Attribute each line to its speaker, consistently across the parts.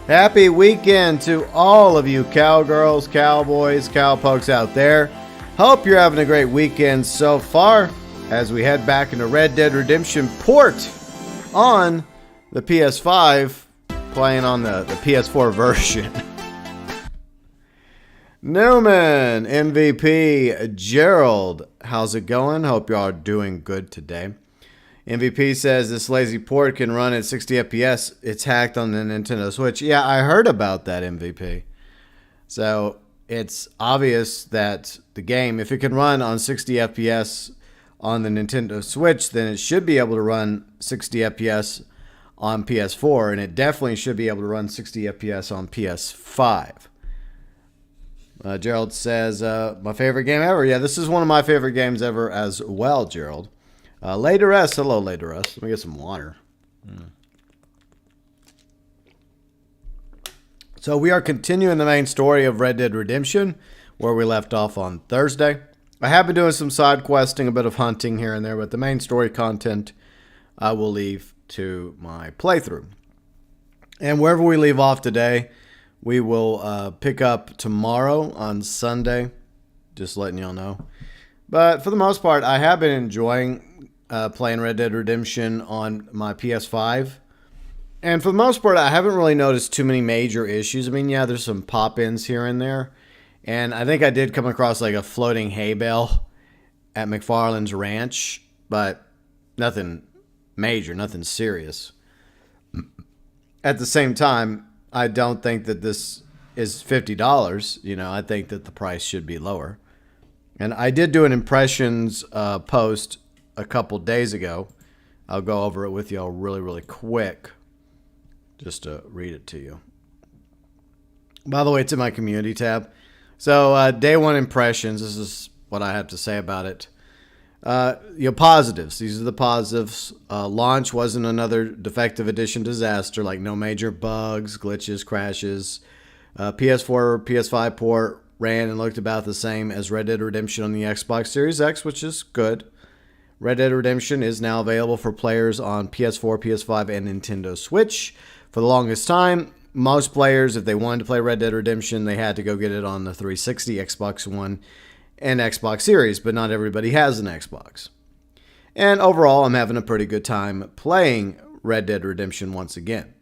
Speaker 1: Happy weekend to all of you cowgirls, cowboys, cowpokes out there. Hope you're having a great weekend so far as we head back into Red Dead Redemption port on the PS5, playing on the PS4 version. Newman, MVP, Gerald, how's it going? Hope y'all are doing good today. MVP says this lazy port can run at 60 FPS. It's hacked on the Nintendo Switch. Yeah, I heard about that, MVP. So it's obvious that the game, if it can run on 60 FPS on the Nintendo Switch, then it should be able to run 60 FPS on PS4, and it definitely should be able to run 60 FPS on PS5. Gerald says, my favorite game ever. Yeah, this is one of my favorite games ever as well, Gerald. Later S. Hello, Later S. Let me get some water. So we are continuing the main story of Red Dead Redemption, where we left off on Thursday. I have been doing some side questing, a bit of hunting here and there, but the main story content I will leave to my playthrough. And wherever we leave off today, we will pick up tomorrow on Sunday. Just letting y'all know. But for the most part, I have been enjoying playing Red Dead Redemption on my PS5. And for the most part, I haven't really noticed too many major issues. I mean, yeah, there's some pop-ins here and there. And I think I did come across like a floating hay bale at McFarlane's ranch. But nothing major, nothing serious. At the same time, I don't think that this is $50. You know, I think that the price should be lower. And I did do an impressions post a couple days ago. I'll go over it with y'all really, really quick, just to read it to you. By the way, it's in my community tab. So, day one impressions, this is what I have to say about it. Positives. These are the positives. Launch wasn't another defective edition disaster, like no major bugs, glitches, crashes. PS4, PS5 port ran and looked about the same as Red Dead Redemption on the Xbox Series X, which is good. Red Dead Redemption is now available for players on PS4, PS5, and Nintendo Switch. For the longest time, most players, if they wanted to play Red Dead Redemption, they had to go get it on the 360, Xbox One, and Xbox Series, but not everybody has an Xbox. And overall, I'm having a pretty good time playing Red Dead Redemption once again.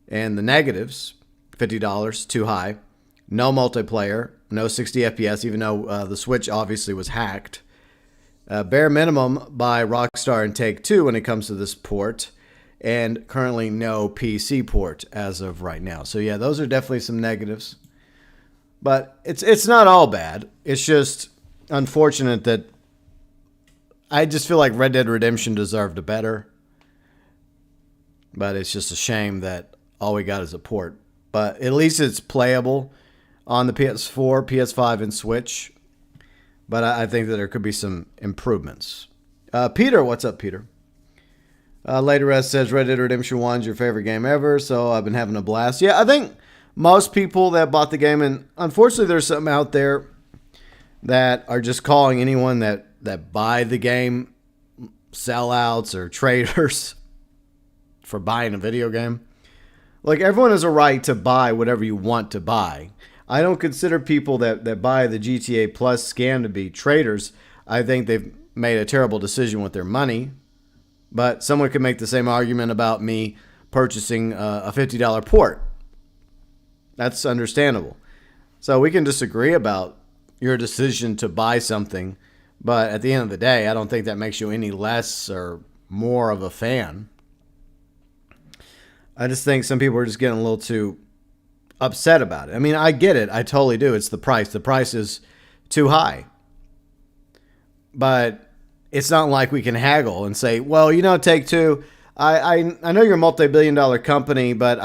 Speaker 1: And the negatives, $50, too high. No multiplayer, no 60 FPS, even though the Switch obviously was hacked. Bare minimum by Rockstar and Take-Two when it comes to this port. And currently no PC port as of right now. So yeah, those are definitely some negatives. But it's not all bad. It's just unfortunate that I just feel like Red Dead Redemption deserved a better. But it's just a shame that all we got is a port. But at least it's playable on the PS4, PS5, and Switch. But I think that there could be some improvements. Peter, what's up, Peter? Later S says Red Dead Redemption 1 is your favorite game ever, so I've been having a blast. Yeah, I think most people that bought the game, and unfortunately there's some out there that are just calling anyone that buy the game sellouts or traitors for buying a video game. Like, everyone has a right to buy whatever you want to buy. I don't consider people that buy the GTA Plus scam to be traitors. I think they've made a terrible decision with their money. But someone could make the same argument about me purchasing a $50 port. That's understandable. So we can disagree about your decision to buy something. But at the end of the day, I don't think that makes you any less or more of a fan. I just think some people are just getting a little too upset about it. I mean, I get it. I totally do. It's the price. The price is too high. But it's not like we can haggle and say, well, you know, Take-Two, I know you're a multi-billion-dollar company, but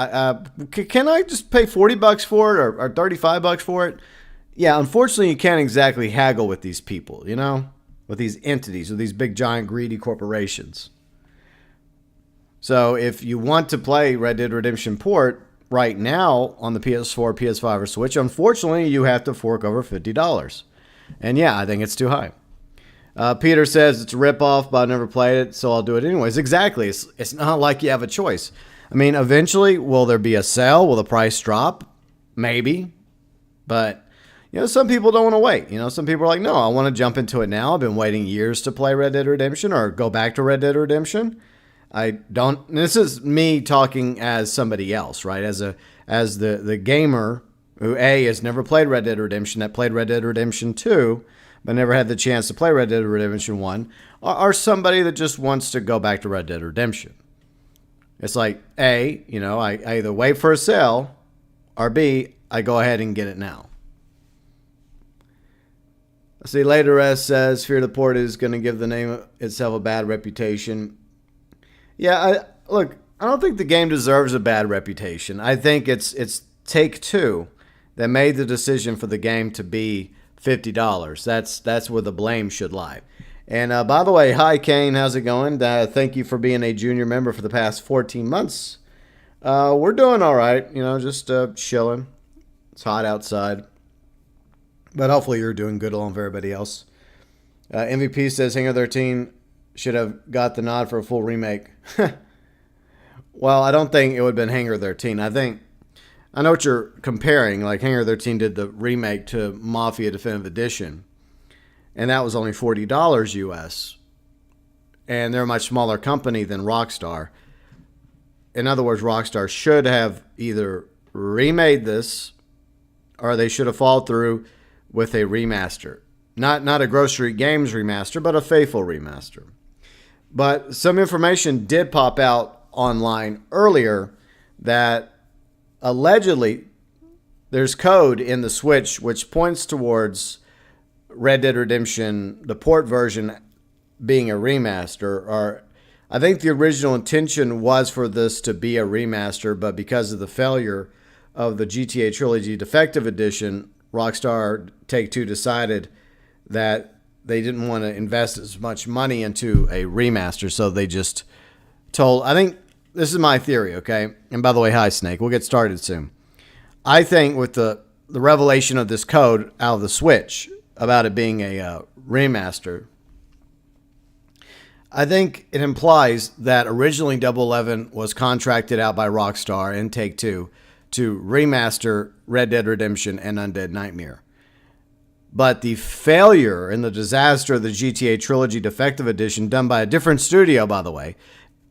Speaker 1: can I just pay $40 for it or $35 for it? Yeah, unfortunately, you can't exactly haggle with these people, you know, with these entities, with these big, giant, greedy corporations. So if you want to play Red Dead Redemption port right now on the PS4, PS5, or Switch, unfortunately, you have to fork over $50. And yeah, I think it's too high. Peter says it's a ripoff, but I've never played it, so I'll do it anyways. Exactly. It's not like you have a choice. I mean, eventually, will there be a sale? Will the price drop? Maybe. But, some people don't want to wait. Some people are like, no, I want to jump into it now. I've been waiting years to play Red Dead Redemption or go back to Red Dead Redemption. I don't. This is me talking as somebody else, right? As the gamer who has never played Red Dead Redemption, that played Red Dead Redemption 2, but never had the chance to play Red Dead Redemption 1, or somebody that just wants to go back to Red Dead Redemption. It's like, I either wait for a sale, or B, I go ahead and get it now. Let's see, later S says, Fear the Port is going to give the name itself a bad reputation. Yeah, I don't think the game deserves a bad reputation. I think it's Take-Two that made the decision for the game to be $50. That's where the blame should lie. And by the way, hi Kane, how's it going? Thank you for being a junior member for the past 14 months. We're doing all right, just chilling. It's hot outside. But hopefully you're doing good along with everybody else. MVP says Hangar 13 should have got the nod for a full remake. Well, I don't think it would have been Hangar 13. I know what you're comparing. Like Hangar 13 did the remake to Mafia Definitive Edition. And that was only $40 US. And they're a much smaller company than Rockstar. In other words, Rockstar should have either remade this or they should have followed through with a remaster. Not a Grove Street Games remaster, but a faithful remaster. But some information did pop out online earlier that allegedly there's code in the Switch which points towards Red Dead Redemption, the port version, being a remaster. Or I think the original intention was for this to be a remaster, but because of the failure of the GTA Trilogy Defective Edition, Rockstar Take-Two decided that they didn't want to invest as much money into a remaster, so they just told... I think this is my theory, okay? And by the way, hi Snake, we'll get started soon. I think with the revelation of this code out of the Switch about it being a remaster, I think it implies that originally Double 11 was contracted out by Rockstar and Take-Two to remaster Red Dead Redemption and Undead Nightmare. But the failure and the disaster of the GTA Trilogy Defective Edition, done by a different studio, by the way,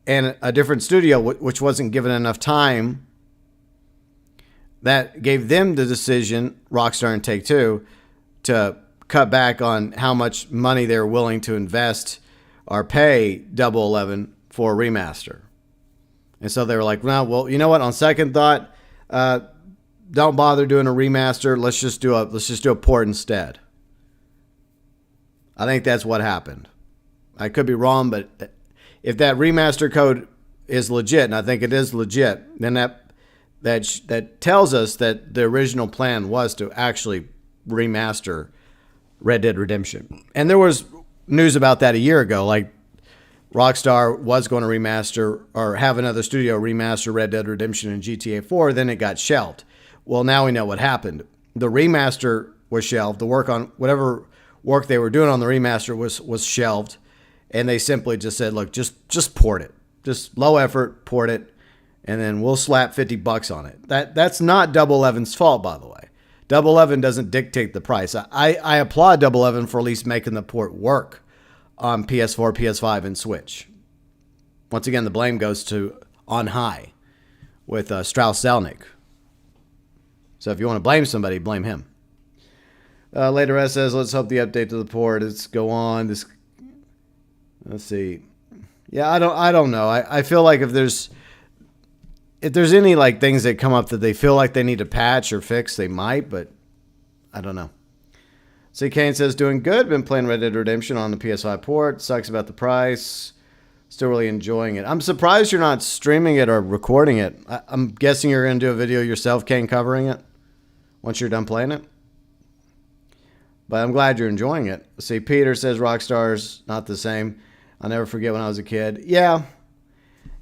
Speaker 1: and a different studio which wasn't given enough time, that gave them the decision, Rockstar and Take-Two, to cut back on how much money they were willing to invest or pay Double 11 for a remaster. And so they were like, well, you know what? On second thought, don't bother doing a remaster. Let's just do a port instead. I think that's what happened. I could be wrong, but if that remaster code is legit, and I think it is legit, then that tells us that the original plan was to actually remaster Red Dead Redemption. And there was news about that a year ago, like Rockstar was going to remaster or have another studio remaster Red Dead Redemption and GTA 4, then it got shelved. Well, now we know what happened. The remaster was shelved. The work on whatever work they were doing on the remaster was shelved, and they simply just said, look, just port it. Just low effort, port it, and then we'll slap $50 on it. That's not Double 11's fault, by the way. Double 11 doesn't dictate the price. I applaud Double 11 for at least making the port work on PS4, PS5, and Switch. Once again, the blame goes to On High with Strauss Zelnick. So if you want to blame somebody, blame him. Later S says, let's hope the update to the port is go on. Let's see. Yeah, I don't know. I feel like if there's any like things that come up that they feel like they need to patch or fix, they might, but I don't know. C. Kane says, doing good. Been playing Red Dead Redemption on the PS5 port. Sucks about the price. Still really enjoying it. I'm surprised you're not streaming it or recording it. I'm guessing you're going to do a video yourself, Kane, covering it once you're done playing it. But I'm glad you're enjoying it. See, Peter says Rockstar's not the same. I'll never forget when I was a kid. Yeah,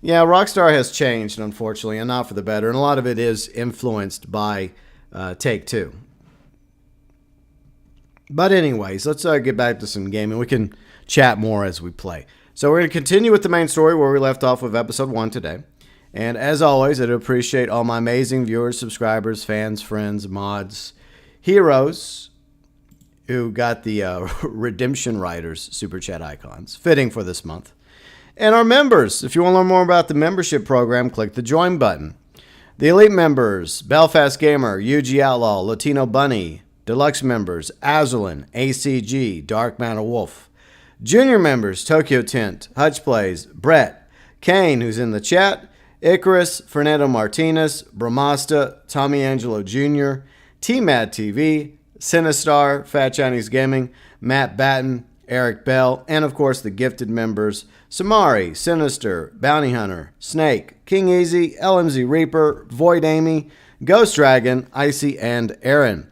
Speaker 1: Rockstar has changed, unfortunately, and not for the better. And a lot of it is influenced by Take-Two. But anyways, let's get back to some gaming. We can chat more as we play. So we're going to continue with the main story where we left off with episode 1 today. And as always, I do appreciate all my amazing viewers, subscribers, fans, friends, mods, heroes who got the Redemption Riders super chat icons. Fitting for this month. And our members. If you want to learn more about the membership program, click the join button. The elite members: Belfast Gamer, UG Outlaw, Latino Bunny. Deluxe members: Azralynn, ACG, Dark MatterWolf. Junior members: TokyoTent, Huttch Plays, Brett, Kane, who's in the chat, İCxRiX, Fernando, Martinez, Bramasta, Tommy Angelo Jr., TMAD TV, SYNNASTARR, Fat Chinese Gaming, Matt Batten, Eric Bell, and of course the gifted members: Samori, Sinister, Bounty Hunter, Snake, King Eazy, LMZ Reaper, VoidAmyJ, Ghost Dragon, Icey, and Aaron.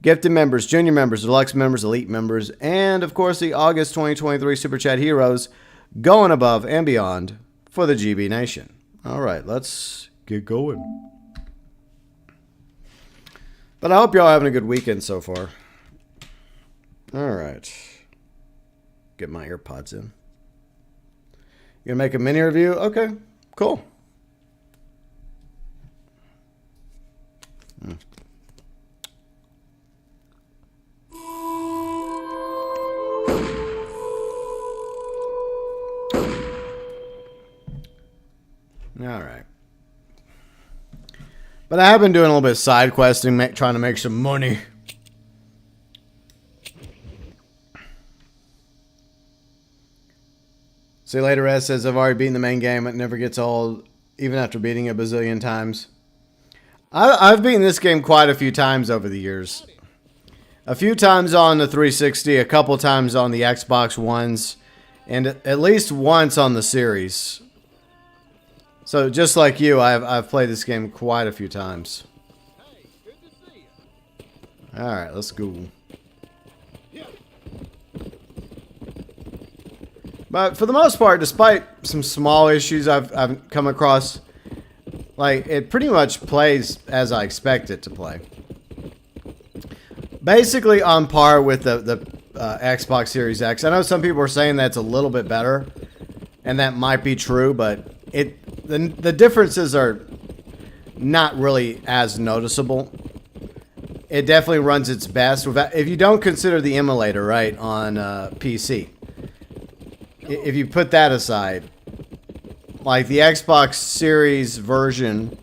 Speaker 1: Gifted members, junior members, deluxe members, elite members, and of course the August 2023 Super Chat heroes going above and beyond for the GB Nation. All right, let's get going. But I hope y'all having a good weekend so far. All right. Get my AirPods in. You gonna make a mini review? Okay, cool. All right. But I have been doing a little bit of side questing, trying to make some money. See you later, Ed says, I've already beaten the main game. It never gets old, even after beating it a bazillion times. I've beaten this game quite a few times over the years. A few times on the 360, a couple times on the Xbox Ones, and at least once on the series. So just like you, I've played this game quite a few times. All right, let's go. But for the most part, despite some small issues I've come across, like, it pretty much plays as I expect it to play. Basically on par with the Xbox Series X. I know some people are saying that's a little bit better, and that might be true, but the differences are not really as noticeable. It definitely runs its best if you don't consider the emulator, right, on PC. If you put that aside, like the Xbox Series version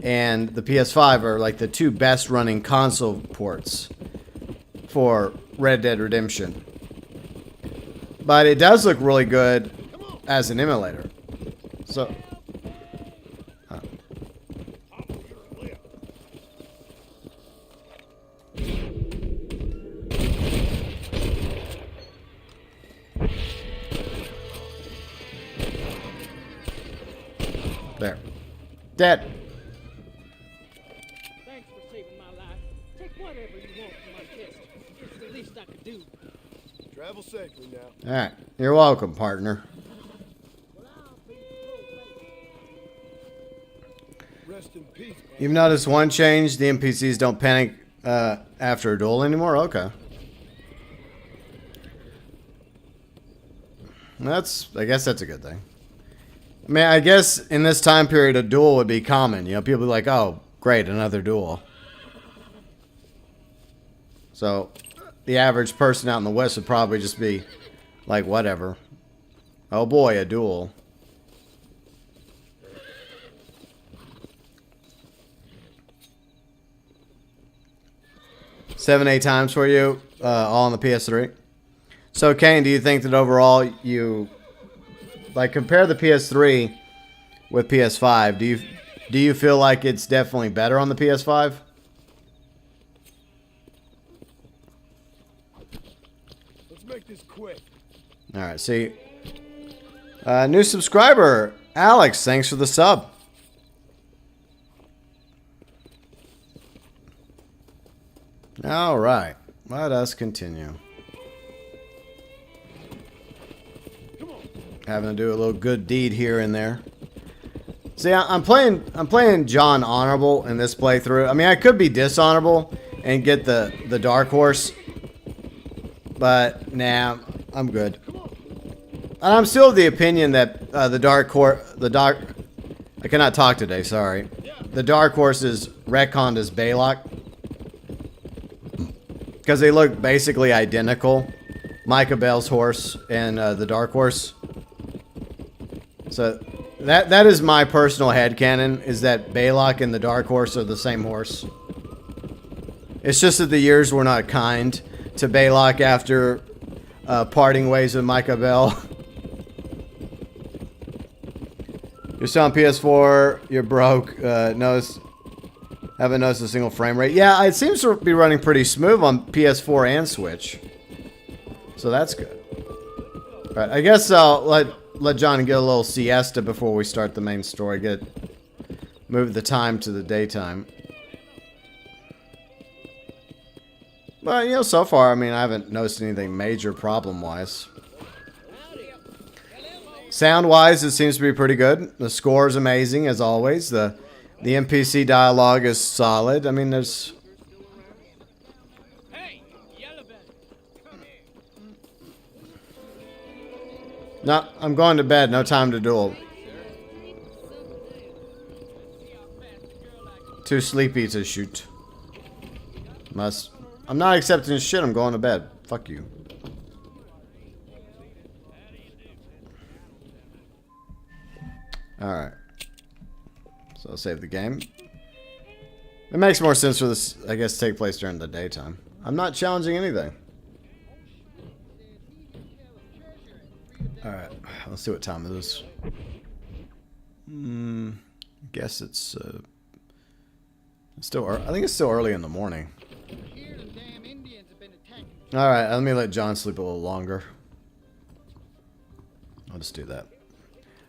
Speaker 1: and the PS5 are like the two best running console ports for Red Dead Redemption. But it does look really good as an emulator. So, there. Dead.
Speaker 2: Thanks for saving my life. Take whatever you want from my chest. It's the least I could do.
Speaker 3: Travel safely now.
Speaker 1: All right. You're welcome, partner.
Speaker 3: Rest in peace.
Speaker 1: You've noticed one change. The NPCs don't panic after a duel anymore? Okay. I guess that's a good thing. I mean, I guess in this time period, a duel would be common. You know, people would be like, oh, great, another duel. So, the average person out in the West would probably just be like, whatever. Oh boy, a duel. Seven, 8 times for you, all on the PS3. So, Kane, do you think that overall you... Like, compare the PS3 with PS5. Do you feel like it's definitely better on the PS5?
Speaker 3: Let's make this quick.
Speaker 1: All right, see. New subscriber, Alex. Thanks for the sub. All right, let us continue. Having to do a little good deed here and there. See, I'm playing John honorable in this playthrough. I mean, I could be dishonorable and get the dark horse, but nah, I'm good. And I'm still of the opinion that the dark I cannot talk today, sorry. The Dark Horse is retconned as Baylock. Because they look basically identical. Micah Bell's horse and the Dark Horse. So that is my personal headcanon, is that Baylock and the Dark Horse are the same horse. It's just that the years were not kind to Baylock after parting ways with Micah Bell. You're still on PS4, you're broke, haven't noticed a single frame rate. Yeah, it seems to be running pretty smooth on PS4 and Switch. So that's good. Alright, I guess I'll let John get a little siesta before we start the main story. Move the time to the daytime. But, you know, so far, I mean, I haven't noticed anything major problem-wise. Sound-wise, it seems to be pretty good. The score is amazing, as always. The NPC dialogue is solid. I mean, there's...
Speaker 2: Hey, yellow belly. Come here.
Speaker 1: No, I'm going to bed. No time to duel. Too sleepy to shoot. I'm not accepting shit. I'm going to bed. Fuck you. Alright. So I'll save the game. It makes more sense for this, I guess, to take place during the daytime. I'm not challenging anything. Alright. Let's see what time it is. I guess it's still I think it's still early in the morning. Alright, let me let John sleep a little longer. I'll just do that.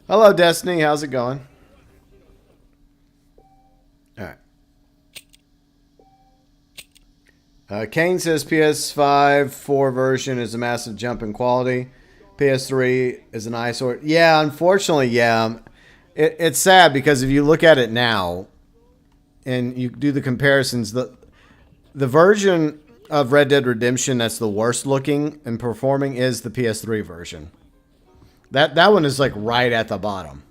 Speaker 1: Hello, Destiny. How's it going? Alright. Kane says PS5 4 version is a massive jump in quality. PS3 is an eyesore. Yeah, unfortunately, yeah. It's sad because if you look at it now and you do the comparisons, the version of Red Dead Redemption that's the worst looking and performing is the PS3 version. That one is like right at the bottom.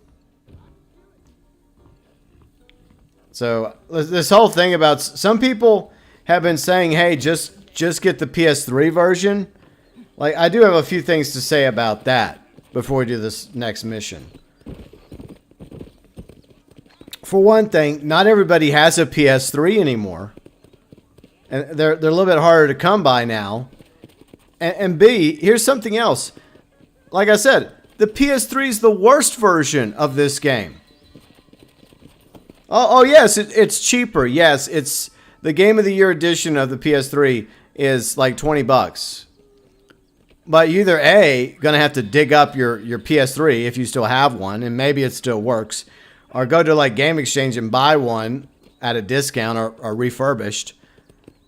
Speaker 1: So this whole thing about some people have been saying, hey, just get the PS3 version. Like, I do have a few things to say about that before we do this next mission. For one thing, not everybody has a PS3 anymore. And they're a little bit harder to come by now. And B, here's something else. Like I said, the PS3 is the worst version of this game. Oh yes, it's cheaper. Yes, it's the Game of the Year edition of the PS3 is like $20. But you either A, gonna have to dig up your PS3 if you still have one, and maybe it still works, or go to like Game Exchange and buy one at a discount or refurbished.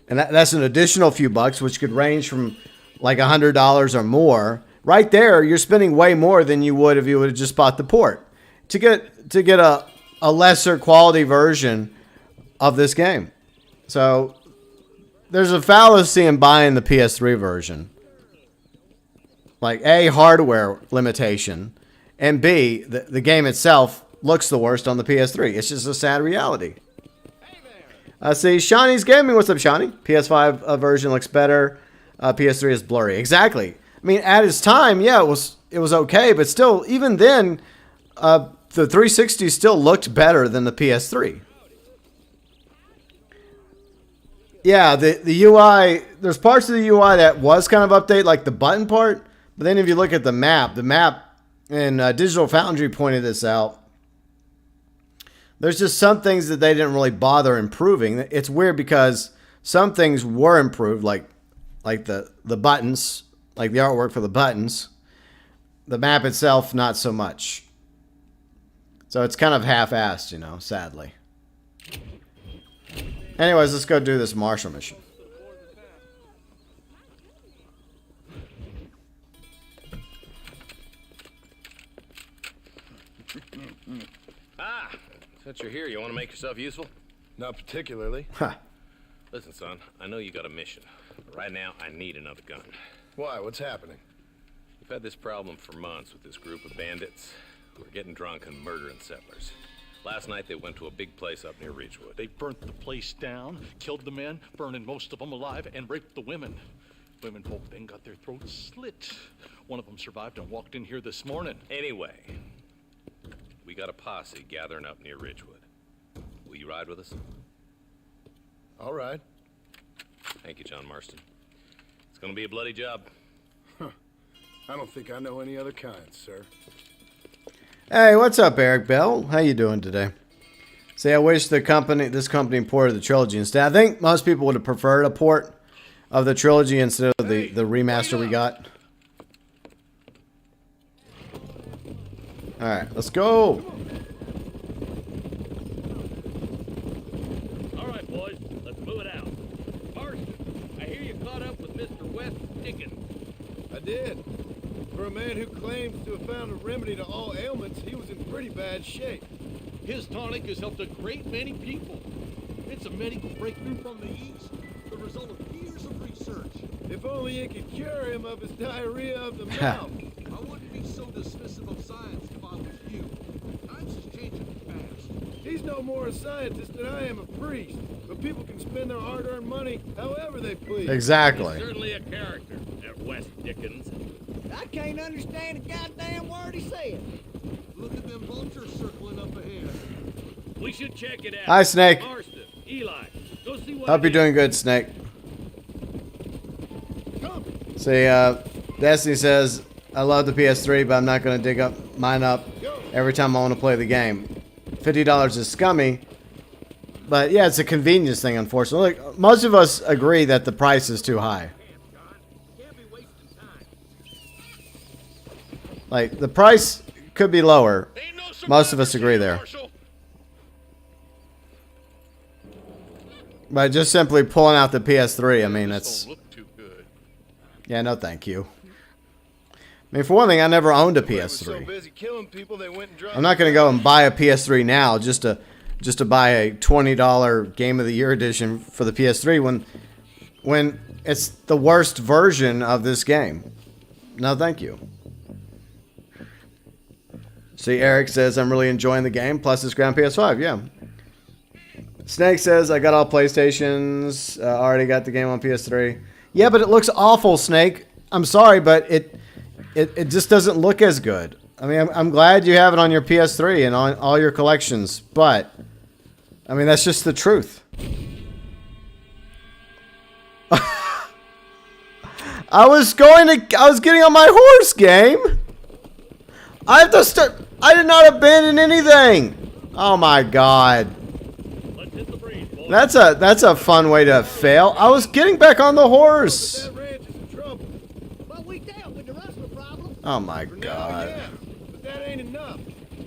Speaker 1: And that's an additional few bucks, which could range from like $100 or more. Right there, you're spending way more than you would if you would have just bought the port to get a lesser quality version of this game. So there's a fallacy in buying the PS3 version. Like A, hardware limitation, and B, the game itself looks the worst on the PS3. It's just a sad reality. See, Shawnee's Gaming. What's up, Shawnee? PS5 version looks better. PS3 is blurry. Exactly. I mean, at its time, yeah, it was okay, but still, even then, the 360 still looked better than the PS3. Yeah, the UI, there's parts of the UI that was kind of updated, like the button part, but then if you look at the map, and Digital Foundry pointed this out, there's just some things that they didn't really bother improving. It's weird because some things were improved, like the buttons, like the artwork for the buttons. The map itself, not so much. So it's kind of half-assed, you know, sadly. Anyways, let's go do this Marshall mission.
Speaker 4: Since you're here, you want to make yourself useful?
Speaker 3: Not particularly.
Speaker 1: Huh.
Speaker 4: Listen, son, I know you got a mission, but right now I need another gun.
Speaker 3: Why? What's happening?
Speaker 4: We've had this problem for months with this group of bandits who are getting drunk and murdering settlers. Last night they went to a big place up near Ridgewood.
Speaker 5: They burnt the place down, killed the men, burning most of them alive, and raped the women. Women folk then got their throats slit. One of them survived and walked in here this morning.
Speaker 4: Anyway, we got a posse gathering up near Ridgewood. Will you ride with us?
Speaker 3: All right.
Speaker 4: Thank you, John Marston. It's gonna be a bloody job.
Speaker 3: I don't think I know any other kind, sir.
Speaker 1: Hey, what's up, Eric Bell? How you doing today? See, I wish this company ported the trilogy instead. I think most people would have preferred a port of the trilogy instead of the remaster we got. All right, let's go.
Speaker 2: All right, boys, let's move it out. Marston, I hear you caught up with Mr. West Dickens.
Speaker 3: I did. For a man who claims to have found a remedy to all ailments, he was in pretty bad shape.
Speaker 5: His tonic has helped a great many people. It's a medical breakthrough from the East, the result of years of research.
Speaker 3: If only it could cure him of his diarrhea of the mouth.
Speaker 5: I wouldn't be so dismissive of science if I was you. Times is changing fast.
Speaker 3: He's no more a scientist than I am a priest. But people can spend their hard-earned money however they please.
Speaker 1: Exactly.
Speaker 2: Certainly a character, that West Dickens.
Speaker 6: I can't understand a goddamn word he said.
Speaker 5: Look at them vultures circling up ahead.
Speaker 2: We should check it out.
Speaker 1: Hi, Snake.
Speaker 2: Marston, Eli, go see what
Speaker 1: Hope
Speaker 2: it
Speaker 1: you're
Speaker 2: is.
Speaker 1: doing good, Snake. See, Destiny says, I love the PS3, but I'm not going to dig mine up every time I want to play the game. $50 is scummy, but yeah, it's a convenience thing, unfortunately. Look, most of us agree that the price is too high. Like, the price could be lower. Most of us agree there. But just simply pulling out the PS3, I mean, that's...
Speaker 5: Don't look too good.
Speaker 1: Yeah, no thank you. I mean, for one thing, I never owned a
Speaker 3: They were so
Speaker 1: PS3.
Speaker 3: busy killing people, they went and dropped
Speaker 1: I'm not going to go and buy a PS3 now just to buy a $20 Game of the Year edition for the PS3 when it's the worst version of this game. No, thank you. See, Eric says, I'm really enjoying the game, plus it's great on PS5. Yeah. Snake says, I got all PlayStations, already got the game on PS3. Yeah, but it looks awful, Snake. I'm sorry, but it just doesn't look as good. I mean, I'm glad you have it on your PS3 and on all your collections, but, I mean, that's just the truth. I was getting on my horse, game. I have to start. I did not abandon anything. Oh my god.
Speaker 2: Let's hit the breeze, boys.
Speaker 1: That's a fun way to fail. I was getting back on the horse.
Speaker 3: That ranch is in trouble.
Speaker 6: But we dealt with the rest of the problem.
Speaker 1: Oh my
Speaker 3: For now,
Speaker 1: god.
Speaker 3: yeah. But that ain't enough.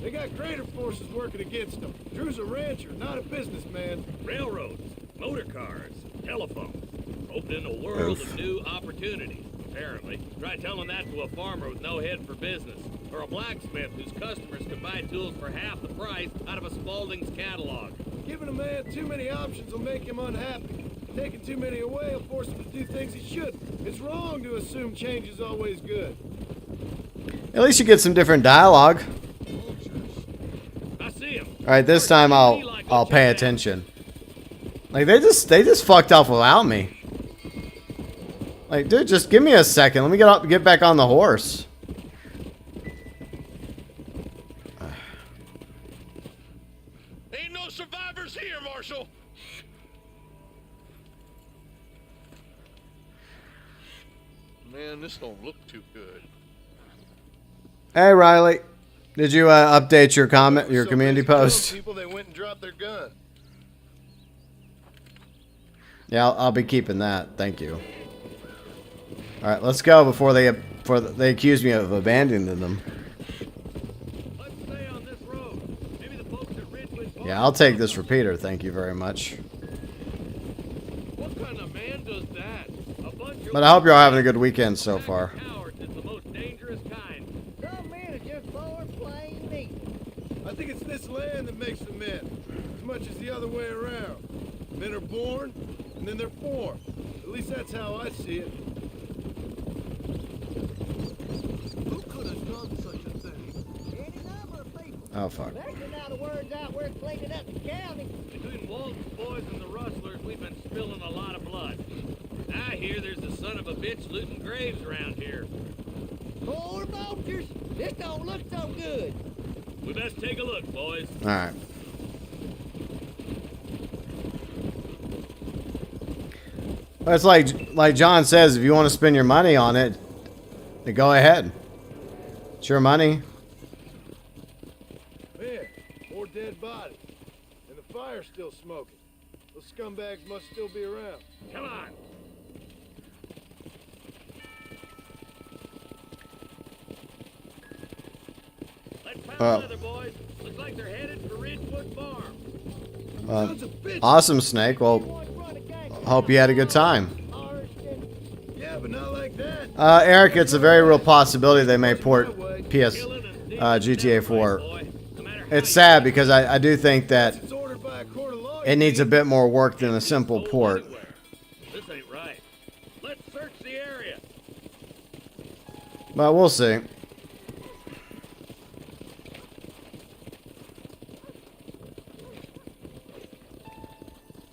Speaker 3: They got greater forces working against them. Drew's a rancher, not a businessman.
Speaker 2: Railroads, motor cars, telephones, opening a world of new opportunities, apparently. Try telling that to a farmer with no head for business, or a blacksmith whose customers can buy tools for half the price out of a Spaulding's catalog.
Speaker 3: Giving a man too many options will make him unhappy. Taking too many away will force him to do things he shouldn't. It's wrong to assume change is always good.
Speaker 1: At least you get some different dialogue.
Speaker 2: I see him.
Speaker 1: All right, this time I'll pay attention. Like they just fucked off without me. Like, dude, just give me a second. Let me get back on the horse.
Speaker 5: Ain't no survivors here, Marshal. Man, this don't look too good.
Speaker 1: Hey, Riley, did you update your
Speaker 3: So
Speaker 1: community
Speaker 3: busy killing
Speaker 1: post?
Speaker 3: People, they went and dropped their gun.
Speaker 1: Yeah, I'll be keeping that. Thank you. All right, let's go before they accuse me of abandoning them.
Speaker 2: Let's stay on this road. Maybe the folks at Ridgewood.
Speaker 1: Yeah, I'll take this repeater. Thank you very much.
Speaker 2: What kind of man does that? A bunch of
Speaker 1: But I hope you're all having a good weekend so far.
Speaker 2: cowards is the most dangerous kind.
Speaker 6: Some men are just born plain neat.
Speaker 3: I think it's this land that makes the men, as much as the other way around. Men are born, and then they're formed. At least that's how I see it.
Speaker 5: Who could have done such a thing?
Speaker 6: Any number of people.
Speaker 1: Oh, fuck.
Speaker 6: Especially now the word's out where it's cleaning up the county.
Speaker 2: Between Walton's boys and the rustlers, we've been spilling a lot of blood. I hear there's a son of a bitch looting graves around here.
Speaker 6: Poor vultures. This don't look so good.
Speaker 2: We best take a look, boys.
Speaker 1: Alright. It's like John says, if you want to spend your money on it, then go ahead. It's your money.
Speaker 3: Man, more dead bodies. And the fire's still smoking. Those scumbags must still be around.
Speaker 2: Come on. Let's pound leather, boys. Looks like they're headed for Ridgewood Farm.
Speaker 3: Sons of bitches.
Speaker 1: Awesome, Snake. Well, hope you had a good time.
Speaker 3: Yeah, but not like that.
Speaker 1: Eric, it's a very real possibility they may port GTA 4. It's sad because I do think that
Speaker 3: It's ordered by a court of law.
Speaker 1: it needs a bit more work than a simple port.
Speaker 2: This ain't right. Let's search the area.
Speaker 1: But we'll see.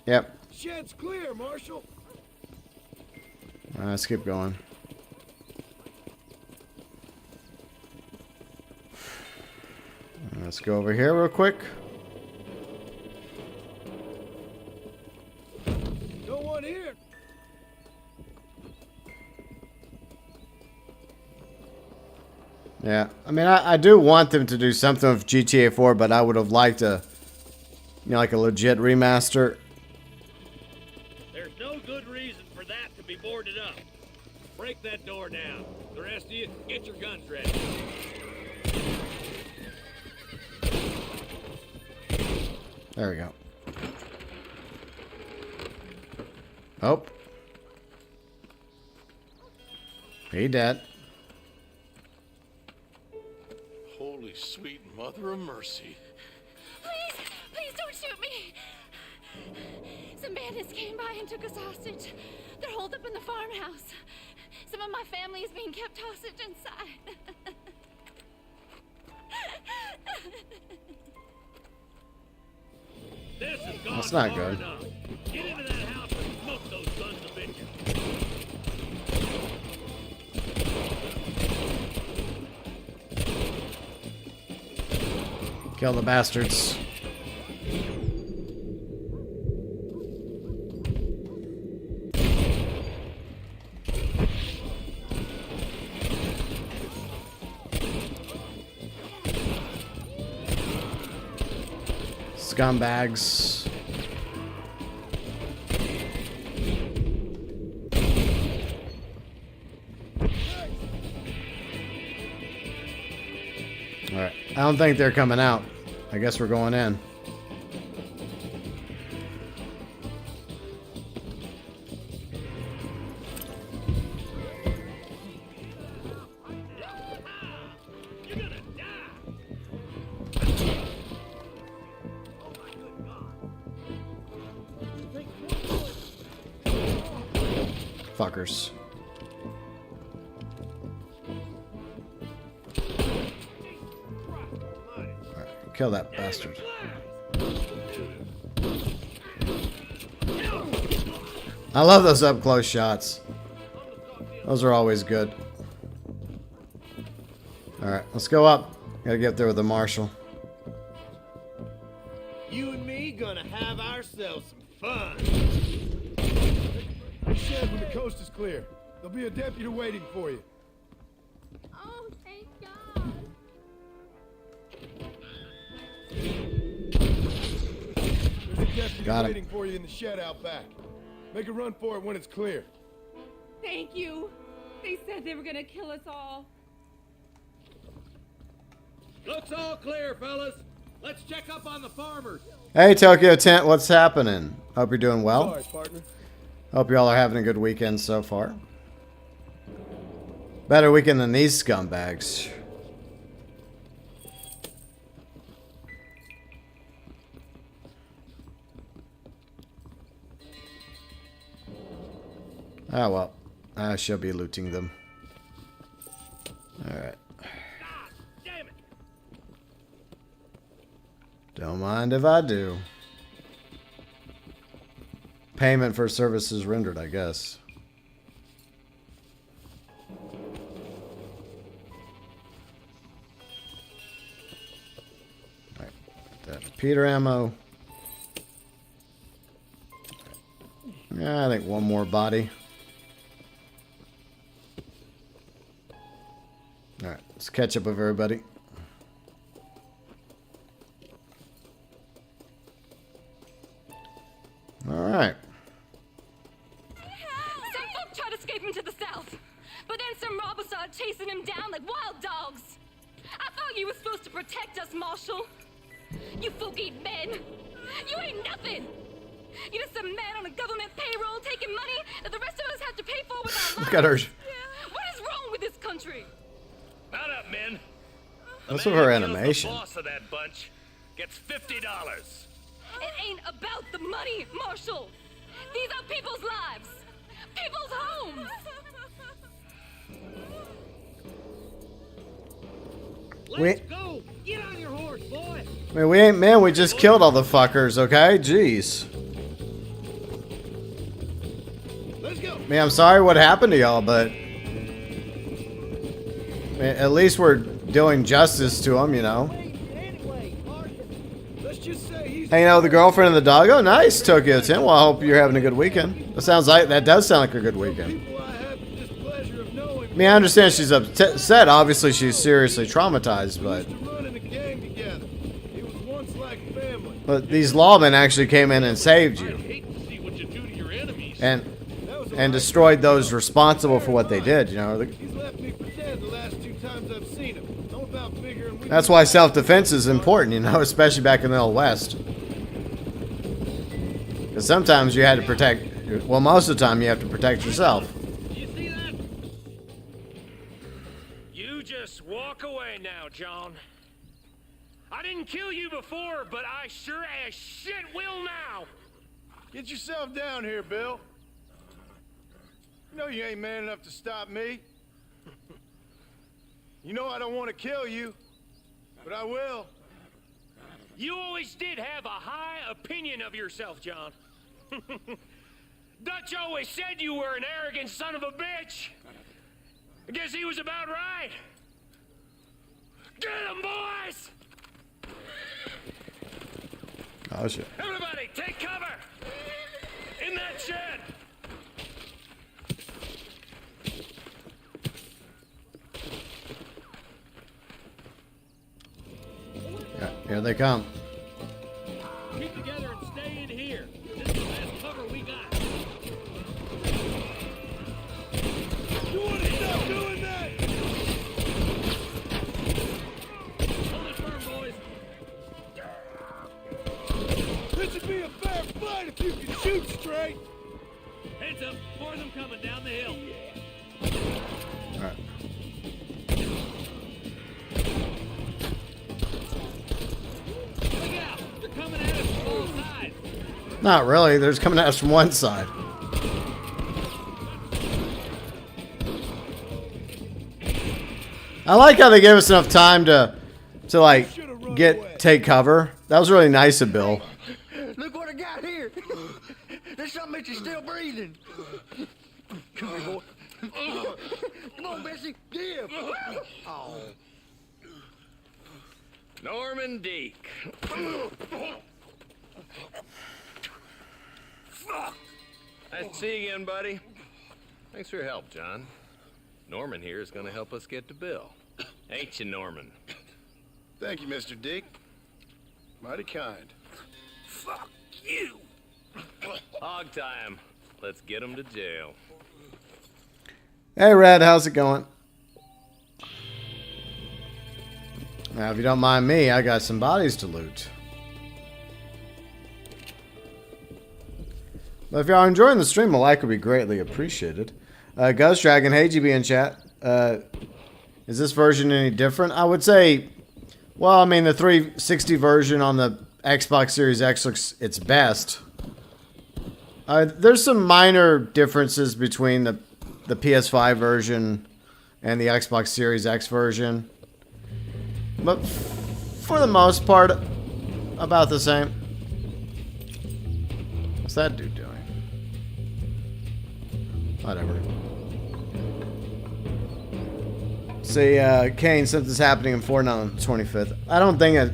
Speaker 1: Yep.
Speaker 3: Shed's clear, Marshal.
Speaker 1: Let's keep going. Let's go over here real quick.
Speaker 3: No one here.
Speaker 1: Yeah, I mean, I do want them to do something with GTA 4, but I would have liked a, you know, like a legit remaster.
Speaker 2: There's no good reason for that to be boarded up. Break that door down. The rest of you, get your guns ready.
Speaker 1: There we go. Oh. He dead.
Speaker 5: Holy sweet mother of mercy.
Speaker 7: Please don't shoot me. Some bandits came by and took us hostage. They're holed up in the farmhouse. Some of my family is being kept hostage inside.
Speaker 2: This has gone
Speaker 1: That's not
Speaker 2: far
Speaker 1: good.
Speaker 2: enough. Get into that house and smoke those sons of bitches.
Speaker 1: Kill the bastards. Scumbags. Alright. I don't think they're coming out. I guess we're going in.
Speaker 2: You're gonna die.
Speaker 1: Fuckers. Alright, kill that bastard. I love those up close shots. Those are always good. Alright, let's go up. Gotta get there with the marshal.
Speaker 3: You and me gonna have ourselves some fun. Shed, when the coast is clear, there'll be a deputy waiting for you.
Speaker 7: Oh, thank God.
Speaker 3: There's a deputy
Speaker 1: Got it.
Speaker 3: waiting for you in the shed out back. Make a run for it when it's clear.
Speaker 8: Thank you. They said they were gonna kill us all.
Speaker 2: Looks all clear, fellas. Let's check up on the farmers.
Speaker 1: Hey TokyoTent, what's happening? Hope you're doing well.
Speaker 3: Sorry, partner.
Speaker 1: Hope y'all are having a good weekend so far. Better weekend than these scumbags. Oh well, I shall be looting them. Alright.
Speaker 2: Ah, damn it.
Speaker 1: Don't mind if I do. Payment for services rendered, I guess. Alright. That repeater ammo. Yeah, I think one more body. Alright, let's catch up with everybody. Alright.
Speaker 7: Some folk tried to escape him to the south, but then some robbers started chasing him down like wild dogs. I thought you were supposed to protect us, Marshal. You folk ain't men. You ain't nothing. You're just some man on a government payroll taking money that the rest of us have to pay for with our lives.
Speaker 1: Look at her.
Speaker 7: What is wrong with this country?
Speaker 4: Mount up, men.
Speaker 1: What's
Speaker 4: The
Speaker 1: with her
Speaker 4: man who kills
Speaker 1: animation?
Speaker 4: The boss of that bunch gets $50.
Speaker 7: It ain't about the money, Marshal. These are people's lives. People's homes.
Speaker 6: Let's go. Get on your horse, boy.
Speaker 1: I mean, we ain't men, we just killed all the fuckers, okay? Jeez.
Speaker 3: Let's go.
Speaker 1: I mean, I'm sorry what happened to y'all, but... I mean, at least we're doing justice to them, you know?
Speaker 6: Anyway, Martin.
Speaker 3: Let's just say he's
Speaker 1: Hanging out with the girlfriend and the dog. Oh, nice, TokyoTent. Well, I hope you're having a good weekend. That does sound like a good weekend.
Speaker 3: people I have the displeasure of knowing.
Speaker 1: I mean, I understand she's upset. Obviously, she's seriously traumatized, but...
Speaker 3: We used to run in a gang together. It was once like family.
Speaker 1: But these lawmen actually came in and saved
Speaker 2: I
Speaker 1: you.
Speaker 2: hate to see what you do to your enemies.
Speaker 3: That was a
Speaker 1: And
Speaker 3: life.
Speaker 1: destroyed those responsible for what they did, you know?
Speaker 3: He's left me for dead the last 2 times I've seen him. I'm about figuring we
Speaker 1: That's why self-defense is important, you know, especially back in the Old West. Because sometimes you had to protect, well, most of the time you have to protect yourself.
Speaker 2: You see that?
Speaker 9: You just walk away now, John. I didn't kill you before, but I sure as shit will now.
Speaker 3: Get yourself down here, Bill. You know you ain't man enough to stop me. You know I don't want to kill you, but I will.
Speaker 9: You always did have a high opinion of yourself, John. Dutch always said you were an arrogant son of a bitch. I guess he was about right. Get him, boys!
Speaker 1: Oh, shit.
Speaker 9: Everybody, take cover! In that shed!
Speaker 1: Yeah, here they come.
Speaker 2: Keep together and stay in here. This is the best cover we got.
Speaker 3: You want to stop doing that?
Speaker 2: Hold it firm, boys.
Speaker 3: This would be a fair fight if you could shoot straight.
Speaker 2: Heads up. More of them coming down the hill.
Speaker 1: All right.
Speaker 2: Look out. They're coming at us from all sides.
Speaker 1: Not really. They're just coming at us from one side. I like how they gave us enough time to like take cover. That was really nice of Bill.
Speaker 6: Look what I got here. There's something that you're still breathing. Come here, boy. Come on, Bessie. Give. Oh.
Speaker 4: Norman Deek. Nice to see you again, buddy. Thanks for your help, John. Norman here is going to help us get to Bill. Ain't you, Norman?
Speaker 3: Thank you, Mr. Dick. Mighty kind.
Speaker 9: Fuck you!
Speaker 4: Hog time. Let's get him to jail.
Speaker 1: Hey, Red, how's it going? Now, if you don't mind me, I got some bodies to loot. But if y'all are enjoying the stream, a like would be greatly appreciated. Ghost Dragon, hey, GB in chat. Is this version any different? I would say, well, I mean, the 360 version on the Xbox Series X looks its best. There's some minor differences between the PS5 version and the Xbox Series X version. But for the most part, about the same. What's that dude doing? Whatever. See, Kane, something's happening in Fortnite on the 25th. I don't think it...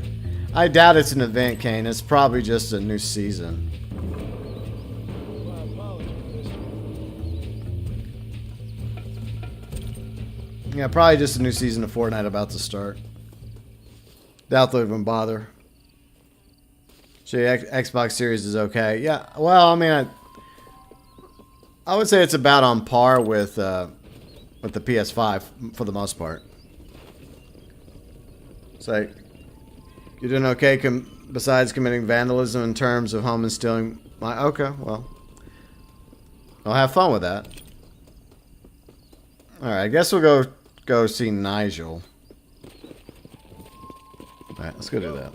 Speaker 1: I doubt it's an event, Kane. It's probably just a new season. Yeah, probably just a new season of Fortnite about to start. Doubt they'll even bother. So Xbox Series is okay. Yeah, well, I mean, I would say it's about on par with the PS5 for the most part. So, you're doing okay besides committing vandalism in terms of home and stealing my... Okay, well. I'll have fun with that. Alright, I guess we'll go see Nigel. Alright, let's go do that.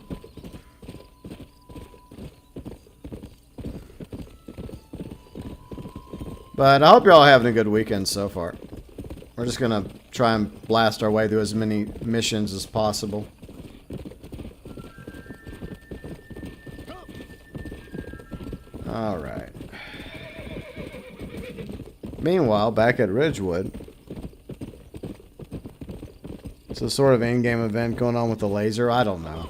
Speaker 1: But I hope you're all having a good weekend so far. We're just gonna try and blast our way through as many missions as possible. Alright. Meanwhile, back at Ridgewood. It's a sort of in-game event going on with the laser. I don't know.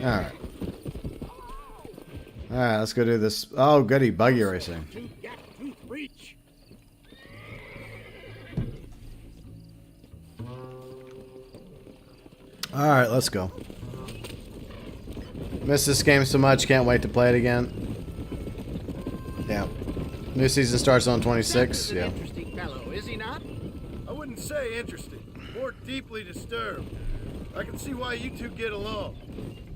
Speaker 1: Alright. Alright, let's go do this. Oh, goody, buggy racing. Alright, let's go. Missed this game so much, can't wait to play it again. Yeah. New season starts on 26. Yeah.
Speaker 6: Interesting fellow, is he not?
Speaker 3: I wouldn't say interesting, more deeply disturbed. I can see why you two get along.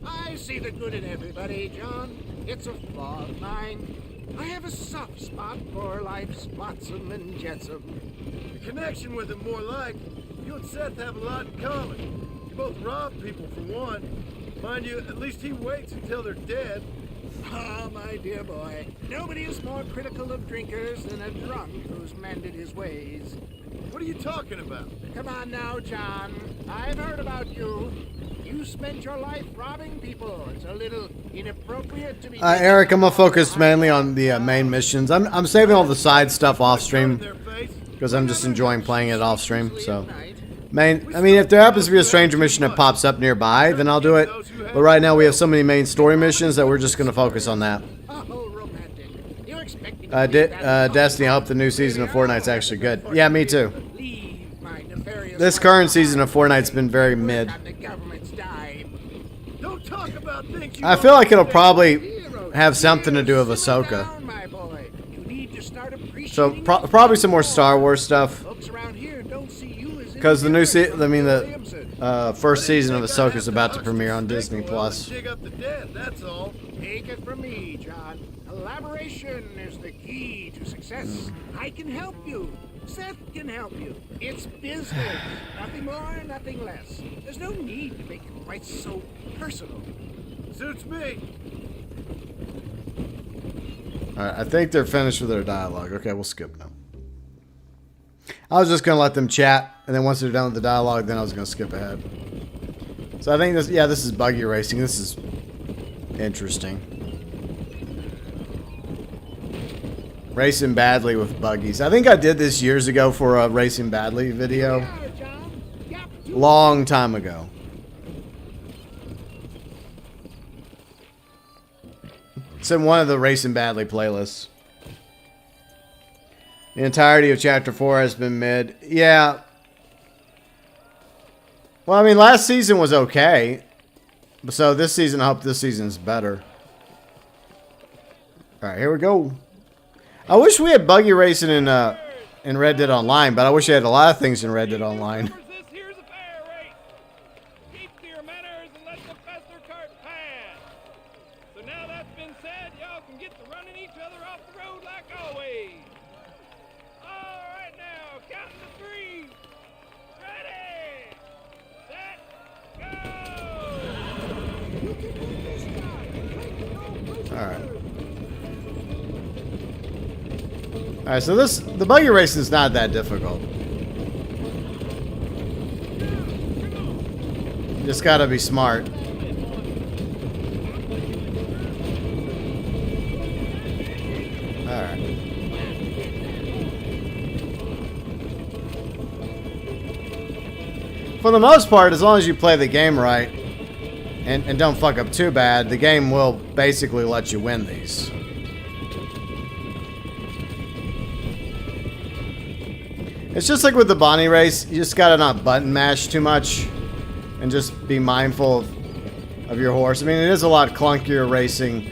Speaker 6: I see the good in everybody, John. It's a flaw of mine. I have a soft spot for life's flotsam and jetsam.
Speaker 3: The connection with him more like, you and Seth have a lot in common. You both rob people for one. Mind you, at least he waits until they're dead.
Speaker 6: Ah, my dear boy, nobody is more critical of drinkers than a drunk who's mended his ways.
Speaker 3: What are you talking about?
Speaker 6: Come on now, John. I've heard about you. You spent your life robbing people. It's a little inappropriate to be...
Speaker 1: Eric, I'm gonna focus mainly on the main missions. I'm saving all the side stuff off stream because I'm just enjoying playing it off stream. So, I mean, if there happens to be a stranger mission that pops up nearby, then I'll do it. But right now we have so many main story missions that we're just gonna focus on that. Destiny, I hope the new season of Fortnite's actually good. Yeah, me too. This current season of Fortnite's been very mid. I feel like it'll probably have something to do with Ahsoka. So probably some more Star Wars stuff. Because the new the first season of Ahsoka is about to premiere on Disney Plus.
Speaker 6: Take it from me, John. Collaboration is the key to success. I can help you. Seth can help you. It's business. Nothing more, nothing less. There's no need to make it quite so personal.
Speaker 3: Suits me.
Speaker 1: Alright, I think they're finished with their dialogue. Okay, we'll skip now. I was just going to let them chat, and then once they're done with the dialogue, then I was going to skip ahead. So I think this, yeah, this is buggy racing. This is interesting. Racing badly with buggies. I think I did this years ago for a Racing Badly video. Long time ago. It's in one of the Racing Badly playlists. The entirety of Chapter 4 has been mid. Yeah. Well, I mean, last season was okay. So this season, I hope this season's better. Alright, here we go. I wish we had buggy racing in Red Dead Online, but I wish I had a lot of things in Red Dead Online. Alright, so the buggy racing is not that difficult. You just gotta be smart. Alright. For the most part, as long as you play the game right and don't fuck up too bad, the game will basically let you win these. It's just like with the Bonnie race, you just gotta not button mash too much and just be mindful of your horse. I mean, it is a lot clunkier racing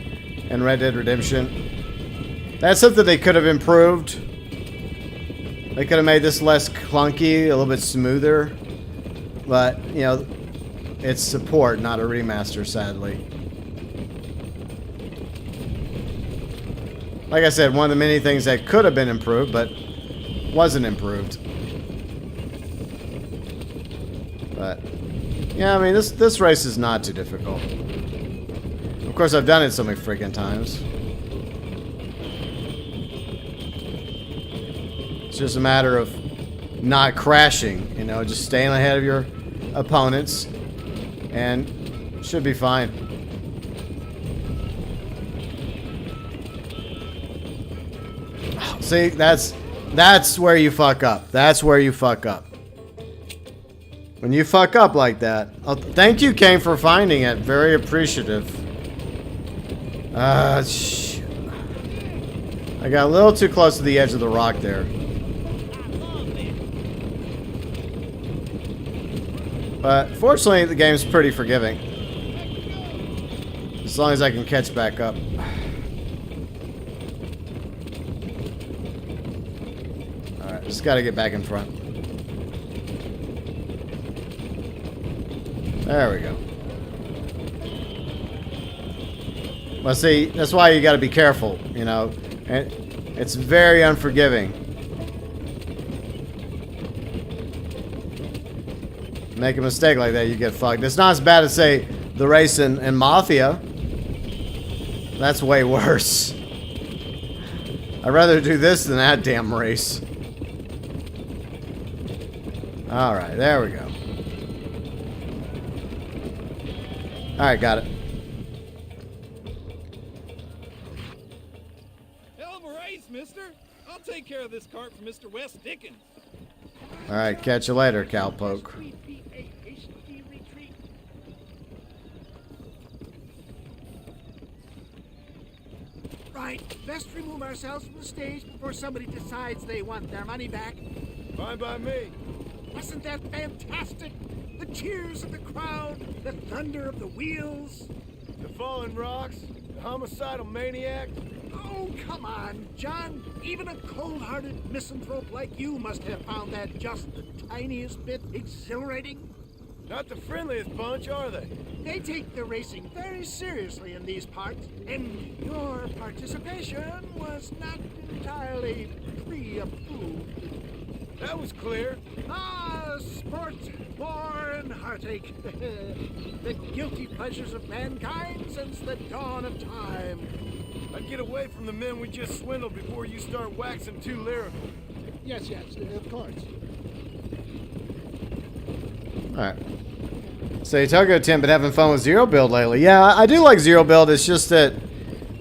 Speaker 1: in Red Dead Redemption. That's something they could have improved. They could have made this less clunky, a little bit smoother. But, you know, it's support, not a remaster, sadly. Like I said, one of the many things that could have been improved, but wasn't improved. But, yeah, I mean, this race is not too difficult. Of course, I've done it so many freaking times. It's just a matter of not crashing, you know, just staying ahead of your opponents, and should be fine. See, that's where you fuck up. That's where you fuck up. When you fuck up like that. Oh, thank you, Kane, for finding it. Very appreciative. Shit. I got a little too close to the edge of the rock there. But fortunately, the game's pretty forgiving. As long as I can catch back up. Alright, just gotta get back in front. There we go. Well, see, that's why you gotta be careful, you know. And it's very unforgiving. Make a mistake like that, you get fucked. It's not as bad as, say, the race in Mafia. That's way worse. I'd rather do this than that damn race. Alright, there we go. Alright, got it.
Speaker 10: Hell of a race, mister. I'll take care of this cart for Mr. West Dickens.
Speaker 1: Alright, catch you later, cowpoke.
Speaker 6: Right, best remove ourselves from the stage before somebody decides they want their money back.
Speaker 3: Fine by me.
Speaker 6: Wasn't that fantastic? The cheers of the crowd, the thunder of the wheels.
Speaker 3: The fallen rocks, the homicidal maniac.
Speaker 6: Oh, come on, John. Even a cold-hearted misanthrope like you must have found that just the tiniest bit exhilarating.
Speaker 3: Not the friendliest bunch, are they?
Speaker 6: They take the racing very seriously in these parts, and your participation was not entirely pre-approved.
Speaker 3: That was clear.
Speaker 6: Ah, sport, war, and heartache. The guilty pleasures of mankind since the dawn of time.
Speaker 3: I'd get away from the men we just swindled before you start waxing too lyrical.
Speaker 6: Yes, of course.
Speaker 1: Alright. So TokyoTent been having fun with Zero Build lately. Yeah, I do like Zero Build. It's just that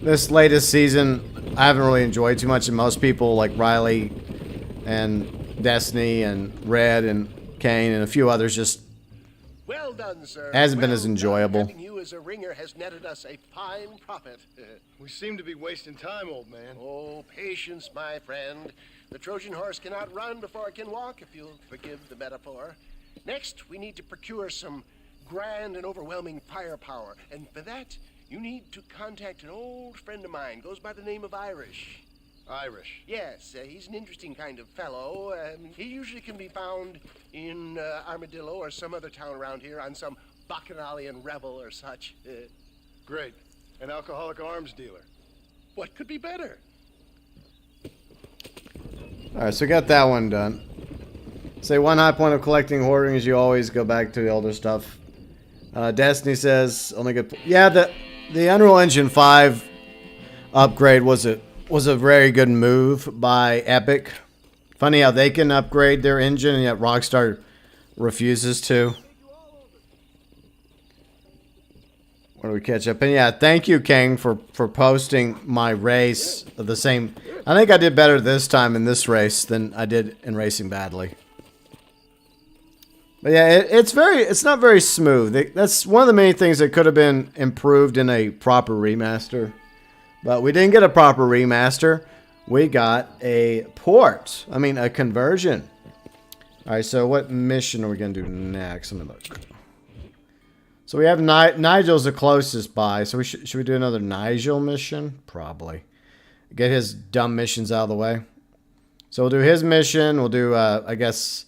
Speaker 1: this latest season I haven't really enjoyed too much, and most people like Riley and Destiny and Red and Kane and a few others just
Speaker 11: well done, sir.
Speaker 1: Hasn't been as enjoyable.
Speaker 11: Having you as a ringer has netted us a fine profit.
Speaker 3: We seem to be wasting time, old man.
Speaker 11: Oh, patience, my friend. The Trojan horse cannot run before it can walk, if you'll forgive the metaphor. Next, we need to procure some grand and overwhelming firepower. And for that, you need to contact an old friend of mine. Goes by the name of Irish.
Speaker 3: Irish?
Speaker 11: Yes, he's an interesting kind of fellow. He usually can be found in Armadillo or some other town around here on some bacchanalian revel or such.
Speaker 3: Great. An alcoholic arms dealer.
Speaker 11: What could be better?
Speaker 1: Alright, so got that one done. Say one high point of collecting hoarding is you always go back to the older stuff. Destiny says only good. Yeah, the Unreal Engine 5 upgrade was was a very good move by Epic. Funny how they can upgrade their engine and yet Rockstar refuses to. Where do we catch up? And yeah, thank you, King, for posting my race the same. I think I did better this time in this race than I did in Racing Badly. But yeah, it's not very smooth. That's one of the main things that could have been improved in a proper remaster. But we didn't get a proper remaster. We got a port. I mean, a conversion. All right, so what mission are we going to do next? Let me look. So we have Nigel's the closest by. So should we do another Nigel mission? Probably. Get his dumb missions out of the way. So we'll do his mission. We'll do, I guess...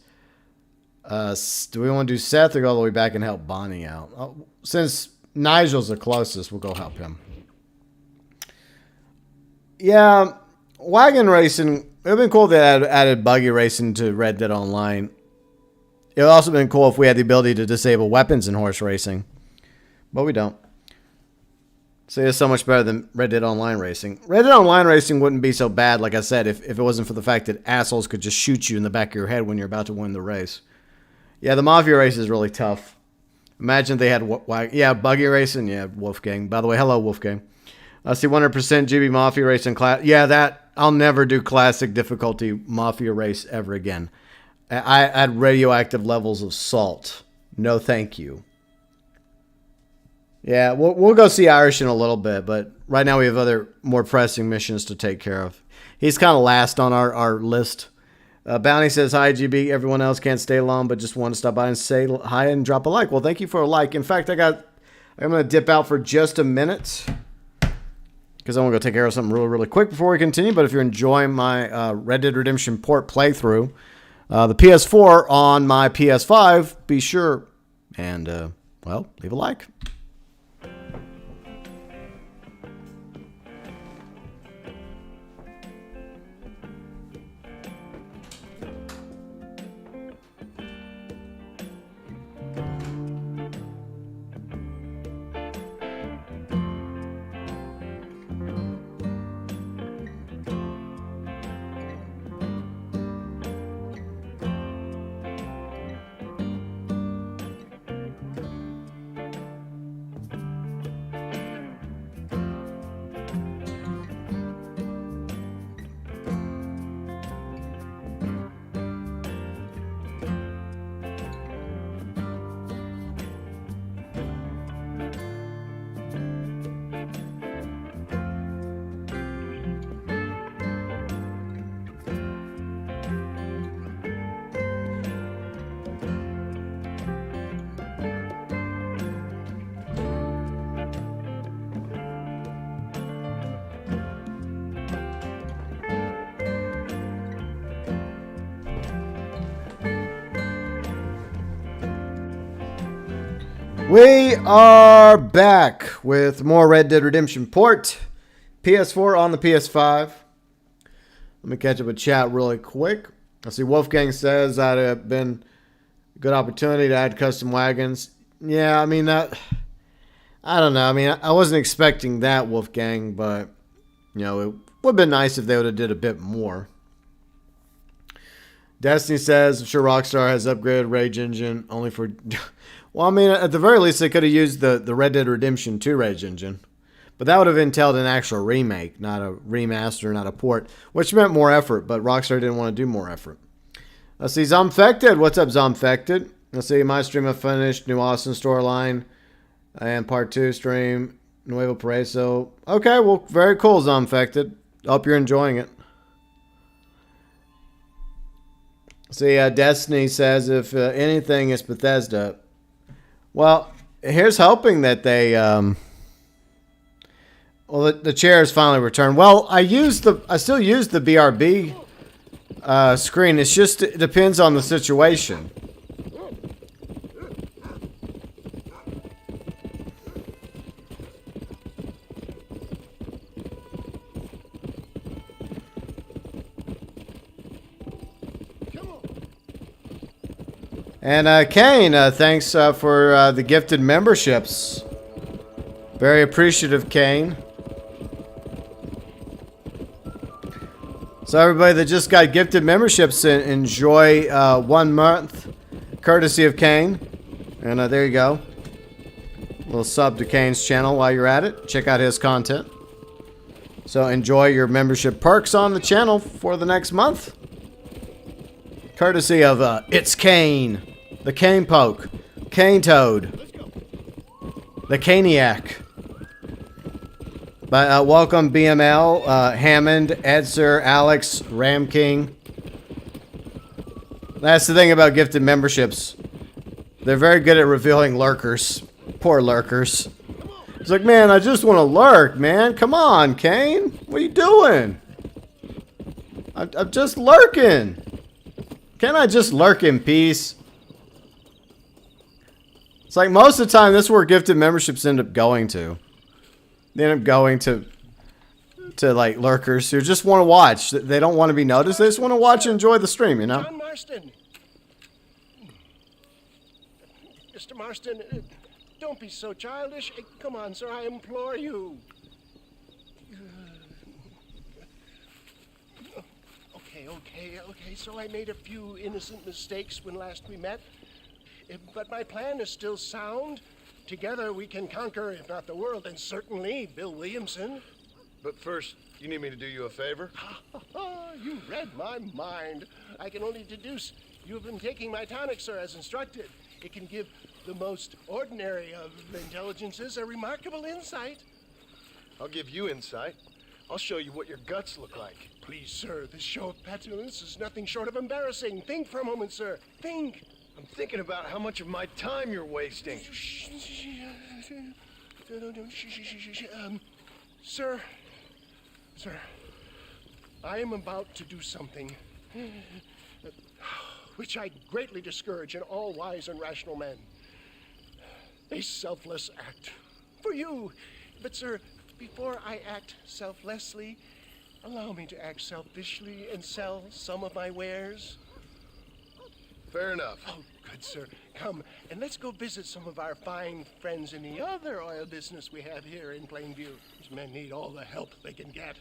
Speaker 1: do we want to do Seth or go all the way back and help Bonnie out? Since Nigel's the closest, we'll go help him. Yeah, wagon racing. It would have been cool if they added buggy racing to Red Dead Online. It would also have been cool if we had the ability to disable weapons in horse racing. But we don't. So it's so much better than Red Dead Online racing. Red Dead Online racing wouldn't be so bad, like I said, if it wasn't for the fact that assholes could just shoot you in the back of your head when you're about to win the race. Yeah, the Mafia race is really tough. Imagine they had... Yeah, buggy racing. Yeah, Wolfgang. By the way, hello, Wolfgang. I see 100% GB Mafia racing class. Yeah, that... I'll never do classic difficulty Mafia race ever again. I had radioactive levels of salt. No, thank you. Yeah, we'll go see Irish in a little bit, but right now we have other more pressing missions to take care of. He's kind of last on our list. Bounty says, hi, GB. Everyone else can't stay long, but just want to stop by and say hi and drop a like. Well, thank you for a like. In fact, I'm going to dip out for just a minute because I want to go take care of something really, really quick before we continue. But if you're enjoying my Red Dead Redemption port playthrough, the PS4 on my PS5, be sure and, well, leave a like. We are back with more Red Dead Redemption port. PS4 on the PS5. Let me catch up with chat really quick. I see Wolfgang says that it have been a good opportunity to add custom wagons. Yeah, I mean, that... I don't know. I mean, I wasn't expecting that, Wolfgang, but, you know, it would have been nice if they would have did a bit more. Destiny says, I'm sure Rockstar has upgraded Rage Engine only for... Well, I mean, at the very least, they could have used the Red Dead Redemption 2 Rage Engine. But that would have entailed an actual remake, not a remaster, not a port, which meant more effort, but Rockstar didn't want to do more effort. Let's see, Zomfected. What's up, Zomfected? Let's see, my stream I finished, New Austin storyline, and part 2 stream, Nuevo Paraíso. Okay, well, very cool, Zomfected. Hope you're enjoying it. See, Destiny says, if anything, it's Bethesda. Well, here's hoping that they, well, the chairs finally returned. Well, I still use the BRB screen. It's just, it depends on the situation. And Kane, thanks for the gifted memberships. Very appreciative, Kane. So everybody that just got gifted memberships, enjoy 1 month courtesy of Kane. And there you go. A little sub to Kane's channel while you're at it. Check out his content. So enjoy your membership perks on the channel for the next month. Courtesy of It's Kane. The Kane Poke. Kane Toad. The Caniac. But welcome BML, Hammond, Edser, Alex, Ramking. That's the thing about gifted memberships. They're very good at revealing lurkers. Poor lurkers. It's like, man, I just want to lurk, man. Come on, Kane. What are you doing? I'm just lurking. Can't I just lurk in peace? It's like most of the time, this is where gifted memberships end up going to. They end up going to like lurkers who just want to watch. They don't want to be noticed. They just want to watch and enjoy the stream, you know?
Speaker 11: John Marston. Mr. Marston, don't be so childish. Come on, sir, I implore you. Okay. So I made a few innocent mistakes when last we met. But my plan is still sound. Together we can conquer, if not the world, and certainly Bill Williamson.
Speaker 3: But first, you need me to do you a favor?
Speaker 11: You read my mind. I can only deduce you have been taking my tonic, sir, as instructed. It can give the most ordinary of intelligences a remarkable insight.
Speaker 3: I'll give you insight. I'll show you what your guts look like.
Speaker 11: Please, sir, this show of petulance is nothing short of embarrassing. Think for a moment, sir. Think.
Speaker 3: I'm thinking about how much of my time you're wasting.
Speaker 11: Sir, I am about to do something which I greatly discourage in all wise and rational men. A selfless act for you. But, sir, before I act selflessly, allow me to act selfishly and sell some of my wares.
Speaker 3: Fair enough.
Speaker 11: Oh, good, sir. Come, and let's go visit some of our fine friends in the other oil business we have here in Plainview. These men need all the help they can get.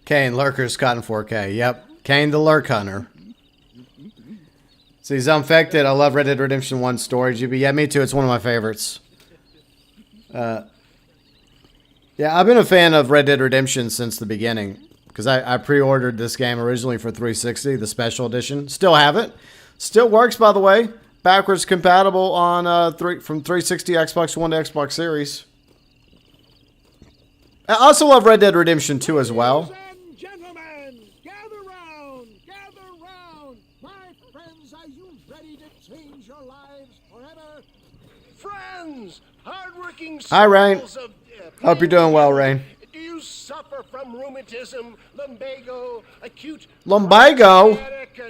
Speaker 1: Kane, lurkers caught in 4K. Yep. Kane the lurk hunter. See, he's infected. I love Red Dead Redemption 1 story, GB. Yeah, me too. It's one of my favorites. Yeah, I've been a fan of Red Dead Redemption since the beginning. Because I pre-ordered this game originally for 360, the special edition. Still have it. Still works, by the way. Backwards compatible on from 360 Xbox One to Xbox Series. I also love Red Dead Redemption 2 as well.
Speaker 6: Ladies and gentlemen, gather round. My friends, are you ready to change your lives forever?
Speaker 11: Friends, hardworking
Speaker 1: Hi, Rain.
Speaker 11: souls of,
Speaker 1: Hope you're doing well, Rain.
Speaker 11: Do you suffer from rheumatism, lumbago, acute
Speaker 1: Lumbago?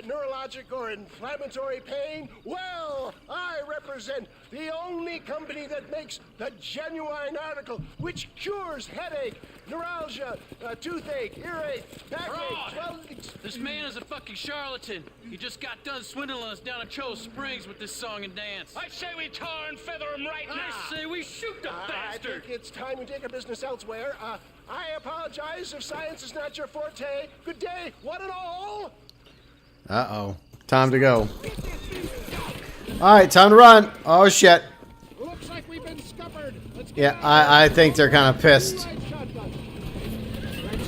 Speaker 11: neurologic or inflammatory pain? Well, I represent the only company that makes the genuine article which cures headache, neuralgia, toothache, earache, backache. Well,
Speaker 12: this man is a fucking charlatan. He just got done swindling us down at Cho Springs with this song and dance.
Speaker 9: I say we tar and feather him right now.
Speaker 12: I say we shoot the
Speaker 11: I
Speaker 12: bastard.
Speaker 11: think it's time we take our business elsewhere. I apologize if science is not your forte. Good day, one and all.
Speaker 1: Uh-oh. Time to go. Alright, time to run. Oh, shit.
Speaker 6: Looks like we've been scuppered. Let's get
Speaker 1: Yeah, I think they're kind of pissed.
Speaker 6: Let's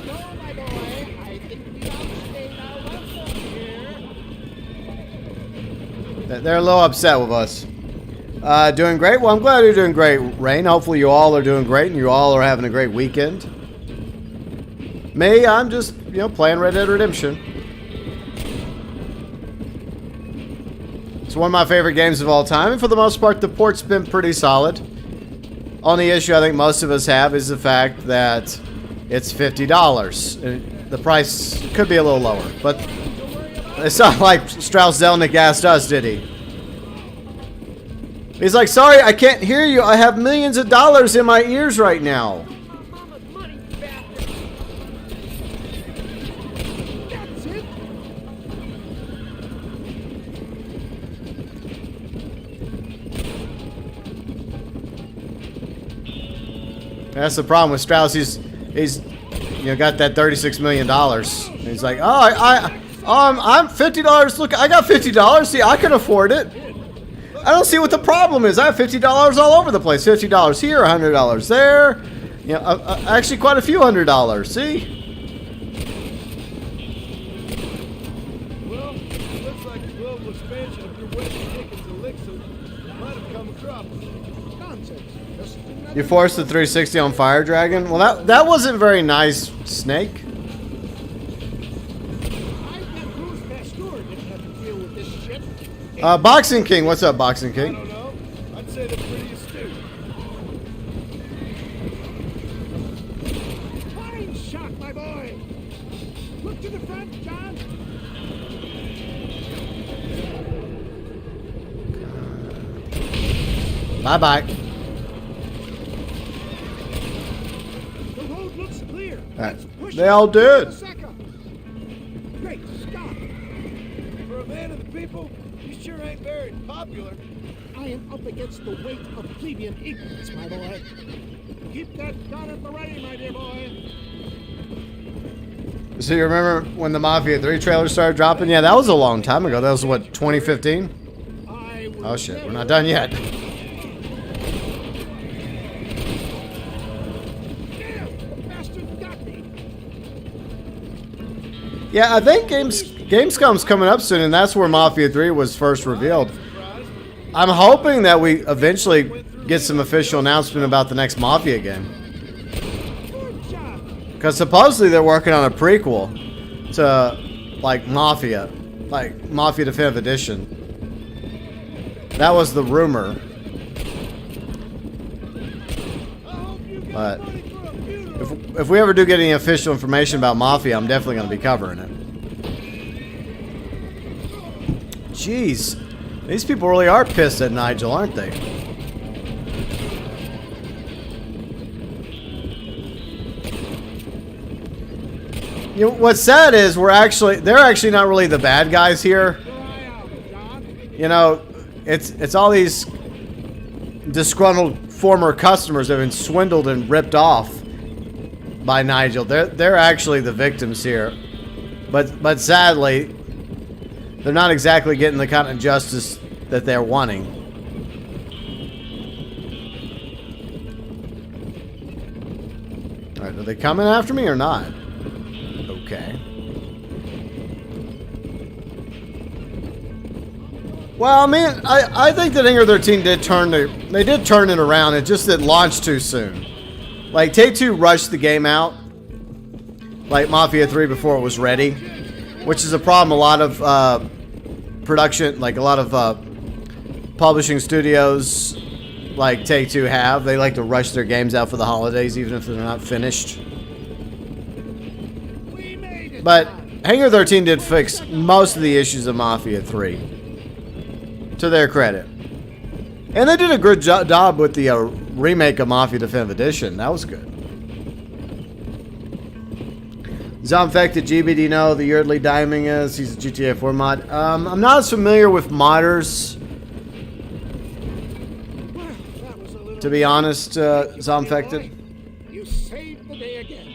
Speaker 6: go, my boy. I think we outstayed our welcome here.
Speaker 1: They're a little upset with us. Doing great? Well, I'm glad you're doing great, Rain. Hopefully you all are doing great and you all are having a great weekend. Me, I'm just, playing Red Dead Redemption. It's one of my favorite games of all time, and for the most part, the port's been pretty solid. Only issue I think most of us have is the fact that it's $50. The price could be a little lower, but it's not like Strauss Zelnick asked us, did he? He's like, sorry, I can't hear you. I have millions of dollars in my ears right now. That's the problem with Strauss. He's got that $36 million. And he's like, oh, I'm $50. Look, I got $50. See, I can afford it. I don't see what the problem is. I have $50 all over the place. $50 here, $100 there. Actually quite a few $100s. See?
Speaker 3: Well, it looks like a global expansion of your West Dickens elixir might have come across. Nonsense. Just another
Speaker 1: You forced the 360 on Fire Dragon? Well, that wasn't very nice, Snake. Boxing King, what's up, Boxing
Speaker 3: I
Speaker 1: King?
Speaker 3: don't know. I'd say they're pretty astute.
Speaker 6: Fine shot, my boy. Look to the front, John.
Speaker 1: Bye-bye.
Speaker 6: The road looks clear.
Speaker 1: Alright. They all did.
Speaker 6: Great Scott.
Speaker 3: For a man of the people, you sure ain't very popular.
Speaker 6: I am up against the weight of plebeian ignorance, my boy. Keep that gun at the ready, my dear boy.
Speaker 1: So you remember when the Mafia 3 trailer started dropping? Yeah, that was a long time ago. That was, what, 2015? Oh, shit. We're not done yet. Yeah, I think Gamescom's coming up soon, and that's where Mafia 3 was first revealed. I'm hoping that we eventually get some official announcement about the next Mafia game. Because supposedly they're working on a prequel to, like, Mafia Definitive Edition. That was the rumor. But if we ever do get any official information about Mafia, I'm definitely going to be covering it. Jeez. These people really are pissed at Nigel, aren't they? You know, what's sad is they're actually not really the bad guys here. You know, it's all these disgruntled former customers that have been swindled and ripped off by Nigel. They're actually the victims here. But sadly, they're not exactly getting the kind of justice that they're wanting. Alright, are they coming after me or not? Okay. Well, I mean, I think that Hangar 13 did turn it around. It just didn't launch too soon. Like, Take-Two rushed the game out, like Mafia 3, before it was ready, which is a problem a lot of publishing studios like Take-Two have. They like to rush their games out for the holidays, even if they're not finished. But Hangar 13 did fix most of the issues of Mafia 3, to their credit. And they did a good job with the remake of Mafia Definitive Edition. That was good. Zombfected GB, do you know the Yardley Diamond is? He's a GTA 4 mod. I'm not as familiar with modders, to be honest, Zombfected.
Speaker 6: You saved the day again.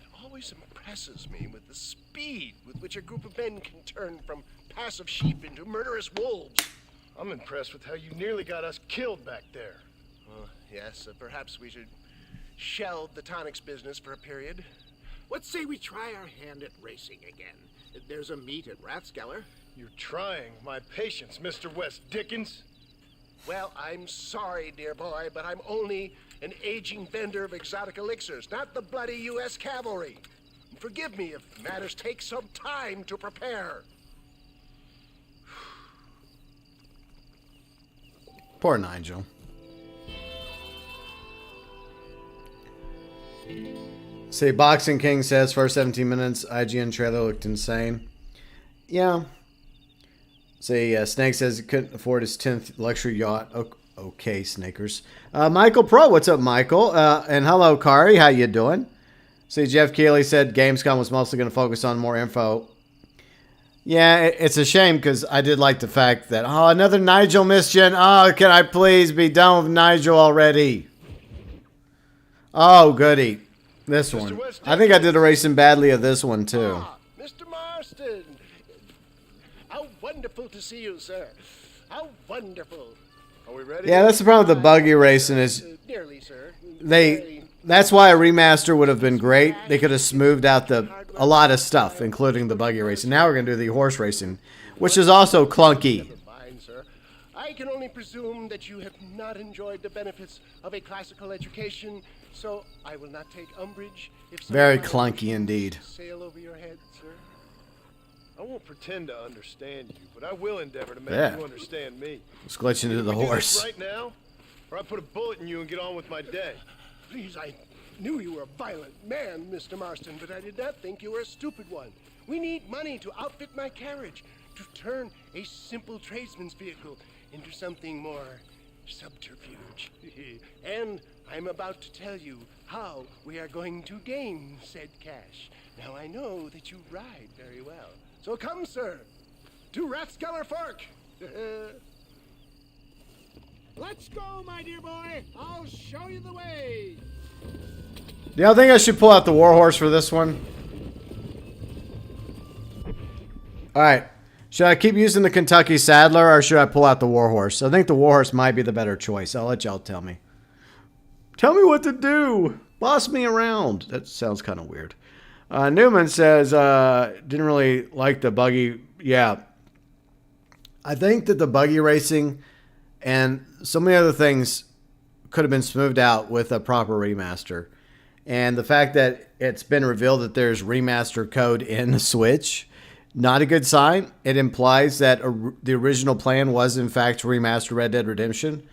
Speaker 11: It always impresses me with the speed with which a group of men can turn from passive sheep into murderous wolves.
Speaker 3: I'm impressed with how you nearly got us killed back there.
Speaker 11: Yes, perhaps we should shelve the tonics business for a period.
Speaker 6: What say we try our hand at racing again? There's a meet at Rathskeller.
Speaker 3: You're trying my patience, Mr. West Dickens.
Speaker 11: Well, I'm sorry, dear boy, but I'm only an aging vendor of exotic elixirs, not the bloody U.S. cavalry. Forgive me if matters take some time to prepare.
Speaker 1: Poor Nigel. Say Boxing King says first 17 minutes IGN trailer looked insane. Yeah. Say Snake says he couldn't afford his 10th luxury yacht. Okay, Snakers. Michael Pro, what's up, Michael? And hello, Kari, how you doing? See, Jeff Keighley said Gamescom was mostly going to focus on more info. Yeah, it's a shame because I did like the fact that, oh, another Nigel mission. Oh, can I please be done with Nigel already? Oh, goody. This one. I think I did a racing badly of this one, too.
Speaker 11: Ah, Mr. Marston. How wonderful to see you, sir. How wonderful.
Speaker 3: Are we ready?
Speaker 1: Yeah, that's the problem with the buggy racing is
Speaker 11: Nearly, sir.
Speaker 1: that's why a remaster would have been great. They could have smoothed out a lot of stuff, including the buggy racing. Now we're going to do the horse racing, which is also clunky.
Speaker 11: Fine, sir. I can only presume that you have not enjoyed the benefits of a classical education, so I will not take umbrage if
Speaker 1: Very clunky indeed.
Speaker 11: sail over your head, sir.
Speaker 3: I won't pretend to understand you, but I will endeavor to make
Speaker 1: Yeah.
Speaker 3: you understand me.
Speaker 1: Let's glitch into the
Speaker 3: Can we do
Speaker 1: horse.
Speaker 3: this right now, or I put a bullet in you and get on with my day.
Speaker 11: Please, I knew you were a violent man, Mr. Marston, but I did not think you were a stupid one. We need money to outfit my carriage, to turn a simple tradesman's vehicle into something more subterfuge. And I'm about to tell you how we are going to gain said cash. Now I know that you ride very well. So come, sir, to Rathskeller Fork.
Speaker 6: Let's go, my dear boy. I'll show you the way.
Speaker 1: Do y'all think I should pull out the warhorse for this one? Alright. Should I keep using the Kentucky Saddler or should I pull out the warhorse? I think the warhorse might be the better choice. I'll let y'all tell me. Tell me what to do. Boss me around. That sounds kind of weird. Newman says, didn't really like the buggy. Yeah. I think that the buggy racing and so many other things could have been smoothed out with a proper remaster. And the fact that it's been revealed that there's remaster code in the Switch, not a good sign. It implies that the original plan was, in fact, to remaster Red Dead Redemption.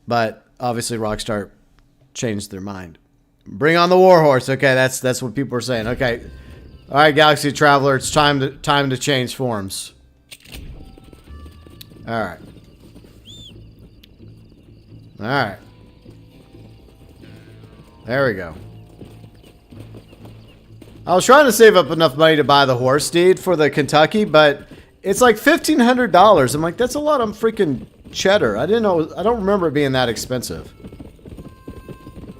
Speaker 1: But obviously Rockstar changed their mind. Bring on the warhorse. Okay, that's what people are saying. Okay. All right, Galaxy Traveler, it's time to change forms. All right. All right. There we go. I was trying to save up enough money to buy the horse steed for the Kentucky, but it's like $1,500. I'm like, that's a lot of freaking cheddar. I don't remember it being that expensive.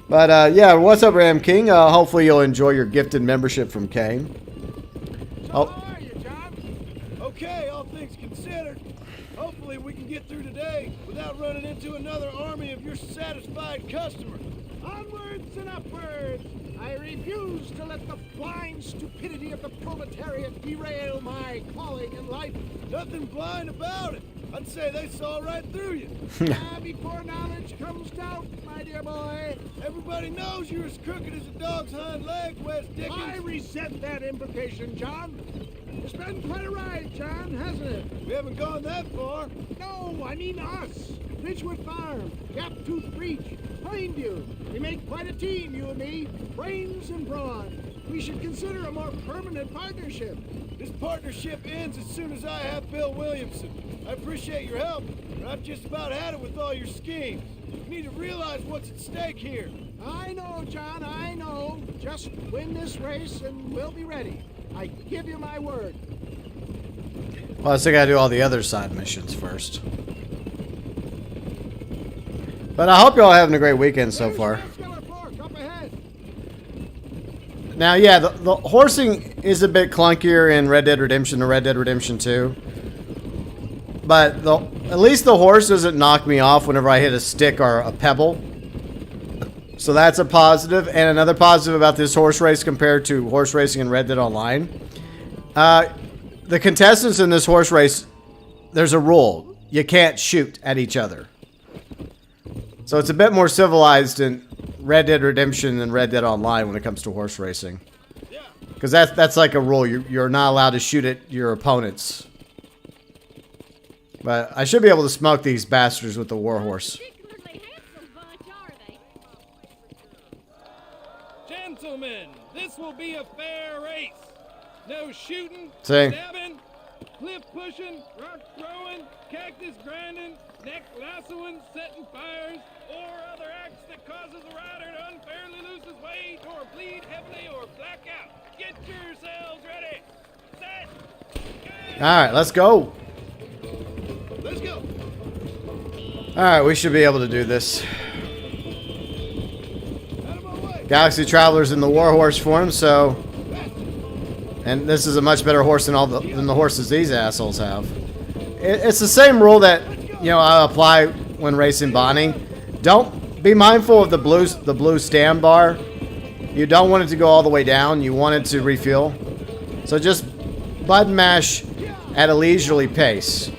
Speaker 1: But yeah, what's up, Ramking? Hopefully you'll enjoy your gifted membership from Kane.
Speaker 3: How are you, John? Okay, all things considered. Hopefully we can get through today without running into another army of your satisfied customers.
Speaker 6: Onwards and upwards. I refuse to let the blind stupidity of the proletariat derail my calling in life.
Speaker 3: Nothing blind about it. I'd say they saw right through you.
Speaker 6: Before knowledge comes doubt, my dear boy.
Speaker 3: Everybody knows you're as crooked as a dog's hind leg, Wes Dickens.
Speaker 6: I resent that implication, John. It's been quite a ride, John, hasn't it?
Speaker 3: We haven't gone that far.
Speaker 6: No, I mean us. Ridgewood Farm, Gaptooth Breach, Plainview. We make quite a team, you and me. Brains and brawn. We should consider a more permanent partnership.
Speaker 3: This partnership ends as soon as I have Bill Williamson. I appreciate your help, but I've just about had it with all your schemes. You need to realize what's at stake here.
Speaker 6: I know, John, I know. Just win this race and we'll be ready. I give you my word.
Speaker 1: Well, I still gotta do all the other side missions first. But I hope you're all having a great weekend so far. Now, yeah, the horsing is a bit clunkier in Red Dead Redemption than Red Dead Redemption 2. But at least the horse doesn't knock me off whenever I hit a stick or a pebble. So that's a positive. And another positive about this horse race compared to horse racing in Red Dead Online. The contestants in this horse race, there's a rule. You can't shoot at each other. So it's a bit more civilized in Red Dead Redemption than Red Dead Online when it comes to horse racing. Because that's like a rule. You're not allowed to shoot at your opponents. But I should be able to smoke these bastards with the warhorse.
Speaker 10: Gentlemen, this will be a fair race. No shooting,
Speaker 1: See?
Speaker 10: stabbing, cliff pushing, rock throwing, cactus grinding, neck lassoing, setting fires, or other acts that causes a rider to unfairly lose his weight or bleed heavily or black out. Get yourselves ready. Set.
Speaker 1: Alright, let's go.
Speaker 3: Let's go.
Speaker 1: Alright, we should be able to do this. Galaxy Traveler's in the Warhorse form, so... And this is a much better horse than the horses these assholes have. It's the same rule that, you know, I apply when racing Bonnie. Don't be mindful of the blue stand bar. You don't want it to go all the way down. You want it to refuel. So just button mash at a leisurely pace.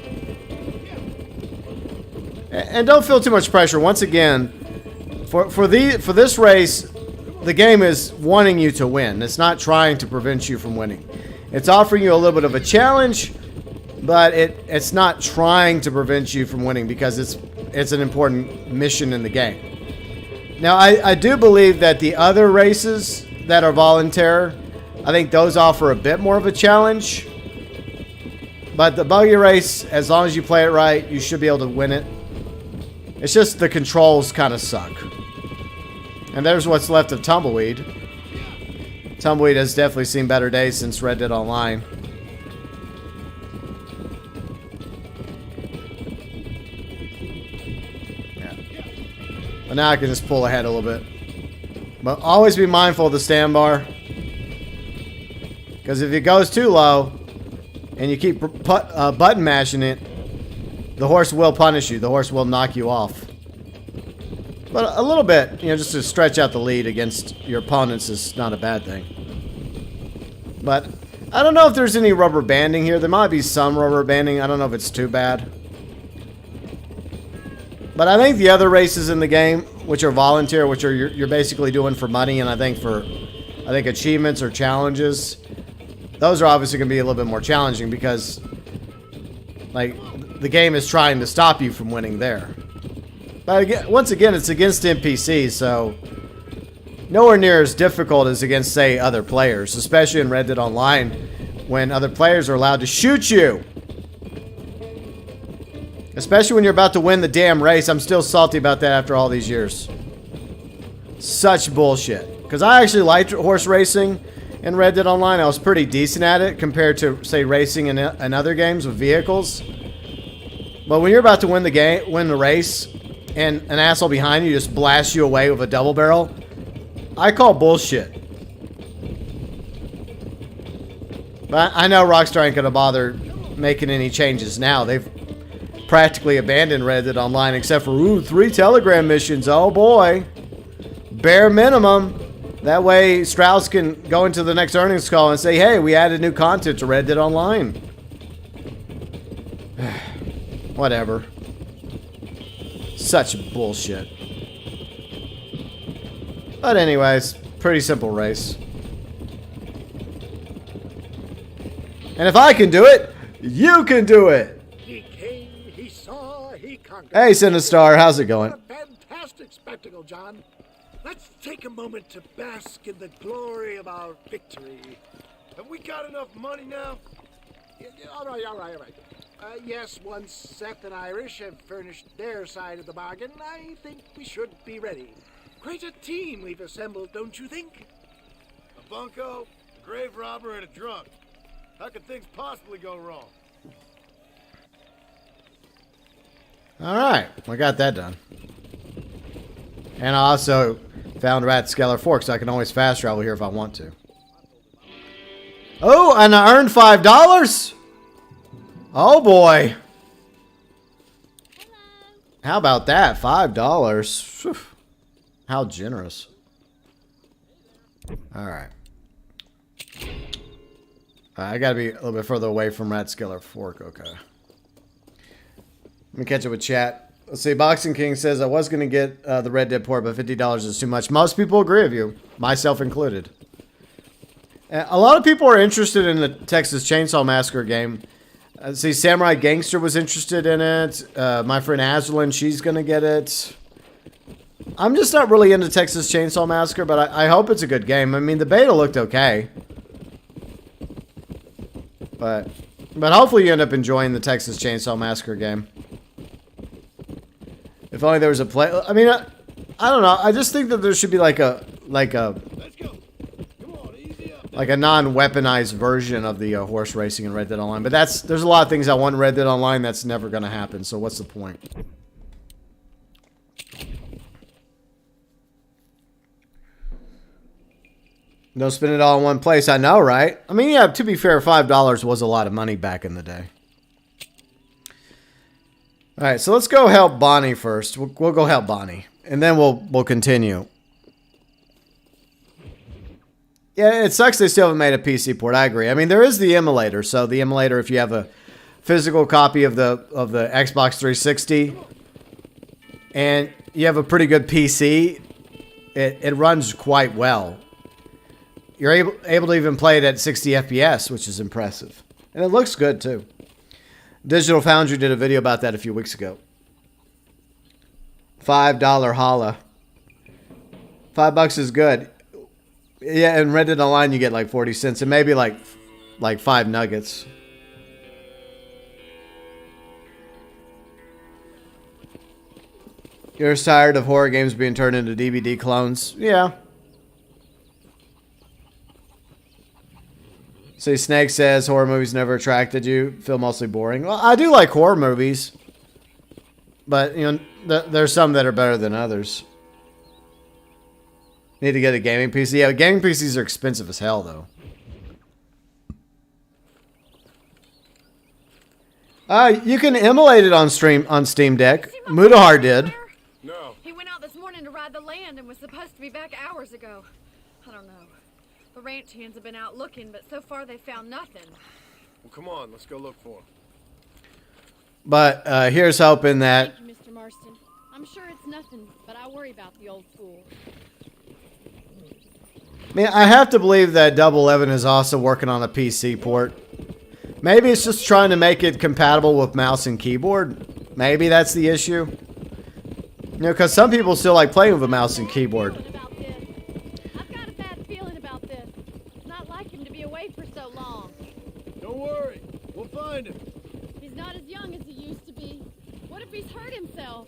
Speaker 1: And don't feel too much pressure. Once again, for this race, the game is wanting you to win. It's not trying to prevent you from winning. It's offering you a little bit of a challenge, but it's not trying to prevent you from winning because it's an important mission in the game. Now, I do believe that the other races that are voluntary, I think those offer a bit more of a challenge. But the buggy race, as long as you play it right, you should be able to win it. It's just the controls kind of suck. And there's what's left of Tumbleweed. Tumbleweed has definitely seen better days since Red Dead Online. But now I can just pull ahead a little bit. But always be mindful of the stand bar. Because if it goes too low, and you keep button mashing it, the horse will punish you. The horse will knock you off. But a little bit, you know, just to stretch out the lead against your opponents is not a bad thing. But I don't know if there's any rubber banding here. There might be some rubber banding. I don't know if it's too bad. But I think the other races in the game, which are volunteer, which are you're basically doing for money, and I think achievements or challenges, those are obviously going to be a little bit more challenging because, like, the game is trying to stop you from winning there. But again, once again, it's against NPCs, so nowhere near as difficult as against, say, other players, especially in Red Dead Online, when other players are allowed to shoot you. Especially when you're about to win the damn race. I'm still salty about that after all these years. Such bullshit. Because I actually liked horse racing in Red Dead Online. I was pretty decent at it compared to, say, racing in other games with vehicles. But when you're about to win the race, and an asshole behind you just blasts you away with a double barrel, I call bullshit. But I know Rockstar ain't gonna bother making any changes now. They've practically abandoned Red Dead Online except for 3 Telegram missions. Oh boy, bare minimum. That way Strauss can go into the next earnings call and say, hey, we added new content to Red Dead Online. Whatever. Such bullshit. But anyways, pretty simple race. And if I can do it, you can do it.
Speaker 6: He came, he saw, he conquered.
Speaker 1: Hey, SYNNASTARR, how's it going?
Speaker 6: What a fantastic spectacle, John. Let's take a moment to bask in the glory of our victory.
Speaker 3: Have we got enough money now?
Speaker 6: All right. Yes, once Seth and Irish have furnished their side of the bargain, I think we should be ready. Quite a team we've assembled, don't you think?
Speaker 3: A bunco, a grave robber, and a drunk. How could things possibly go wrong?
Speaker 1: Alright, I got that done. And I also found Rathskeller Fork, so I can always fast travel here if I want to. Oh, and I earned $5? Oh boy. How about that? $5. Whew. How generous. Alright. I gotta be a little bit further away from Rathskeller Fork. Okay. Let me catch up with chat. Let's see. Boxing King says, I was gonna get the Red Dead port, but $50 is too much. Most people agree with you. Myself included. A lot of people are interested in the Texas Chainsaw Massacre game. See, Samurai Gangster was interested in it. My friend Azralynn, she's gonna get it. I'm just not really into Texas Chainsaw Massacre, but I hope it's a good game. I mean, the beta looked okay. But hopefully you end up enjoying the Texas Chainsaw Massacre game. If only there was a play. I mean, I don't know. I just think that there should be like a non-weaponized version of the horse racing in Red Dead Online. But there's a lot of things I want in Red Dead Online that's never going to happen. So what's the point? Don't spend it all in one place. I know, right? I mean, yeah, to be fair, $5 was a lot of money back in the day. All right, so let's go help Bonnie first. We'll go help Bonnie, and then we'll continue. Yeah, it sucks they still haven't made a PC port. I agree. I mean, there is the emulator. So the emulator, if you have a physical copy of the Xbox 360 and you have a pretty good PC, it runs quite well. You're able to even play it at 60 FPS, which is impressive. And it looks good, too. Digital Foundry did a video about that a few weeks ago. $5 holla. $5 is good. Yeah, and Red Dead Online you get like 40 cents and maybe like 5 nuggets. You're tired of horror games being turned into DVD clones? Yeah. See, Snake says horror movies never attracted you. Feel mostly boring. Well, I do like horror movies, but you know, there's some that are better than others. Need to get a gaming PC. Yeah, gaming PCs are expensive as hell, though. You can emulate it on Steam Deck. Mudahar did.
Speaker 7: No. He went out this morning to ride the land and was supposed to be back hours ago. I don't know. The ranch hands have been out looking, but so far they found nothing.
Speaker 3: Well, come on, let's go look for him.
Speaker 1: But here's hoping that...
Speaker 7: Thank you, Mr. Marston. I'm sure it's nothing, but I worry about the old fool.
Speaker 1: I mean, I have to believe that Double 11 is also working on a PC port. Maybe it's just trying to make it compatible with mouse and keyboard. Maybe that's the issue. You know, because some people still like playing with a mouse and keyboard.
Speaker 7: I've got a bad feeling about this. It's not like him to be away for so long.
Speaker 3: Don't worry, we'll find him.
Speaker 7: He's not as young as he used to be. What if he's hurt himself?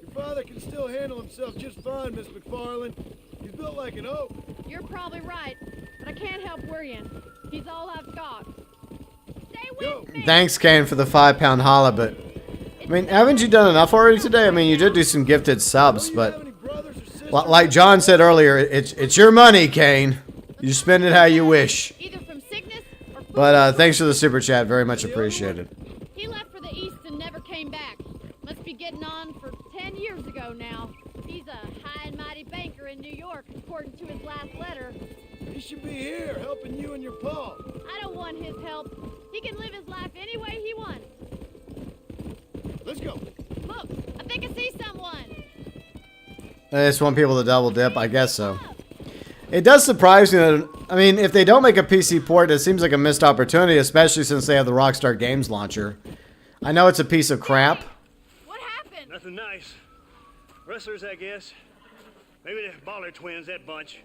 Speaker 3: Your father can still handle himself just fine, Miss McFarland. He's built like an oak.
Speaker 7: You're probably right, but I can't help worrying. He's all I've got. Stay with me.
Speaker 1: Thanks, Kane, for the £5 holla, but... I mean, haven't you done enough already today? I mean, you did do some gifted subs, but... Like John said earlier, it's your money, Kane. You spend it how you wish. But thanks for the super chat. Very much appreciated.
Speaker 7: He left for the east and never came back. Must be getting on for 10 years ago now. He's a high and mighty banker in New York, according to his last letter.
Speaker 3: He should be here, helping you and your pa.
Speaker 7: I don't want his help. He can live his life any way he wants.
Speaker 3: Let's go.
Speaker 7: Look, I think I see someone.
Speaker 1: I just want people to double dip. I guess so. It does surprise me that, I mean, if they don't make a PC port, it seems like a missed opportunity, especially since they have the Rockstar Games launcher. I know it's a piece of crap.
Speaker 7: What happened?
Speaker 13: Nothing nice. Rustlers, I guess. Maybe the Baller twins, that bunch.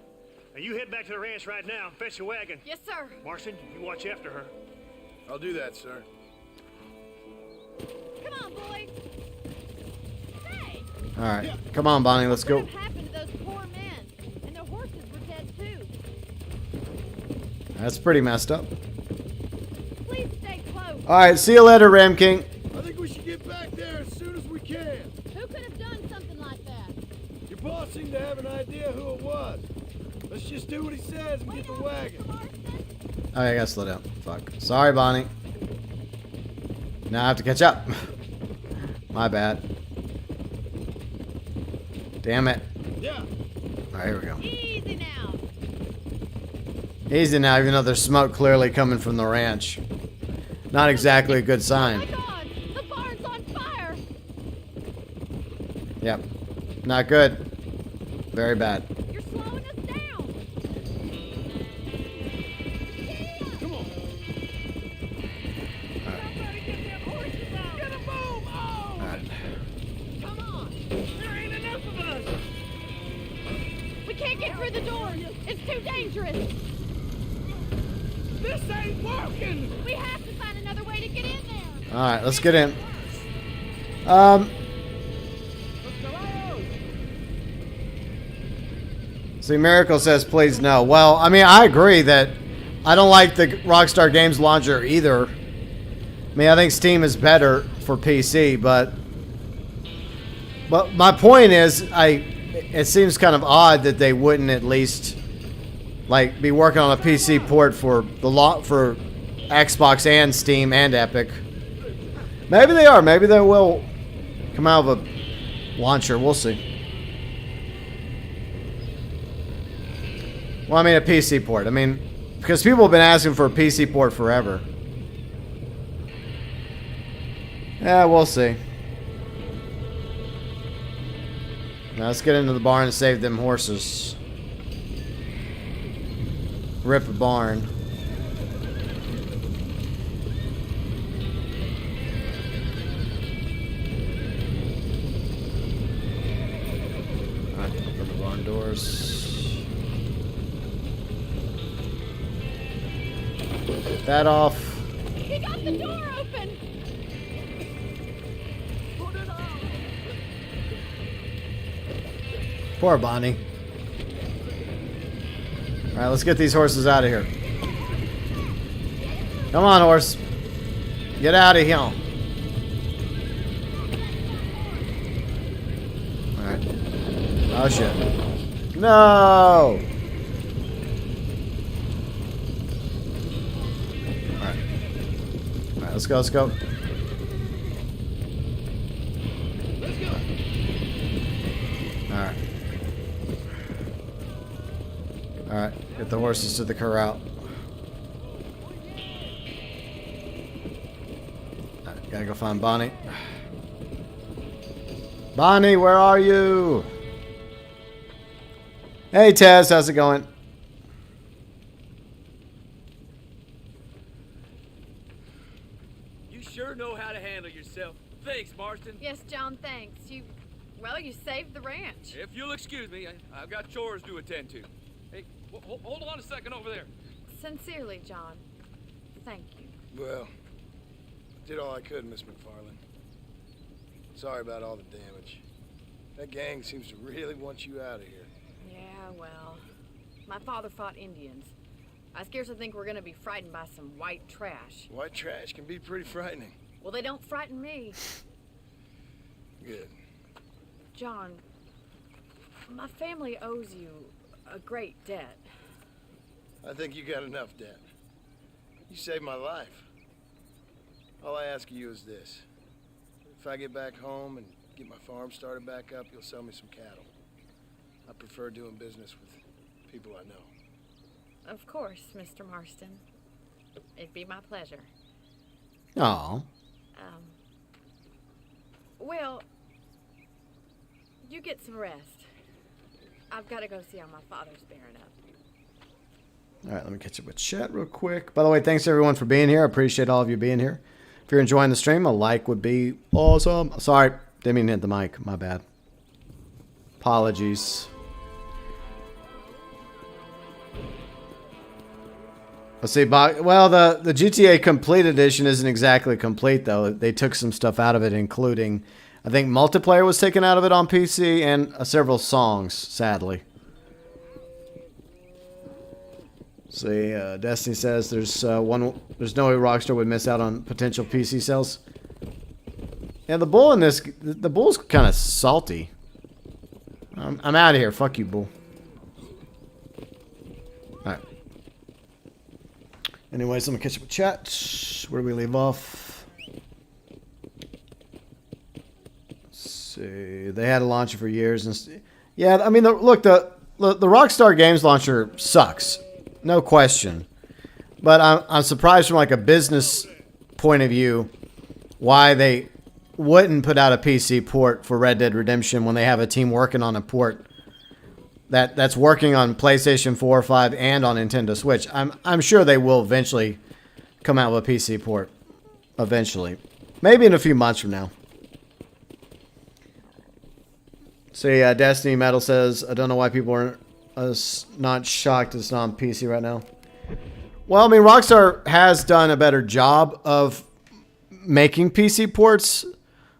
Speaker 13: Now you head back to the ranch right now and fetch a wagon.
Speaker 7: Yes, sir.
Speaker 13: Marston, you watch after her.
Speaker 3: I'll do that, sir.
Speaker 7: Come on, boys. Say.
Speaker 1: All right. Come on, Bonnie. Let's go.
Speaker 7: What happened to those poor men? And their horses were dead, too.
Speaker 1: That's pretty messed up.
Speaker 7: Please stay close.
Speaker 1: All right. See you later, Ramking.
Speaker 3: I think we should get back there as soon as we can.
Speaker 7: Who could have done something like that?
Speaker 3: Your boss seemed to have an idea who it was. Let's just do what he says and get the wagon.
Speaker 1: Oh, I gotta slow down. Fuck. Sorry, Bonnie. Now I have to catch up. My bad. Damn it.
Speaker 3: Yeah.
Speaker 1: Alright, here we go.
Speaker 7: Easy now.
Speaker 1: Easy now, even though there's smoke clearly coming from the ranch. Not exactly a good sign.
Speaker 7: Oh my God! The barn's on fire!
Speaker 1: Yep. Not good. Very bad.
Speaker 7: You're slowing us down.
Speaker 3: Come on.
Speaker 7: Somebody get them horses out. Get them boom! Oh!
Speaker 1: Alright.
Speaker 7: Come on. There ain't enough of us. We can't get through the door. It's too dangerous.
Speaker 3: This ain't working.
Speaker 7: We have to find another way to get in there.
Speaker 1: Alright, let's get in. See, Miracle says, please no. Well, I mean, I agree that I don't like the Rockstar Games launcher either. I mean, I think Steam is better for PC, but my point is, it seems kind of odd that they wouldn't at least like be working on a PC port for for Xbox and Steam and Epic. Maybe they are. Maybe they will come out of a launcher. We'll see. Well, I mean a PC port. I mean, because people have been asking for a PC port forever. Yeah, we'll see. Now let's get into the barn and save them horses. Rip a barn. Alright, open the barn doors. Get that off.
Speaker 7: He got the door open!
Speaker 1: Poor Bonnie. Alright, let's get these horses out of here. Come on, horse. Get out of here. Alright. Oh, shit. No! Alright. Alright, let's go, let's go. Alright. Alright, get the horses to the corral. Alright, gotta go find Bonnie. Bonnie, where are you? Hey, Taz, how's it going?
Speaker 14: You sure know how to handle yourself. Thanks, Marston.
Speaker 7: Yes, John, thanks. Well, you saved the ranch.
Speaker 14: If you'll excuse me, I've got chores to attend to. Hey, hold on a second over there.
Speaker 7: Sincerely, John. Thank you.
Speaker 3: Well, I did all I could, Miss McFarland. Sorry about all the damage. That gang seems to really want you out of here.
Speaker 7: Yeah, well, my father fought Indians. I scarcely think we're gonna be frightened by some white trash.
Speaker 3: White trash can be pretty frightening.
Speaker 7: Well, they don't frighten me.
Speaker 3: Good.
Speaker 7: John, my family owes you a great debt.
Speaker 3: I think you got enough debt. You saved my life. All I ask of you is this. If I get back home and get my farm started back up, you'll sell me some cattle. I prefer doing business with people I know.
Speaker 7: Of course, Mr. Marston. It'd be my pleasure.
Speaker 1: Aw.
Speaker 7: Well, you get some rest. I've got to go see how my father's bearing up.
Speaker 1: Alright, let me catch up with chat real quick. By the way, thanks everyone for being here. I appreciate all of you being here. If you're enjoying the stream, a like would be awesome. Sorry, didn't mean to hit the mic. My bad. Apologies. Let's see. Well, the GTA Complete Edition isn't exactly complete, though. They took some stuff out of it, including, I think, multiplayer was taken out of it on PC, and several songs, sadly. See, Destiny says there's no way Rockstar would miss out on potential PC sales. Yeah, the bull in this, the bull's kind of salty. I'm out of here. Fuck you, bull. Alright. Anyways, let me catch up with chat. Where do we leave off? Let's see. They had a launcher for years. And yeah, I mean, look, the Rockstar Games launcher sucks. No question. But I'm surprised from like a business point of view why they wouldn't put out a PC port for Red Dead Redemption when they have a team working on a port that's working on PlayStation 4, 5, and on Nintendo Switch. I'm sure they will eventually come out with a PC port. Eventually. Maybe in a few months from now. So yeah, Destiny Metal says, I don't know why people are not shocked it's not on PC right now. Well, I mean, Rockstar has done a better job of making PC ports.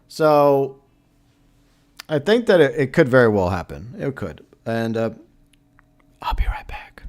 Speaker 1: So I think that it could very well happen. It could. And I'll be right back.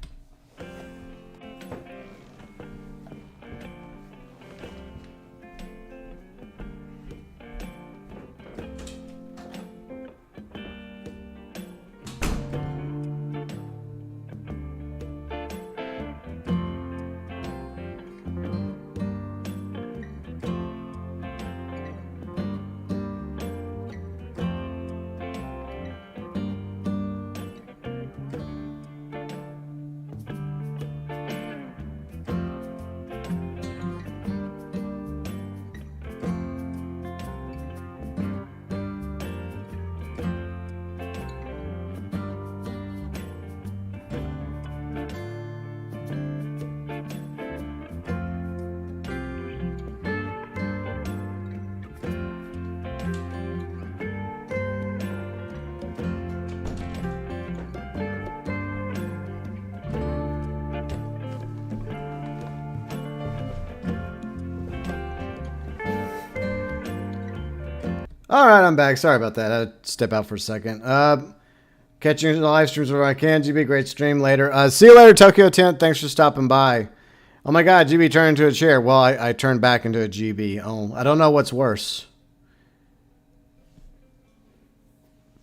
Speaker 1: All right, I'm back. Sorry about that. I had to step out for a second. Catching the live streams where I can. GB, great stream later. See you later, TokyoTent. Thanks for stopping by. Oh my God, GB turned into a chair. Well, I turned back into a GB. Oh, I don't know what's worse.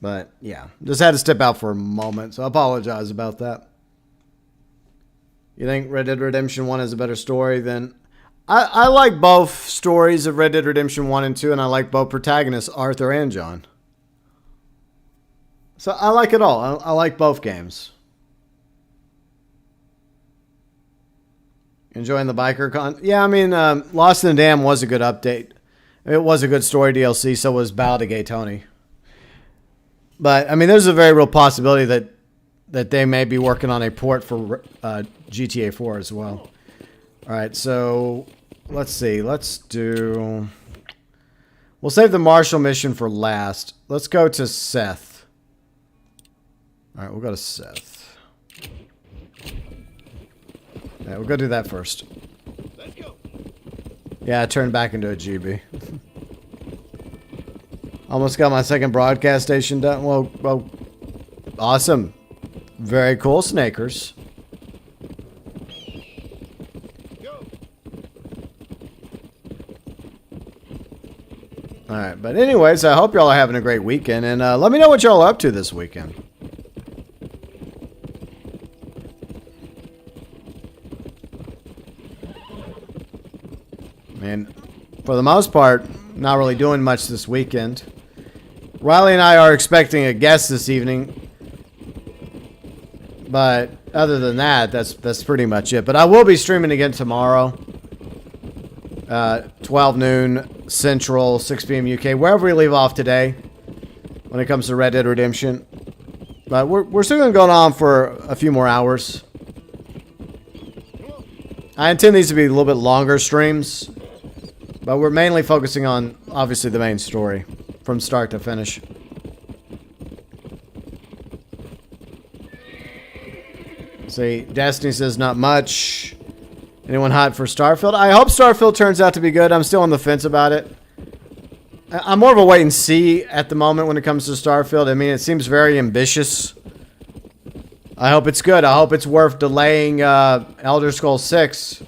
Speaker 1: But yeah, just had to step out for a moment, so I apologize about that. You think Red Dead Redemption 1 is a better story than... I like both stories of Red Dead Redemption 1 and 2, and I like both protagonists, Arthur and John. So I like it all. I like both games. Enjoying the biker con? Yeah, I mean, Lost in the Dam was a good update. It was a good story DLC, so was Battle to Gay Tony. But, I mean, there's a very real possibility that they may be working on a port for GTA 4 as well. All right, so let's see. Let's do... We'll save the Marshall mission for last. Let's go to Seth. All right, we'll go to Seth. Yeah, we'll go do that first.
Speaker 3: Let's go.
Speaker 1: Yeah, I turned back into a GB. Almost got my second broadcast station done. Well, awesome. Very cool, Snakers.
Speaker 3: Go.
Speaker 1: All right, but anyways, I hope y'all are having a great weekend, and let me know what y'all are up to this weekend. And for the most part, not really doing much this weekend. Riley and I are expecting a guest this evening. But other than that, that's pretty much it. But I will be streaming again tomorrow. 12 noon Central, 6 p.m. UK. Wherever we leave off today. When it comes to Red Dead Redemption. But we're still going to go on for a few more hours. I intend these to be a little bit longer streams. But we're mainly focusing on, obviously, the main story. From start to finish. See, Destiny says not much. Anyone hot for Starfield? I hope Starfield turns out to be good. I'm still on the fence about it. I'm more of a wait and see at the moment when it comes to Starfield. I mean, it seems very ambitious. I hope it's good. I hope it's worth delaying Elder Scrolls 6.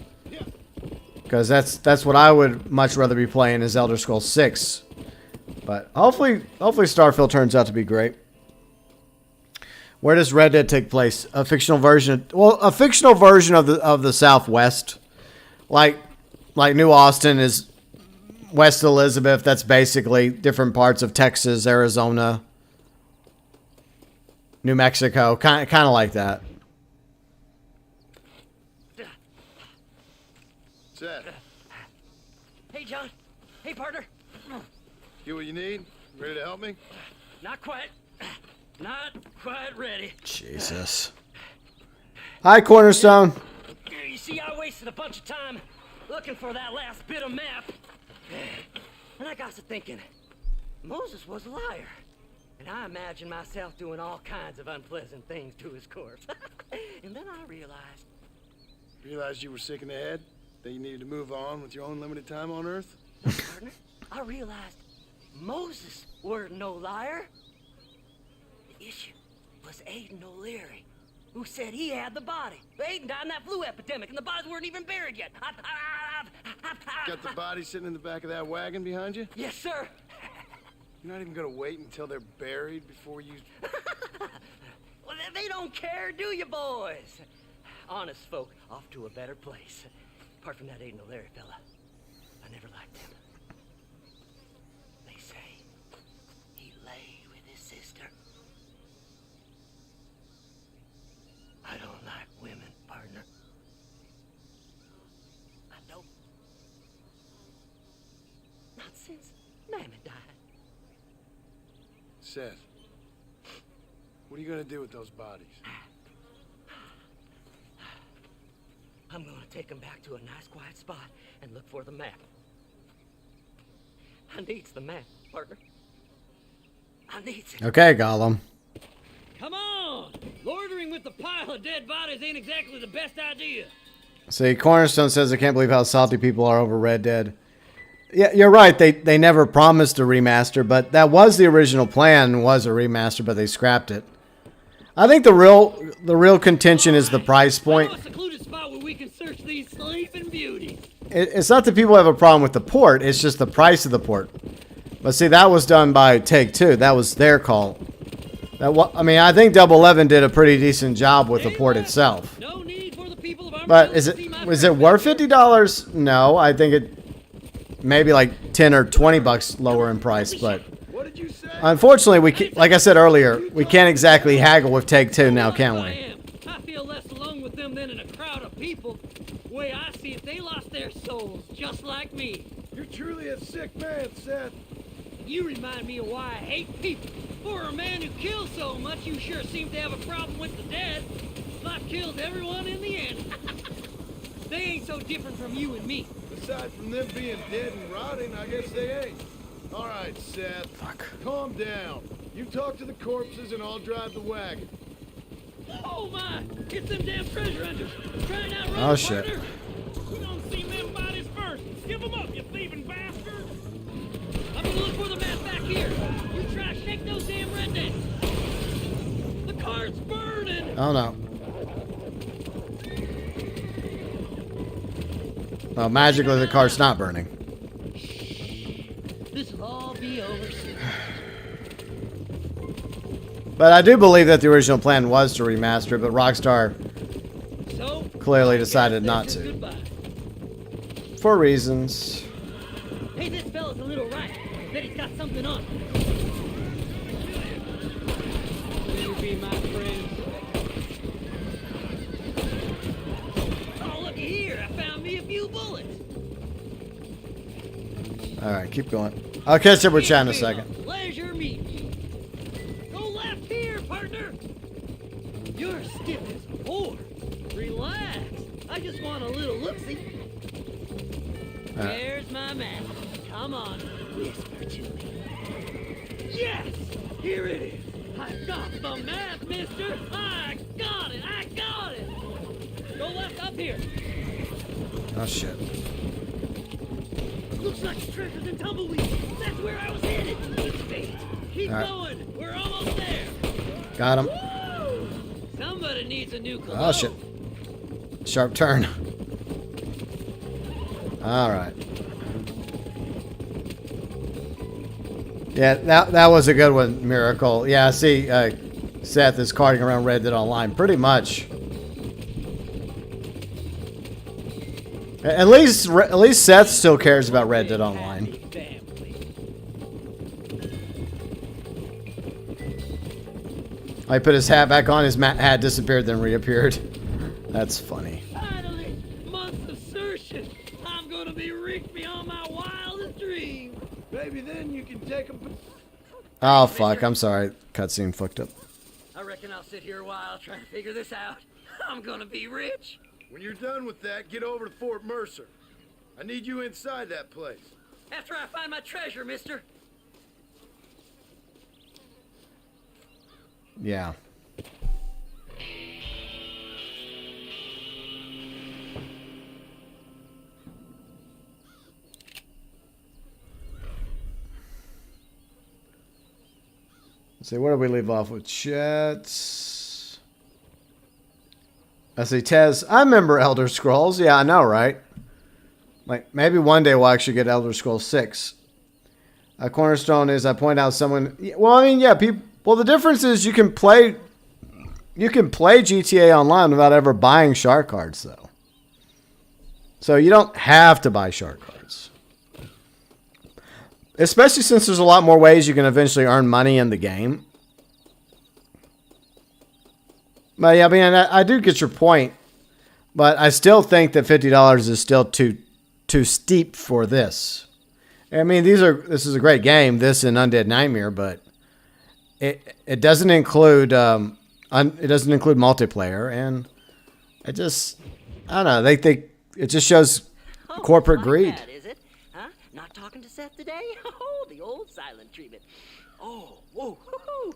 Speaker 1: Because that's what I would much rather be playing is Elder Scrolls 6. But hopefully Starfield turns out to be great. Where does Red Dead take place? A fictional version of the Southwest. Like New Austin is West Elizabeth. That's basically different parts of Texas, Arizona, New Mexico, kind of like that.
Speaker 3: Seth.
Speaker 15: Hey, John. Hey, partner.
Speaker 3: Get what you need? Ready to help me?
Speaker 15: Not quite. Not quite ready.
Speaker 1: Jesus. Hi, Cornerstone.
Speaker 15: You see, I wasted a bunch of time looking for that last bit of map. And I got to thinking, Moses was a liar. And I imagined myself doing all kinds of unpleasant things to his corpse. And then I realized...
Speaker 3: Realized you were sick in the head? That you needed to move on with your own limited time on Earth?
Speaker 15: No, partner. I realized Moses weren't no liar. The issue was Aiden O'Leary, who said he had the body. Aiden died in that flu epidemic, and the bodies weren't even buried yet.
Speaker 3: Got the body sitting in the back of that wagon behind you?
Speaker 15: Yes, sir.
Speaker 3: You're not even gonna wait until they're buried before you...
Speaker 15: Well, they don't care, do you, boys? Honest folk off to a better place. Apart from that Aiden O'Leary fella, I never liked him. They say he lay with his sister. I don't like women, partner. I don't. Not since Mammy died.
Speaker 3: Seth, what are you gonna do with those bodies?
Speaker 15: I'm gonna take them back to a nice quiet spot and look for the map. I needs the map, partner. I needs it.
Speaker 1: Okay, Gollum.
Speaker 9: Come on! Loitering with the pile of dead bodies ain't exactly the best idea.
Speaker 1: See, Cornerstone says, I can't believe how salty people are over Red Dead. Yeah, you're right. They never promised a remaster, but that was the original plan, was a remaster, but they scrapped it. I think the real contention is the price point. It's not that people have a problem with the port, it's just the price of the port. But see, that was done by Take-Two. That was their call. I mean, I think Double 11 did a pretty decent job with the port itself. But was it worth $50? No, I think it maybe like 10 or 20 bucks lower in price, but unfortunately, like I said earlier, we can't exactly haggle with Take-Two now, can we?
Speaker 16: I feel less alone with them than in a crowd of people. The way I see it, they lost their souls, just like me.
Speaker 3: You're truly a sick man, Seth.
Speaker 16: You remind me of why I hate people. For a man who kills so much, you sure seem to have a problem with the dead. Life kills everyone in the end. They ain't so different from you and me.
Speaker 3: Aside from them being dead and rotting, I guess they ain't. All right, Seth.
Speaker 1: Fuck.
Speaker 3: Calm down. You talk to the corpses and I'll drive the wagon.
Speaker 16: Oh my! It's them damn treasure hunters! Trying out
Speaker 1: Oh shit.
Speaker 16: We don't see them bodies first! Give them up, you thieving bastard! I'm gonna look for the map back here! You try to shake those damn rednecks! The car's burning!
Speaker 1: Oh no. Well, magically the car's not burning.
Speaker 16: This'll all be over soon.
Speaker 1: But I do believe that the original plan was to remaster it, but Rockstar clearly decided not to. For reasons.
Speaker 16: Hey, this fella's a little right. I bet he's got something on. You be my friend. Oh, looky here. I found me a few bullets.
Speaker 1: Alright, keep going. I'll catch up with Chad in a second.
Speaker 16: Pleasure meeting you. Go left here, partner. You're stiff as a board. Relax. I just want a little look-see. There's my map. Come on. Whisper to me. Yes! Here it is. I got the map, mister. I got it. I got it. Go left up here.
Speaker 1: Oh shit.
Speaker 16: Looks like treasures and tumbleweeds. That's where I was headed. It's fate. Keep going. We're almost there.
Speaker 1: Got him.
Speaker 16: Woo! Somebody needs a new cologne.
Speaker 1: Oh shit. Sharp turn. Alright. Yeah, that was a good one, Miracle. Yeah, see, Seth is carting around Red Dead Online. Pretty much. At least Seth still cares about Red Dead Online. I put his hat back on, his hat disappeared, then reappeared. That's funny.
Speaker 16: Finally, months of searching. I'm gonna be rich beyond my wildest dreams.
Speaker 3: Maybe then you can take them.
Speaker 1: Oh fuck, I'm sorry. Cutscene fucked up.
Speaker 15: I reckon I'll sit here a while trying to figure this out. I'm gonna be rich.
Speaker 3: When you're done with that, get over to Fort Mercer. I need you inside that place.
Speaker 15: After I find my treasure, mister.
Speaker 1: Yeah. Let's see, where do we leave off with chats? I see Tez. I remember Elder Scrolls. Yeah, I know, right? Like, maybe one day we'll actually get Elder Scrolls 6. A cornerstone is I point out someone. Well, I mean, yeah, people. Well, the difference is you can play GTA Online without ever buying shark cards, though. So you don't have to buy shark cards. Especially since there's a lot more ways you can eventually earn money in the game. But yeah, I mean, I do get your point. But I still think that $50 is still too steep for this. I mean, this is a great game, this and Undead Nightmare, but it doesn't include multiplayer, and I don't know. It just shows corporate greed.
Speaker 15: Bad, is it? Huh? Not talking to Seth today? Oh, the old silent treatment. Oh, whoa, woo-hoo.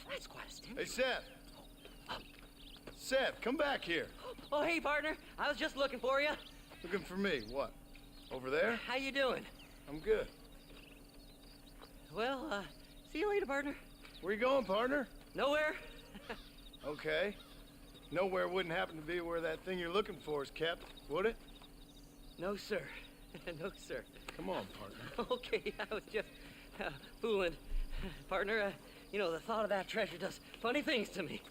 Speaker 15: That's quite a stimulus.
Speaker 3: Hey, Seth. Seth, come back here.
Speaker 15: Oh, hey, partner. I was just looking for you.
Speaker 3: Looking for me? What? Over there?
Speaker 15: How you doing?
Speaker 3: I'm good.
Speaker 15: Well, see you later, partner.
Speaker 3: Where you going, partner?
Speaker 15: Nowhere.
Speaker 3: Okay. Nowhere wouldn't happen to be where that thing you're looking for is kept, would it?
Speaker 15: No, sir. No, sir.
Speaker 3: Come on, partner.
Speaker 15: Okay, I was just fooling. Partner, you know, the thought of that treasure does funny things to me.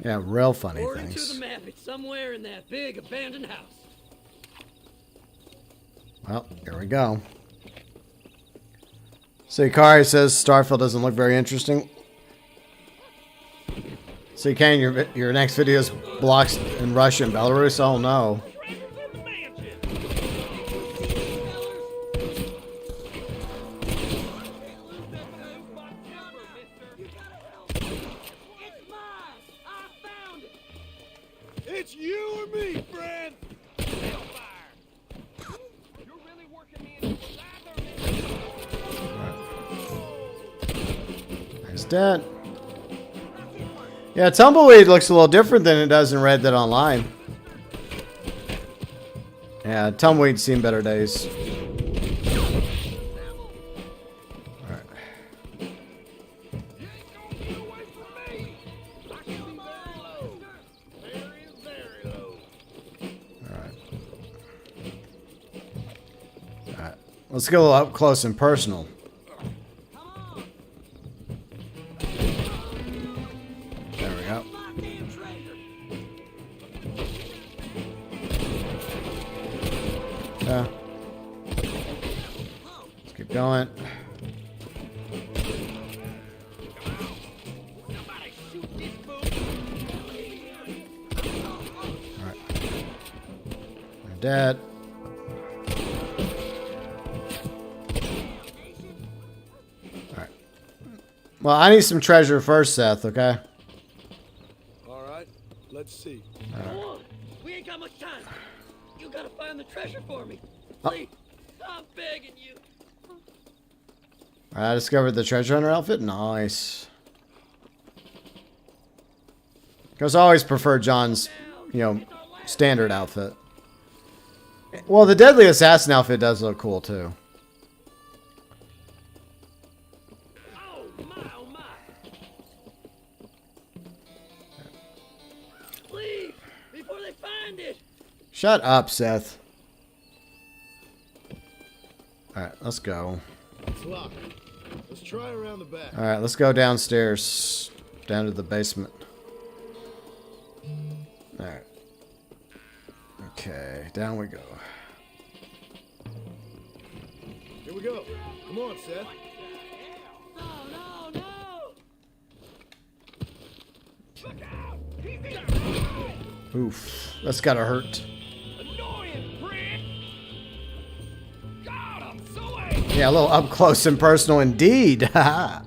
Speaker 1: Yeah, real funny
Speaker 16: According
Speaker 1: things.
Speaker 16: to the map, it's somewhere in that big abandoned house.
Speaker 1: Well, here we go. See, Kari says Starfield doesn't look very interesting. See, Kane, your next video is blocks in Russia and Belarus. Oh no.
Speaker 10: It's you or me, friend.
Speaker 1: He's dead. Yeah, Tumbleweed looks a little different than it does in Red Dead Online. Yeah, Tumbleweed's seen better days. Alright. Alright. Let's go up close and personal. There we go. Yeah. Let's keep going. Alright. They're dead. Alright. Well, I need some treasure first, Seth, okay?
Speaker 10: Alright, let's see.
Speaker 16: Come on, we ain't got much time. You gotta find the treasure for me. Please, I'm begging you.
Speaker 1: I discovered the treasure hunter outfit. Nice. Because I always prefer John's, standard outfit. Well, the Deadly Assassin outfit does look cool, too.
Speaker 16: Oh my. Please, before they find it.
Speaker 1: Shut up, Seth. Alright, let's go.
Speaker 3: It's locked. Let's try around the back.
Speaker 1: Alright, let's go downstairs. Down to the basement. Alright. Okay, down we go.
Speaker 3: Here we go. Come on, Seth.
Speaker 16: No, no, no. Look out!
Speaker 1: Oof. That's gotta hurt.
Speaker 10: Annoying prick! God, I'm so angry!
Speaker 1: Yeah, a little up close and personal indeed.
Speaker 16: Slow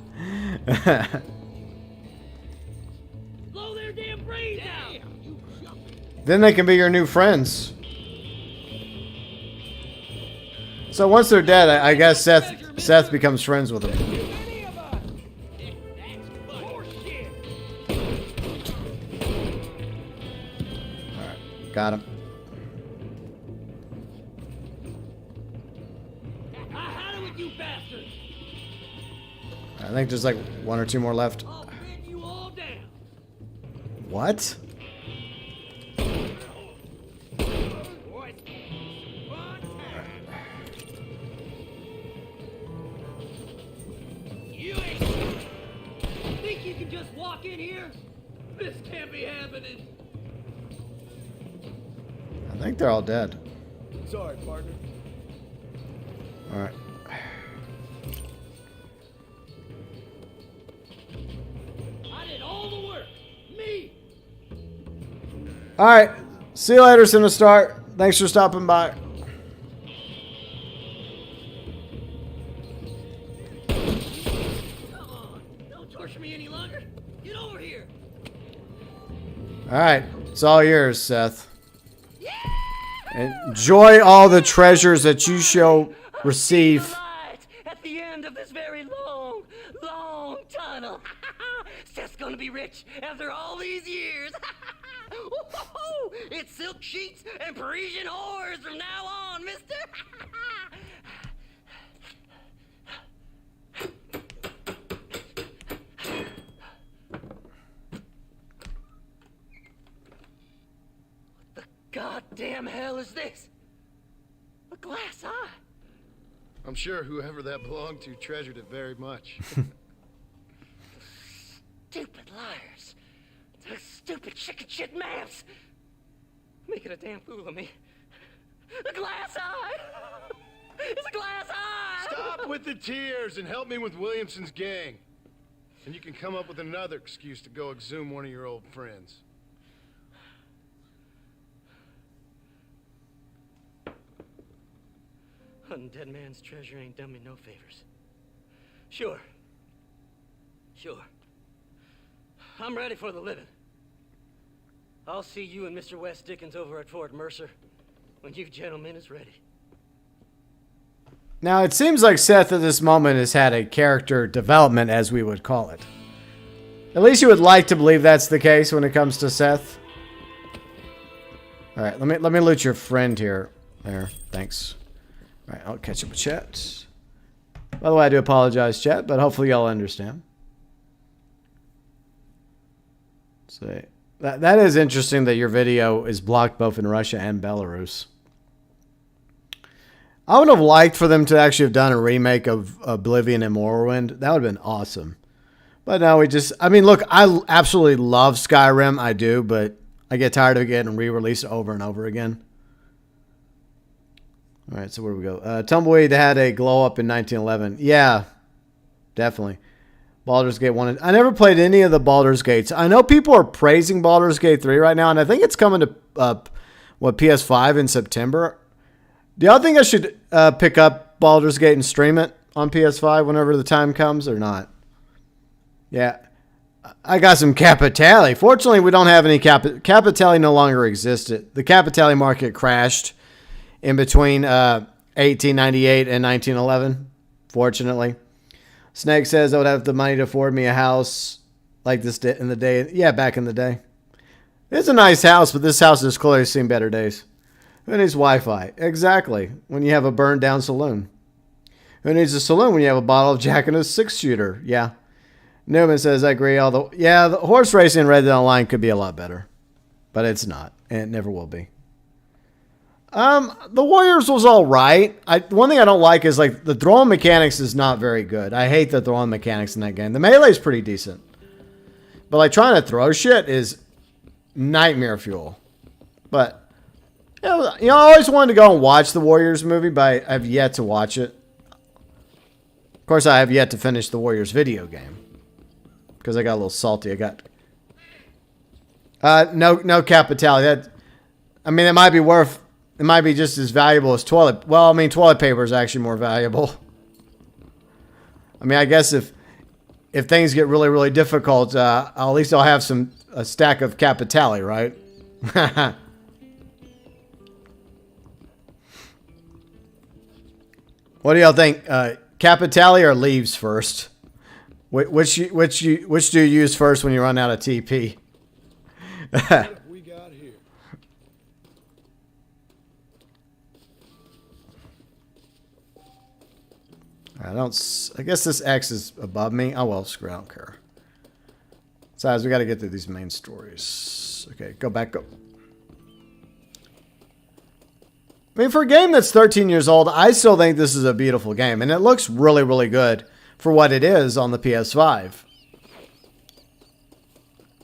Speaker 16: their damn brains down!
Speaker 1: Then they can be your new friends. So once they're dead, I guess Seth becomes friends with them. Alright, got him.
Speaker 16: I had it with you bastards!
Speaker 1: I think there's like one or two more left.
Speaker 16: I'll bend you all down!
Speaker 1: What?
Speaker 16: You ain't... Think you can just walk in here? This can't be happening!
Speaker 1: I think they're all dead.
Speaker 3: Sorry, partner.
Speaker 1: Alright.
Speaker 16: I did all the work! Me!
Speaker 1: Alright. See you later, SYNNASTARR. Thanks for stopping by.
Speaker 16: Come on! Don't torture me any longer! Get over here!
Speaker 1: Alright. It's all yours, Seth. Enjoy all the treasures that you shall receive.
Speaker 15: At the end of this very long, long tunnel. Seth's gonna be rich after all these years. It's silk sheets and Parisian whores from now on, mister. What the goddamn hell is this? A glass eye.
Speaker 3: I'm sure whoever that belonged to treasured it very much.
Speaker 15: Stupid liars. Those stupid chicken shit maps. Making a damn fool of me. A glass eye! It's a glass eye!
Speaker 3: Stop with the tears and help me with Williamson's gang. And you can come up with another excuse to go exhume one of your old friends.
Speaker 15: Hunting dead man's treasure ain't done me no favors. Sure. I'm ready for the living. I'll see you and Mr. West Dickens over at Fort Mercer when you gentlemen is ready.
Speaker 1: Now, it seems like Seth at this moment has had a character development, as we would call it. At least you would like to believe that's the case when it comes to Seth. All right, let me loot your friend here. There, thanks. All right, I'll catch up with chat. By the way, I do apologize, chat, but hopefully y'all understand. So that is interesting that your video is blocked both in Russia and Belarus. I would have liked for them to actually have done a remake of Oblivion and Morrowind. That would have been awesome. But no, I mean, look, I absolutely love Skyrim. I do, but I get tired of getting re-released over and over again. All right, so where do we go? Tumbleweed had a glow up in 1911. Yeah, definitely. Baldur's Gate 1. I never played any of the Baldur's Gates. I know people are praising Baldur's Gate 3 right now, and I think it's coming to PS5 in September. Do y'all think I should pick up Baldur's Gate and stream it on PS5 whenever the time comes or not? Yeah. I got some Capitali. Fortunately, we don't have any Capitali no longer existed. The Capitali market crashed in between 1898 and 1911, fortunately. Snake says I would have the money to afford me a house like this in the day. Yeah, back in the day. It's a nice house, but this house has clearly seen better days. Who needs Wi-Fi? Exactly. When you have a burned down saloon. Who needs a saloon when you have a bottle of Jack and a 6-shooter? Yeah. Newman says I agree. Although, yeah, the horse racing in Red Dead Online could be a lot better, but it's not, and it never will be. The Warriors was all right. One thing I don't like is like the throwing mechanics is not very good. I hate the throwing mechanics in that game. The melee is pretty decent, but like trying to throw shit is nightmare fuel. But you know, I always wanted to go and watch the Warriors movie, but I have yet to watch it. Of course, I have yet to finish the Warriors video game because I got a little salty. I got no Capitali. I mean, it might be worth. It might be just as valuable as toilet. Well, I mean, toilet paper is actually more valuable. I mean, I guess if things get really, really difficult, at least I'll have a stack of Capitali, right? What do y'all think? Capitali or leaves first? Which do you use first when you run out of TP?
Speaker 3: We got here.
Speaker 1: I guess this X is above me. Oh well, screw it, I don't care. Besides, we got to get through these main stories. Okay, go back up. I mean, for a game that's 13 years old, I still think this is a beautiful game, and it looks really, really good for what it is on the PS5.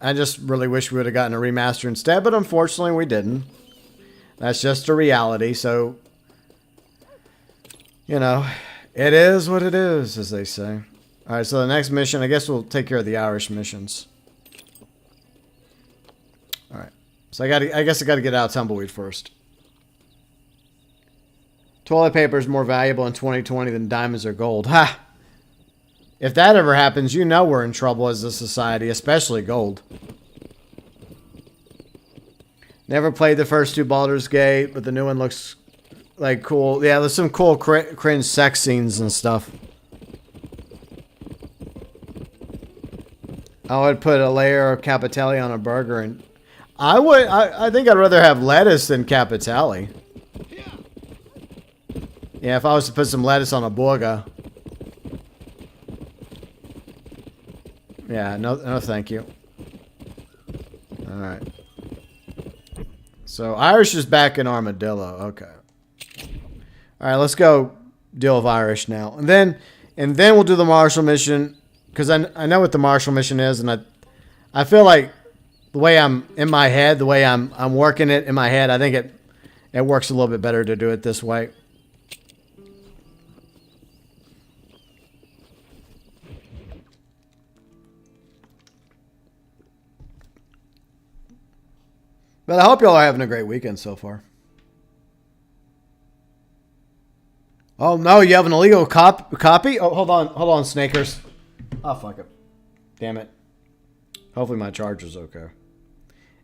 Speaker 1: I just really wish we would have gotten a remaster instead, but unfortunately we didn't. That's just a reality, so you know, it is what it is, as they say. All right, so the next mission, I guess we'll take care of the Irish missions. All right, so I guess I got to get out of Tumbleweed first. Toilet paper is more valuable in 2020 than diamonds or gold. Ha! If that ever happens, you know we're in trouble as a society, especially gold. Never played the first two Baldur's Gate, but the new one looks like cool. Yeah, there's some cool cringe sex scenes and stuff. I would put a layer of Capitali on a burger, and I think I'd rather have lettuce than capitale. Yeah, if I was to put some lettuce on a burger. Yeah, no thank you. Alright. So Irish is back in Armadillo. Okay. Alright, let's go deal with Irish now. And then we'll do the Marshall mission. Because I know what the Marshall mission is, and I feel like the way I'm in my head, the way I'm working it in my head, I think it works a little bit better to do it this way. But I hope y'all are having a great weekend so far. Oh no, you have an illegal copy? Oh, hold on, Snakers. Oh, fuck it. Damn it. Hopefully my charger's okay.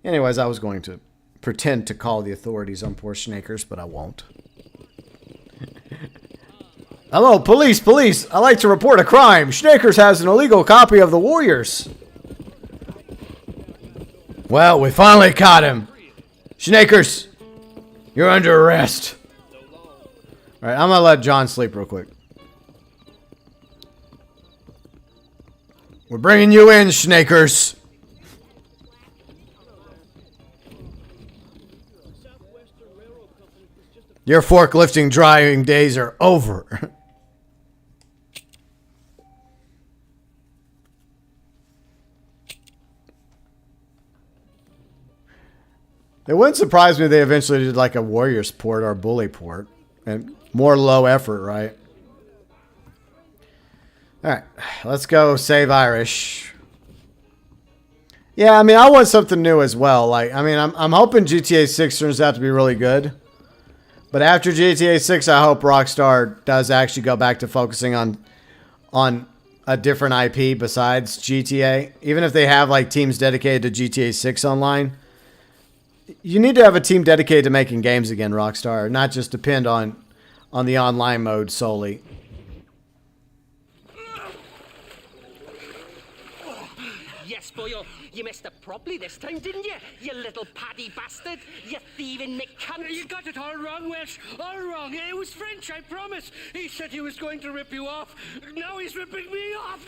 Speaker 1: Anyways, I was going to pretend to call the authorities on poor Snakers, but I won't. Hello, police! I'd like to report a crime. Snakers has an illegal copy of the Warriors. Well, we finally caught him. Snakers, you're under arrest. Alright, I'm gonna let John sleep real quick. We're bringing you in, Snakers. Your forklifting driving days are over. It wouldn't surprise me if they eventually did like a Warriors port or a Bully port. And more low effort, right? Alright, let's go save Irish. Yeah, I mean, I want something new as well. Like, I mean, I'm hoping GTA 6 turns out to be really good. But after GTA 6, I hope Rockstar does actually go back to focusing on a different IP besides GTA. Even if they have like teams dedicated to GTA 6 online. You need to have a team dedicated to making games again, Rockstar. Not just depend on the online mode solely.
Speaker 15: Yes, boyo. You messed up properly this time, didn't you? You little paddy bastard. You thieving McCunt.
Speaker 9: You got it all wrong, Welsh. All wrong. It was French, I promise. He said he was going to rip you off. Now he's ripping me off.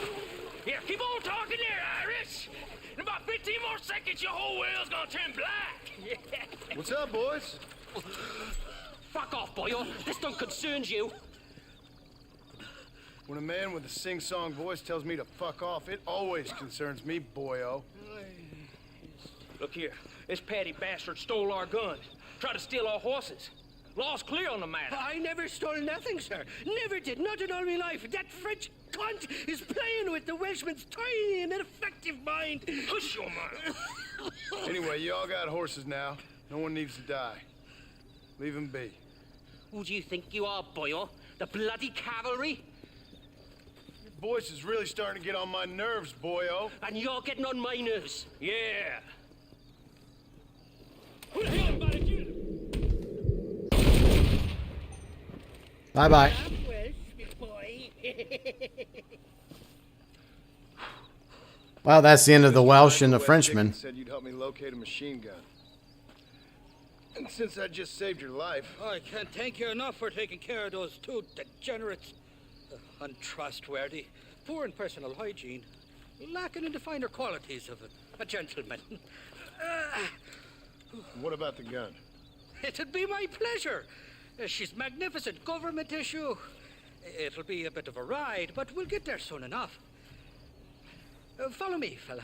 Speaker 2: Here, keep on talking there, Irish. In about 15 more seconds, your whole world's gonna turn black.
Speaker 3: Yeah. What's up, boys?
Speaker 15: Fuck off, boyo. This don't concern you.
Speaker 3: When a man with a sing-song voice tells me to fuck off, it always concerns me, boyo.
Speaker 9: Look here. This petty bastard stole our guns. Tried to steal our horses. Law's clear on the matter.
Speaker 17: I never stole nothing, sir. Never did. Not in all my life. That French cunt is playing with the Welshman's tiny and ineffective mind.
Speaker 9: Hush your mouth.
Speaker 3: Anyway, you all got horses now. No one needs to die. Leave him be.
Speaker 15: Who do you think you are, boyo? The bloody cavalry?
Speaker 3: Your voice is really starting to get on my nerves, boyo.
Speaker 15: And you're getting on my nerves.
Speaker 9: Yeah.
Speaker 10: Who the hell invited you?
Speaker 1: Bye-bye. Well, that's the end of the Welsh and the Frenchman.
Speaker 3: Said you'd help me locate a machine gun. And since I just saved your life...
Speaker 17: I can't thank you enough for taking care of those two degenerates. Untrustworthy, poor in personal hygiene, lacking in the finer qualities of a gentleman.
Speaker 3: What about the gun?
Speaker 17: It'd be my pleasure. She's magnificent, government issue. It'll be a bit of a ride, but we'll get there soon enough. Follow me, fella.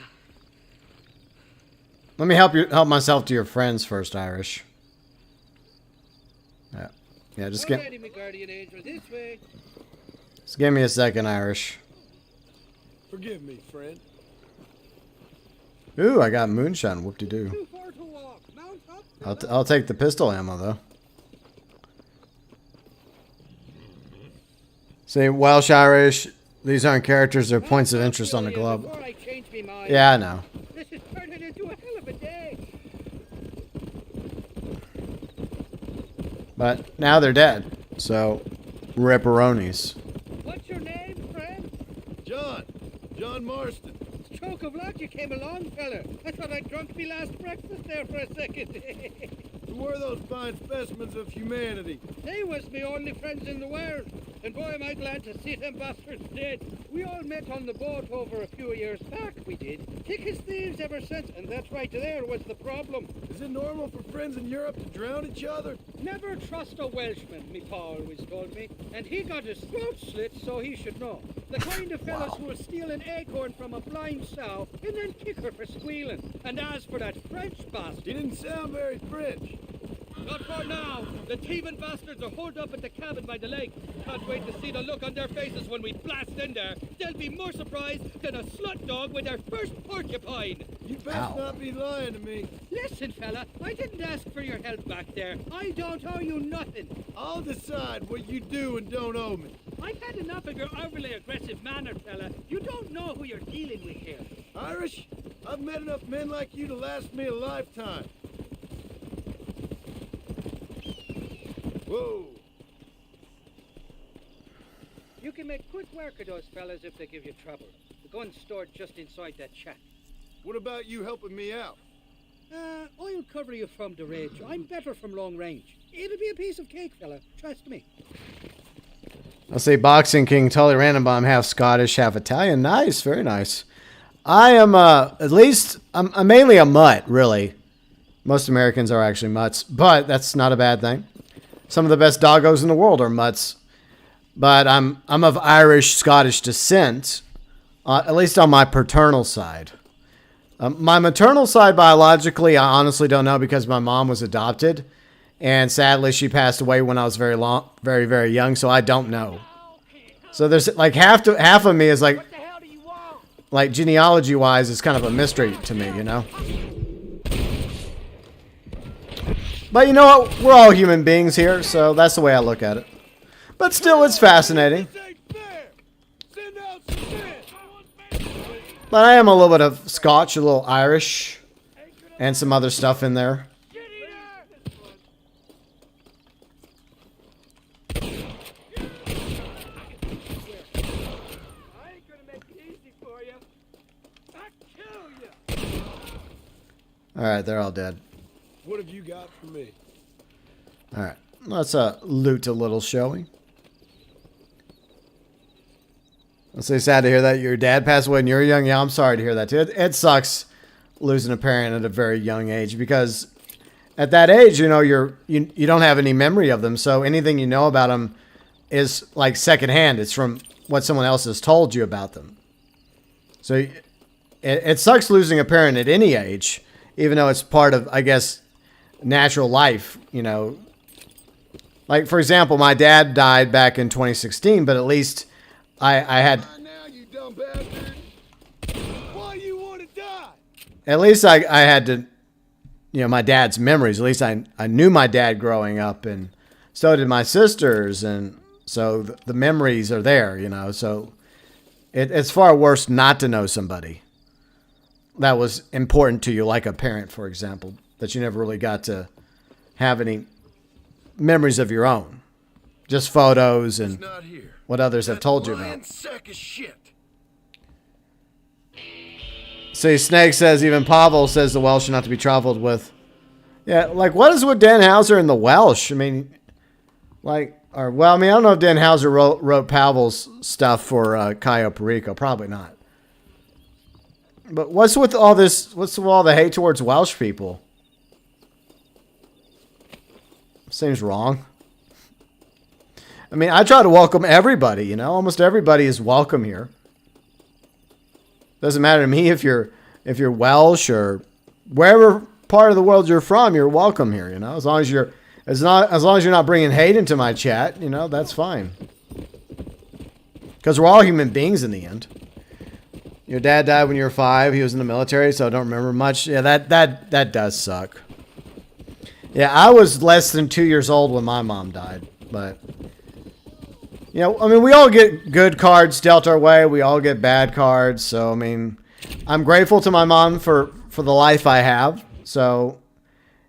Speaker 1: Let me help myself to your friends first, Irish. Yeah, just get.
Speaker 17: Alrighty, my guardian angel, this way.
Speaker 1: Just give me a second, Irish.
Speaker 3: Forgive me, friend.
Speaker 1: Ooh, I got moonshine. Whoop-de-doo. I'll take the pistol ammo though. See, Welsh, Irish, these aren't characters, they're points of interest on the globe. Yeah, I know.
Speaker 17: This is turning into a hell of a day.
Speaker 1: But now they're dead, so ripperonis.
Speaker 17: What's your name, friend?
Speaker 3: John Marston.
Speaker 17: It's too
Speaker 6: stroke of luck you came along, fella. I thought I'd drunk me last breakfast there for a second.
Speaker 3: Who were those fine specimens of humanity?
Speaker 6: They was me only friends in the world. And boy, am I glad to see them bastards dead. We all met on the boat over a few years back, we did. Thick as thieves ever since, and that's right there was the problem.
Speaker 3: Is it normal for friends in Europe to drown each other?
Speaker 6: Never trust a Welshman, me pa always told me. And he got his throat slit, so he should know. The kind of fellas who will steal an acorn from a blind sow and then kick her for squealing. And as for that French bastard...
Speaker 3: He didn't sound very French.
Speaker 6: Not for now. The thieving bastards are holed up at the cabin by the lake. Can't wait to see the look on their faces when we blast in there. They'll be more surprised than a slut dog with their first porcupine.
Speaker 3: You best not be lying to me.
Speaker 6: Listen, fella, I didn't ask for your help back there. I don't owe you nothing.
Speaker 3: I'll decide what you do and don't owe me.
Speaker 6: I've had enough of your overly aggressive manner, fella. You don't know who you're dealing with here.
Speaker 3: Irish, I've met enough men like you to last me a lifetime. Whoa.
Speaker 6: You can make quick work of those fellas if they give you trouble. The gun's stored just inside that shack.
Speaker 3: What about you helping me out?
Speaker 6: I'll cover you from the ridge. I'm better from long range. It'll be a piece of cake, fella. Trust me.
Speaker 1: I'll say Boxing King, totally random, but I'm half Scottish, half Italian. Nice, very nice. I am, at least, I'm mainly a mutt, really. Most Americans are actually mutts, but that's not a bad thing. Some of the best doggos in the world are mutts. But I'm of Irish-Scottish descent, at least on my paternal side. My maternal side, biologically, I honestly don't know because my mom was adopted. And sadly, she passed away when I was very, very young, so I don't know. So there's like half of me is like genealogy-wise, is kind of a mystery to me, you know? But you know what? We're all human beings here, so that's the way I look at it. But still, it's fascinating. But I am a little bit of Scotch, a little Irish, and some other stuff in there. Alright, they're all dead.
Speaker 3: What have you got for me?
Speaker 1: Alright, let's loot a little, shall we? It's so sad to hear that your dad passed away when you were young. Yeah, I'm sorry to hear that too. It sucks losing a parent at a very young age because at that age, you know, you don't have any memory of them. So anything you know about them is like secondhand. It's from what someone else has told you about them. So it sucks losing a parent at any age, even though it's part of, I guess, natural life, you know. Like, for example, my dad died back in 2016, but at least I had...
Speaker 3: Now, you dumb bastard. Why you want to die?
Speaker 1: At least I had to, you know, my dad's memories. At least I knew my dad growing up, and so did my sisters, and so the memories are there, you know. So it's far worse not to know somebody that was important to you, like a parent, for example, that you never really got to have any memories of your own. Just photos and what others have told you about.
Speaker 3: Sack of shit.
Speaker 1: See, Snake says, even Pavel says the Welsh are not to be traveled with. Yeah, like, what is with Dan Hauser and the Welsh? I mean, like, or, well, I mean, I don't know if Dan Hauser wrote Pavel's stuff for Cayo Perico. Probably not. But what's with all this? What's with all the hate towards Welsh people? Seems wrong. I mean, I try to welcome everybody, you know. Almost everybody is welcome here. Doesn't matter to me if you're Welsh or wherever part of the world you're from, you're welcome here, you know. As long as you're not bringing hate into my chat, you know, that's fine. Because we're all human beings in the end. Your dad died when you were 5. He was in the military, so I don't remember much. Yeah, that does suck. Yeah, I was less than 2 years old when my mom died, but you know, I mean, we all get good cards dealt our way. We all get bad cards. So, I mean, I'm grateful to my mom for the life I have. So,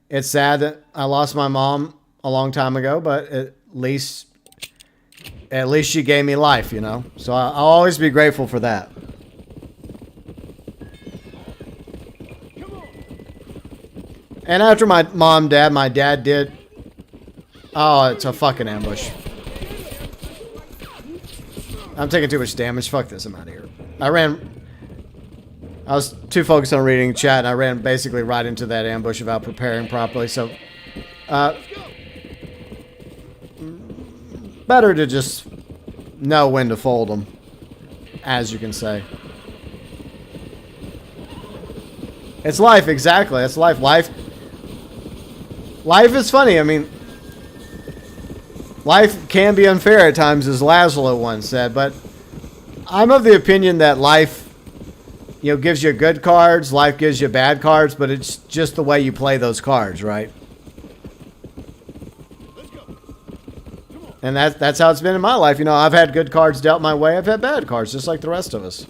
Speaker 1: it's sad that I lost my mom a long time ago, but at least she gave me life, you know. So, I'll always be grateful for that. And after my mom, dad, my dad did. Oh, it's a fucking ambush. I'm taking too much damage. Fuck this. I'm out of here. I was too focused on reading chat, and I ran basically right into that ambush without preparing properly. So, better to just know when to fold them, as you can say. It's life, exactly. It's life. Life is funny. I mean, life can be unfair at times, as Laszlo once said, but I'm of the opinion that life, you know, gives you good cards, life gives you bad cards, but it's just the way you play those cards, right? And that's how it's been in my life. You know, I've had good cards dealt my way. I've had bad cards, just like the rest of us.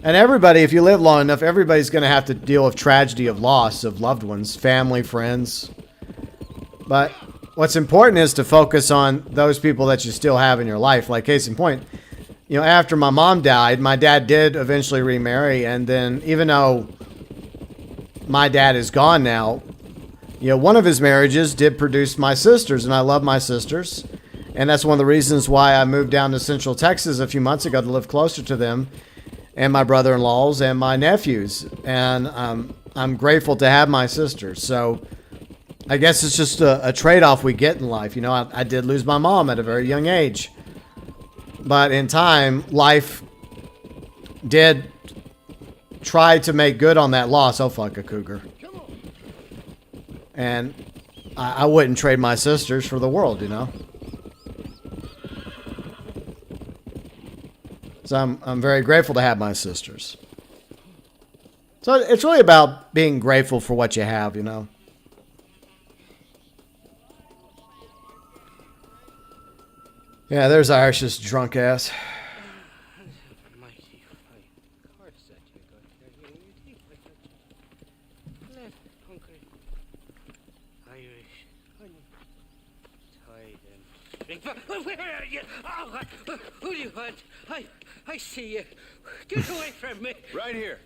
Speaker 1: And everybody, if you live long enough, everybody's going to have to deal with tragedy of loss of loved ones, family, friends. But what's important is to focus on those people that you still have in your life. Like, case in point, you know, after my mom died, my dad did eventually remarry. And then even though my dad is gone now, you know, one of his marriages did produce my sisters, and I love my sisters. And that's one of the reasons why I moved down to Central Texas a few months ago to live closer to them and my brother-in-laws and my nephews. And I'm grateful to have my sisters. So I guess it's just a trade-off we get in life. You know, I did lose my mom at a very young age. But in time, life did try to make good on that loss. Oh, fuck, a cougar. And I wouldn't trade my sisters for the world, you know. So I'm very grateful to have my sisters. So it's really about being grateful for what you have, you know. Yeah, there's Irish's drunk ass.
Speaker 15: Where are you? Oh, who do you want? I see you. Get away from me.
Speaker 3: Right here.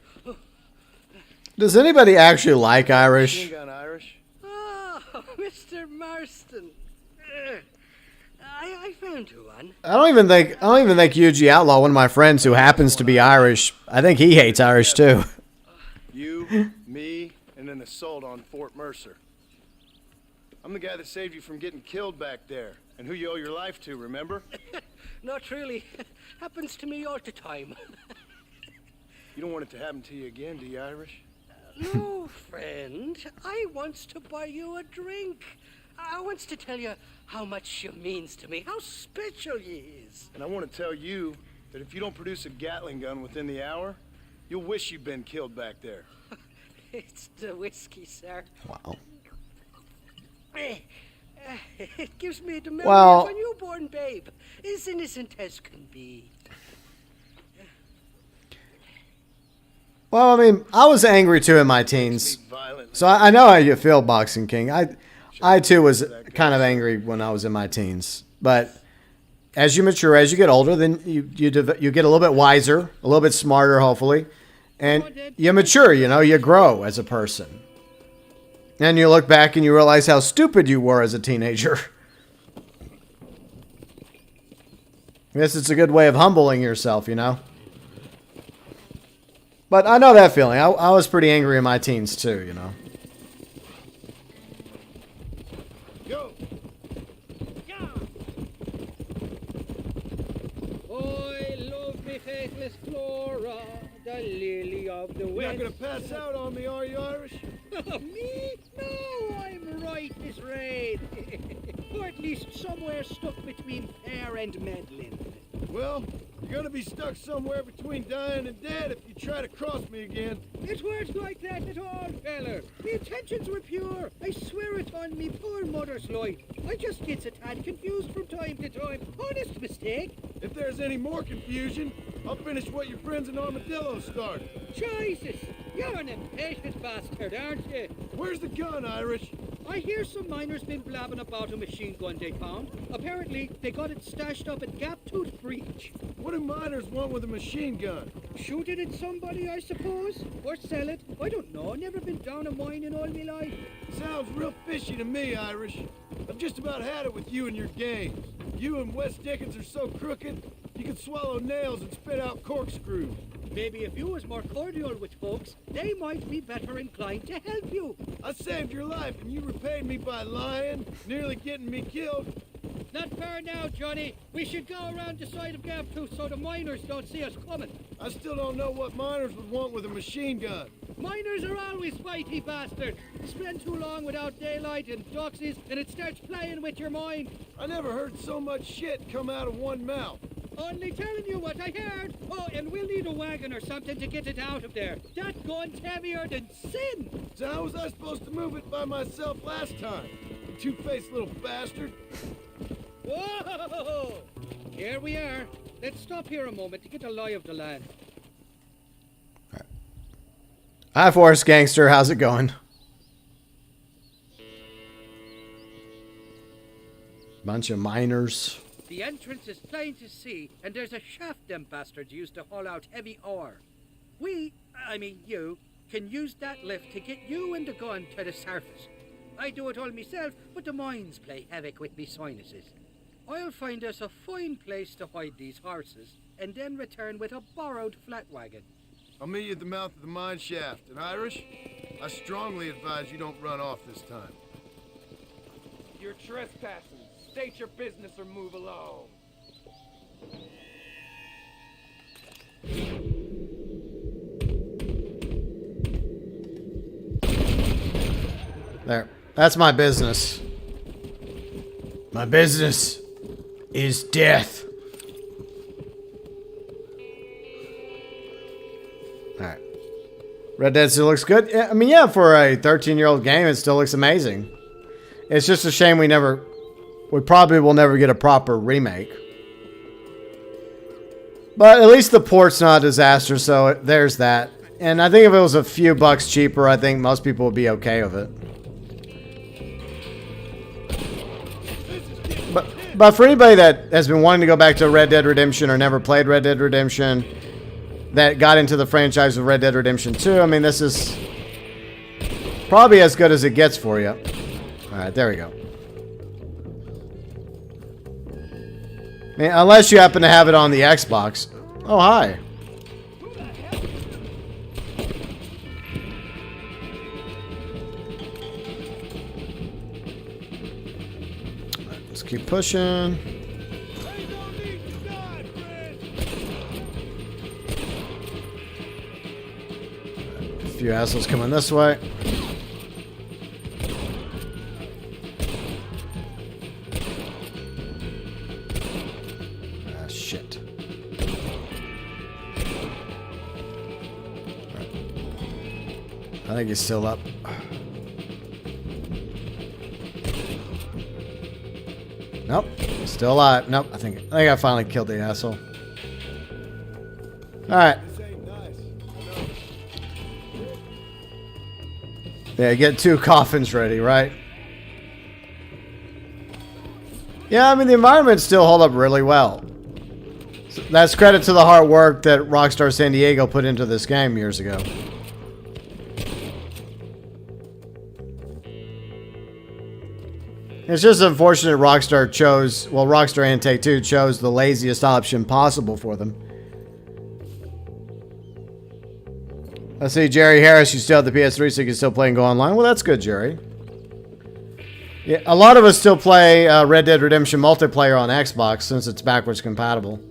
Speaker 1: Does anybody actually like Irish?
Speaker 3: Machine gun Irish.
Speaker 15: Oh, Mr. Marston. I found you one.
Speaker 1: I don't even think Yuji Outlaw, one of my friends who happens to be Irish, I think he hates Irish too.
Speaker 3: You, me, and an assault on Fort Mercer. I'm the guy that saved you from getting killed back there, and who you owe your life to, remember?
Speaker 15: Not really. Happens to me all the time.
Speaker 3: You don't want it to happen to you again, do you, Irish?
Speaker 15: No, friend. I wants to buy you a drink. I wants to tell you how much you means to me, how special you is.
Speaker 3: And I want to tell you that if you don't produce a Gatling gun within the hour, you'll wish you'd been killed back there.
Speaker 15: It's the whiskey, sir.
Speaker 1: Wow.
Speaker 15: It gives me the memory
Speaker 1: Well,
Speaker 15: of a newborn babe, as innocent as can be.
Speaker 1: Well, I mean, I was angry too in my teens. So I know how you feel, Boxing King. I too was kind of angry when I was in my teens. But as you mature, as you get older, then you get a little bit wiser, a little bit smarter, hopefully. And you mature, you know, you grow as a person. And you look back and you realize how stupid you were as a teenager. I guess it's a good way of humbling yourself, you know. But I know that feeling. I was pretty angry in my teens too, you know.
Speaker 6: Go. I love me faithless Flora, the lily of the
Speaker 3: You're not
Speaker 6: west.
Speaker 3: gonna pass out on me, are you, Irish?
Speaker 6: Me? No, I'm right this raid. Or at least somewhere stuck between fair and meddling.
Speaker 3: Well, you're gonna be stuck somewhere between dying and dead if you try to cross me again.
Speaker 6: It weren't like that at all, feller. The intentions were pure. I swear it on me poor mother's life. I just gets a tad confused from time to time. Honest mistake.
Speaker 3: If there's any more confusion, I'll finish what your friends in Armadillo started.
Speaker 6: Jesus, you're an impatient bastard, aren't you?
Speaker 3: Where's the gun, Irish?
Speaker 17: I hear some miners been blabbing about a machine gun they found. Apparently, they got it stashed up at Gap Tooth Breach.
Speaker 3: What do miners want with a machine gun?
Speaker 17: Shoot it at somebody, I suppose? Or sell it? I don't know. Never been down a mine in all my life.
Speaker 3: Sounds real fishy to me, Irish. I've just about had it with you and your games. You and Wes Dickens are so crooked, you can swallow nails and spit out corkscrews.
Speaker 17: Maybe if you was more cordial with folks, they might be better inclined to help you.
Speaker 3: I saved your life and you repaid me by lying, nearly getting me killed.
Speaker 17: Not fair now, Johnny. We should go around the side of Gap Tooth so the miners don't see us coming.
Speaker 3: I still don't know what miners would want with a machine gun.
Speaker 17: Miners are always fighty bastards. Spend too long without daylight and doxies and it starts playing with your mind.
Speaker 3: I never heard so much shit come out of one mouth.
Speaker 17: Only telling you what I heard. Oh, and we'll need a wagon or something to get it out of there. That gun's heavier than sin.
Speaker 3: So how was I supposed to move it by myself last time? You two-faced little bastard.
Speaker 17: Whoa! Here we are. Let's stop here a moment to get a lie of the land.
Speaker 1: Hi, Forest Gangster. How's it going? Bunch of miners.
Speaker 17: The entrance is plain to see, and there's a shaft them bastards used to haul out heavy ore. I mean you, can use that lift to get you and the gun to the surface. I do it all myself, but the mines play havoc with me sinuses. I'll find us a fine place to hide these horses, and then return with a borrowed flat wagon.
Speaker 3: I'll meet you at the mouth of the mine shaft. And Irish, I strongly advise you don't run off this time.
Speaker 10: You're trespassing. State your business or move along.
Speaker 1: There. That's my business. My business is death. Alright. Red Dead still looks good. I mean, yeah, for a 13-year-old game, it still looks amazing. It's just a shame we probably will never get a proper remake. But at least the port's not a disaster, so there's that. And I think if it was a few bucks cheaper, I think most people would be okay with it. But for anybody that has been wanting to go back to Red Dead Redemption or never played Red Dead Redemption, that got into the franchise of Red Dead Redemption 2, I mean, this is probably as good as it gets for you. Alright, there we go. I mean, unless you happen to have it on the Xbox. Oh, hi. Let's keep pushing. A few assholes coming this way. Shit. I think he's still up. Nope. Still alive. Nope. I think I finally killed the asshole. Alright. Yeah, get 2 coffins ready, right? Yeah, I mean, the environments still hold up really well. So that's credit to the hard work that Rockstar San Diego put into this game years ago. It's just unfortunate Rockstar and Take-Two chose the laziest option possible for them. Let's see, Jerry Harris, you still have the PS3 so you can still play and go online. Well, that's good, Jerry. Yeah, a lot of us still play Red Dead Redemption multiplayer on Xbox since it's backwards compatible.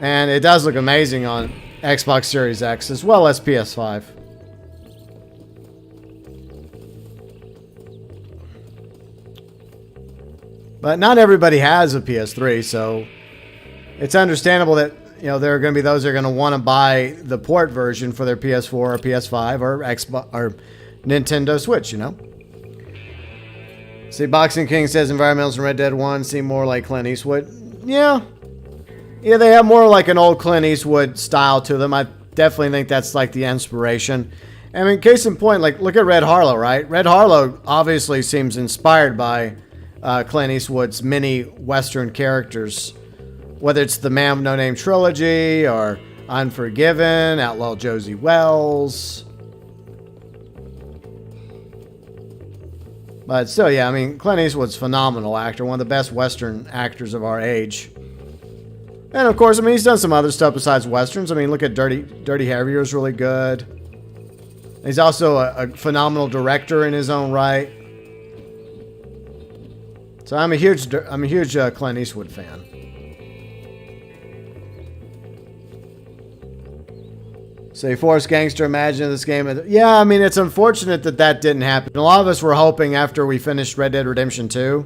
Speaker 1: And it does look amazing on Xbox Series X as well as PS5. But not everybody has a PS3, so it's understandable that, you know, there are going to be those that are going to want to buy the port version for their PS4 or PS5 or Xbox or Nintendo Switch, you know. See, Boxing King says environmentals in Red Dead 1 seem more like Clint Eastwood. Yeah. Yeah, they have more like an old Clint Eastwood style to them. I definitely think that's like the inspiration. I mean, case in point, like, look at Red Harlow, right? Red Harlow obviously seems inspired by Clint Eastwood's many Western characters. Whether it's the Man with No Name trilogy or Unforgiven, Outlaw Josie Wells. But still, yeah, I mean, Clint Eastwood's a phenomenal actor. One of the best Western actors of our age. And of course, I mean, he's done some other stuff besides Westerns. I mean, look at Dirty Harry was really good. He's also a phenomenal director in his own right. So I'm a huge Clint Eastwood fan. Say Forest Gangster, imagine this game. Yeah, I mean, it's unfortunate that that didn't happen. A lot of us were hoping after we finished Red Dead Redemption 2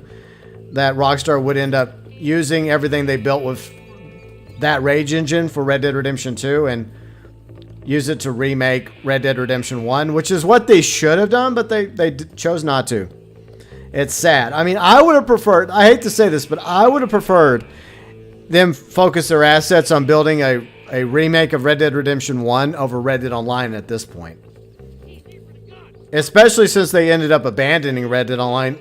Speaker 1: that Rockstar would end up using everything they built with that Rage engine for Red Dead Redemption 2 and use it to remake Red Dead Redemption 1, which is what they should have done, but they chose not to. It's sad. I mean, I would have preferred, I hate to say this, but I would have preferred them focus their assets on building a remake of Red Dead Redemption 1 over Red Dead Online at this point. Especially since they ended up abandoning Red Dead Online.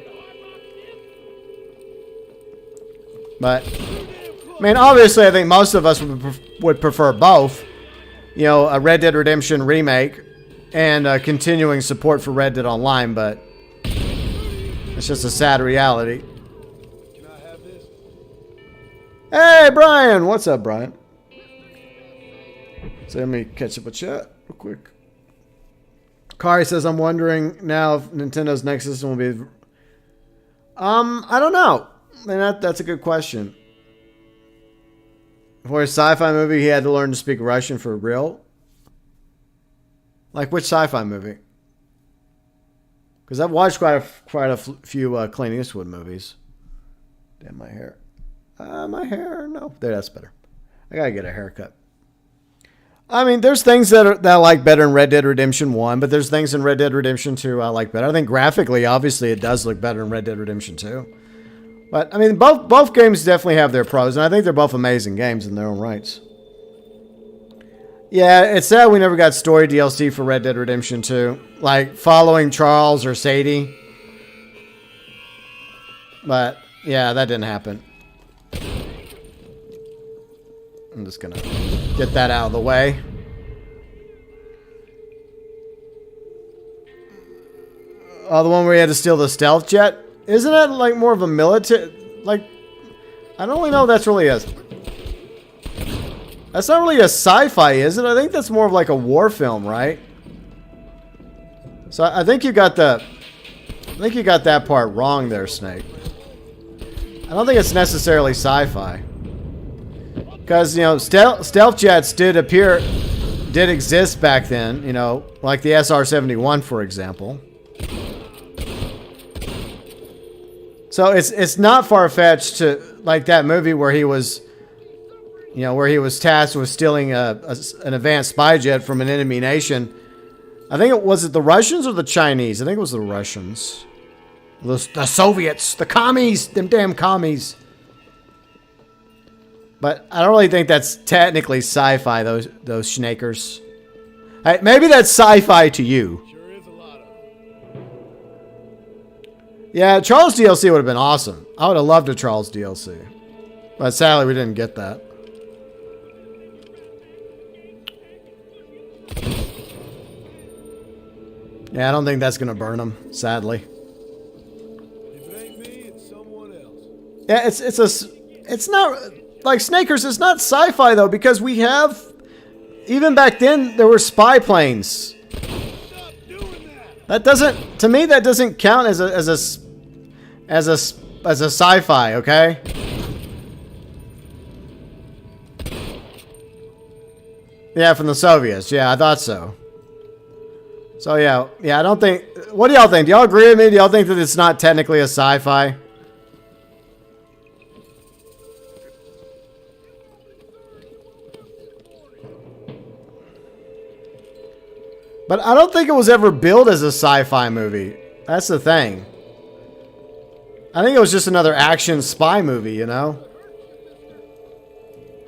Speaker 1: But, I mean, obviously I think most of us would prefer both. You know, a Red Dead Redemption remake and continuing support for Red Dead Online, but it's just a sad reality.
Speaker 3: Can I have this?
Speaker 1: Hey, Brian! What's up, Brian? So let me catch up with chat real quick. Kari says, I'm wondering now if Nintendo's next system will be... I don't know. I mean, that's a good question. For a sci-fi movie, he had to learn to speak Russian for real? Like, which sci-fi movie? Because I've watched quite a few Clint Eastwood movies. Damn, my hair. My hair, no. There, that's better. I gotta get a haircut. I mean, there's things that I like better in Red Dead Redemption 1, but there's things in Red Dead Redemption 2 I like better. I think graphically, obviously, it does look better in Red Dead Redemption 2. But, I mean, both games definitely have their pros, and I think they're both amazing games in their own rights. Yeah, it's sad we never got story DLC for Red Dead Redemption 2. Like, following Charles or Sadie. But, yeah, that didn't happen. I'm just gonna get that out of the way. Oh, the one where you had to steal the stealth jet? Isn't that like more of a military... Like, I don't really know if that's really a... That's not really a sci-fi, is it? I think that's more of like a war film, right? So I think you got the... I think you got that part wrong there, Snake. I don't think it's necessarily sci-fi. Because, you know, stealth jets did exist back then, you know, like the SR-71, for example. So it's not far-fetched to, like that movie where he was, you know, where he was tasked with stealing an advanced spy jet from an enemy nation. I think was it the Russians or the Chinese? I think it was the Russians. The Soviets, the commies, them damn commies. But I don't really think that's technically sci-fi, those snakers. Hey, maybe that's sci-fi to you.
Speaker 3: Sure is a lot of them.
Speaker 1: Yeah, Charles DLC would have been awesome. I would have loved a Charles DLC. But sadly, we didn't get that. Yeah, I don't think that's going to burn him, sadly.
Speaker 3: If it ain't me, it's someone else.
Speaker 1: Yeah, it's not... Like, Snakers, it's not sci-fi, though, because we have... Even back then, there were spy planes. That doesn't... To me, that doesn't count as a sci-fi, okay? Yeah, from the Soviets. Yeah, I thought so. So, yeah, I don't think... What do y'all think? Do y'all agree with me? Do y'all think that it's not technically a sci-fi? But I don't think it was ever billed as a sci-fi movie. That's the thing. I think it was just another action spy movie, you know?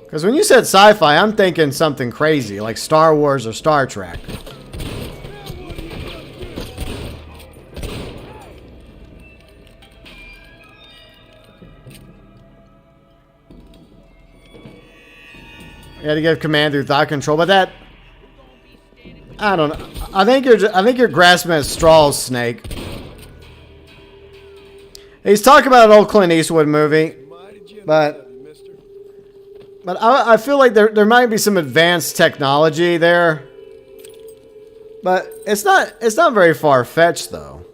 Speaker 1: Because when you said sci-fi, I'm thinking something crazy, like Star Wars or Star Trek. You had to give command through thought control, but that I don't know. I think you're grasping at straws, Snake. He's talking about an old Clint Eastwood movie, but I feel like there might be some advanced technology there, but it's not very far-fetched though.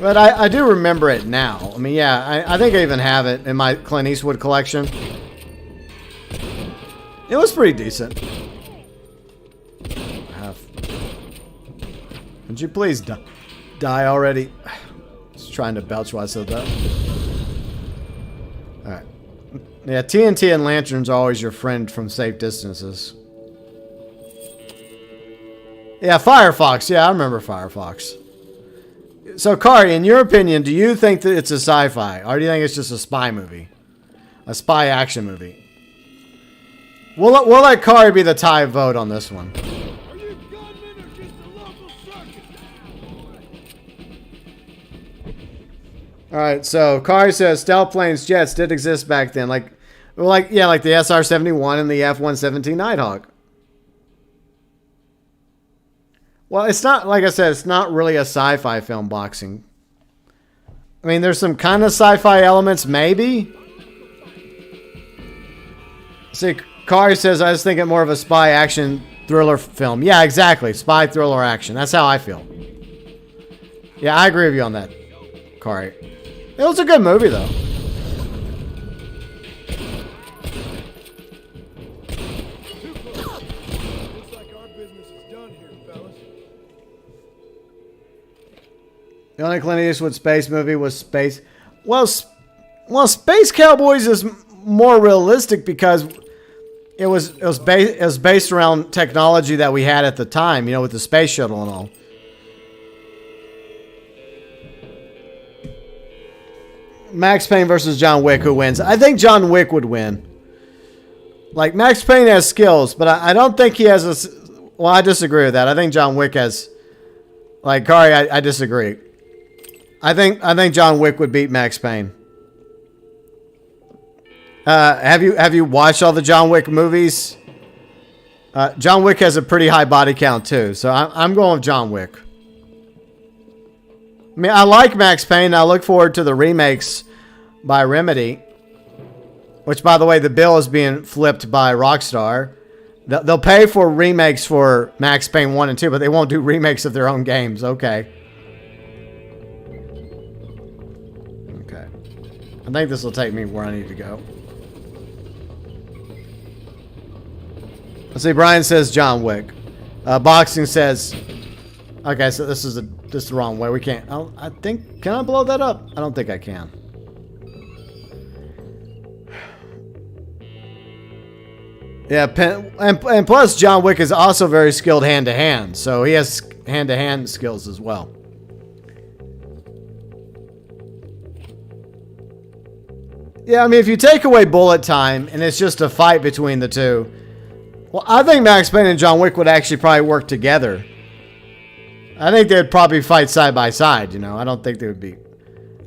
Speaker 1: But I do remember it now. I mean, yeah, I think I even have it in my Clint Eastwood collection. It was pretty decent. Would you please die already? Just trying to belch while I said that. Alright. Yeah, TNT and lanterns are always your friend from safe distances. Yeah, Firefox. Yeah, I remember Firefox. So, Kari, in your opinion, do you think that it's a sci-fi? Or do you think it's just a spy movie? A spy action movie? We'll let Kari be the tie vote on this one. Alright, so Kari says stealth planes, jets did exist back then. Like the SR-71 and the F-117 Nighthawk. Well, it's not, like I said, it's not really a sci-fi film, boxing. I mean, there's some kind of sci-fi elements, maybe. See, Kari says, I was thinking more of a spy action thriller film. Yeah, exactly. Spy thriller action. That's how I feel. Yeah, I agree with you on that, Kari. It was a good movie, though. The only Clint Eastwood space movie was Space. Well, Space Cowboys is more realistic because it was based around technology that we had at the time, you know, with the space shuttle and all. Max Payne versus John Wick, who wins? I think John Wick would win. Like, Max Payne has skills, but I don't think he has a... Well, I disagree with that. I think John Wick has... Like, Kari, I disagree. I think John Wick would beat Max Payne. Have you watched all the John Wick movies? John Wick has a pretty high body count too, so I'm going with John Wick. I mean, I like Max Payne. I look forward to the remakes by Remedy, which, by the way, the bill is being flipped by Rockstar. They'll pay for remakes for Max Payne 1 and 2, but they won't do remakes of their own games. Okay. Okay. I think this will take me where I need to go. Let's see, Brian says John Wick. Boxing says... Okay, so this is the wrong way. We can't... I think... Can I blow that up? I don't think I can. Yeah, and plus John Wick is also very skilled hand-to-hand. So he has hand-to-hand skills as well. Yeah, I mean, if you take away bullet time and it's just a fight between the two... Well, I think Max Payne and John Wick would actually probably work together. I think they'd probably fight side by side, you know. I don't think they would be...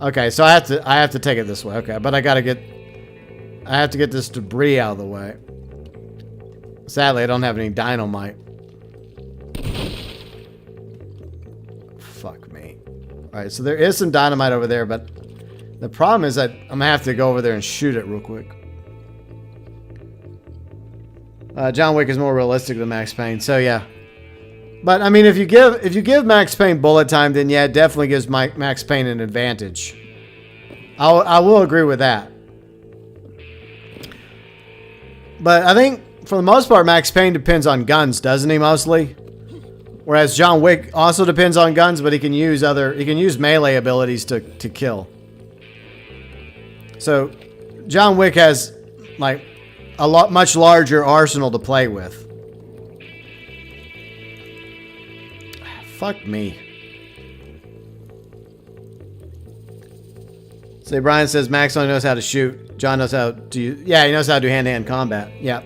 Speaker 1: Okay, so I have to take it this way. Okay, but I have to get this debris out of the way. Sadly, I don't have any dynamite. Fuck me. Alright, so there is some dynamite over there, but the problem is that I'm gonna have to go over there and shoot it real quick. John Wick is more realistic than Max Payne, so yeah. But I mean, if you give Max Payne bullet time, then yeah, it definitely gives Max Payne an advantage. I will agree with that. But I think for the most part, Max Payne depends on guns, doesn't he? Mostly, whereas John Wick also depends on guns, but he can use melee abilities to kill. So John Wick has like a much larger arsenal to play with. Fuck me. See, Brian says Max only knows how to shoot. John knows how to use... Yeah, he knows how to do hand-to-hand combat. Yeah.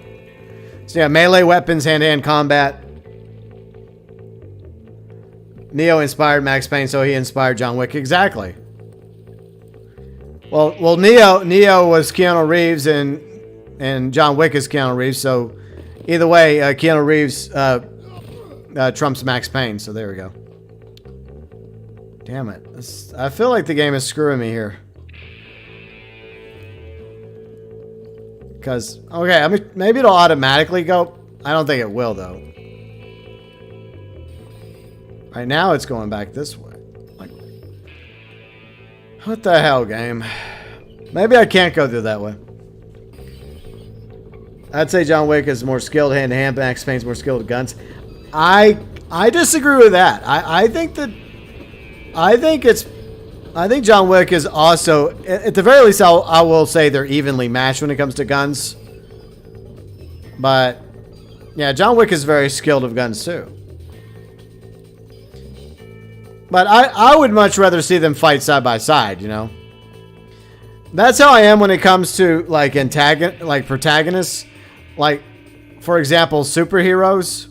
Speaker 1: So yeah, melee weapons, hand-to-hand combat. Neo inspired Max Payne, so he inspired John Wick. Exactly. Well, Neo was Keanu Reeves, and and John Wick is Keanu Reeves. So either way, Keanu Reeves trumps Max Payne. So there we go. Damn it! I feel like the game is screwing me here. Because okay, I mean maybe it'll automatically go. I don't think it will though. Right now it's going back this way. Like, what the hell, game? Maybe I can't go through that way. I'd say John Wick is more skilled hand to hand, Max Payne's more skilled with guns. I disagree with that. I think John Wick is also, at the very least, I will say they're evenly matched when it comes to guns. But yeah, John Wick is very skilled with guns too. But I would much rather see them fight side by side, you know. That's how I am when it comes to like protagonists. Like, for example, superheroes.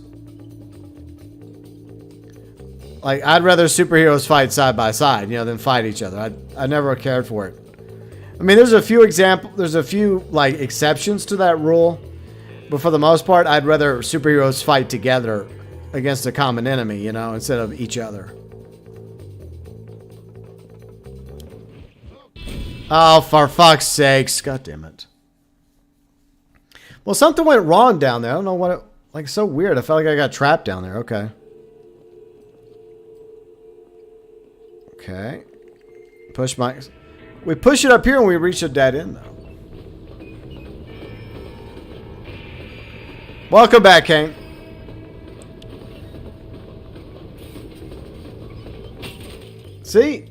Speaker 1: Like, I'd rather superheroes fight side by side, you know, than fight each other. I never cared for it. I mean, there's a few like exceptions to that rule, but for the most part, I'd rather superheroes fight together against a common enemy, you know, instead of each other. Oh, for fuck's sakes. God damn it. Well, something went wrong down there. I don't know what it... Like, so weird. I felt like I got trapped down there. Okay. Okay. Push my... We push it up here and we reach a dead end, though. Welcome back, Kane. See?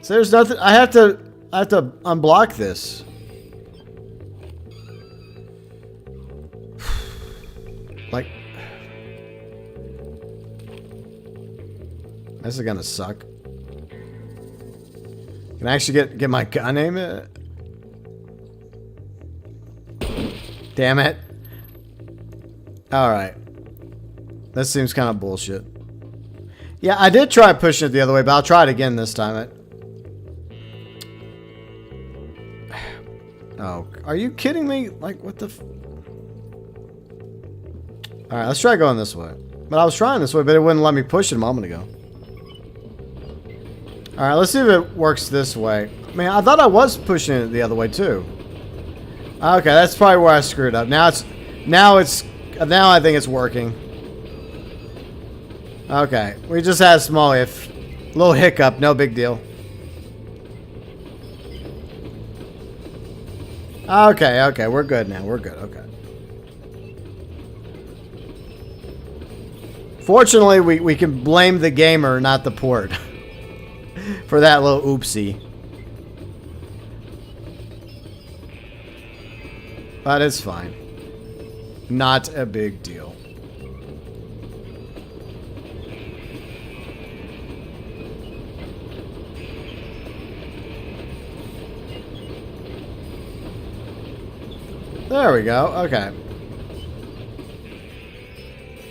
Speaker 1: So there's nothing. I have to unblock this. Like, this is gonna suck. Can I actually get my gun aim it? Damn it. Alright. This seems kind of bullshit. Yeah, I did try pushing it the other way, but I'll try it again this time. Oh, are you kidding me? Like, what the... Alright, let's try going this way. But I was trying this way, but it wouldn't let me push it a moment ago. Alright, let's see if it works this way. Man, I thought I was pushing it the other way, too. Okay, that's probably where I screwed up. Now I think it's working. Okay, we just had a small little hiccup, no big deal. Okay, we're good now. We're good, okay. Fortunately, we can blame the gamer, not the port. For that little oopsie. But it's fine. Not a big deal. There we go. Okay.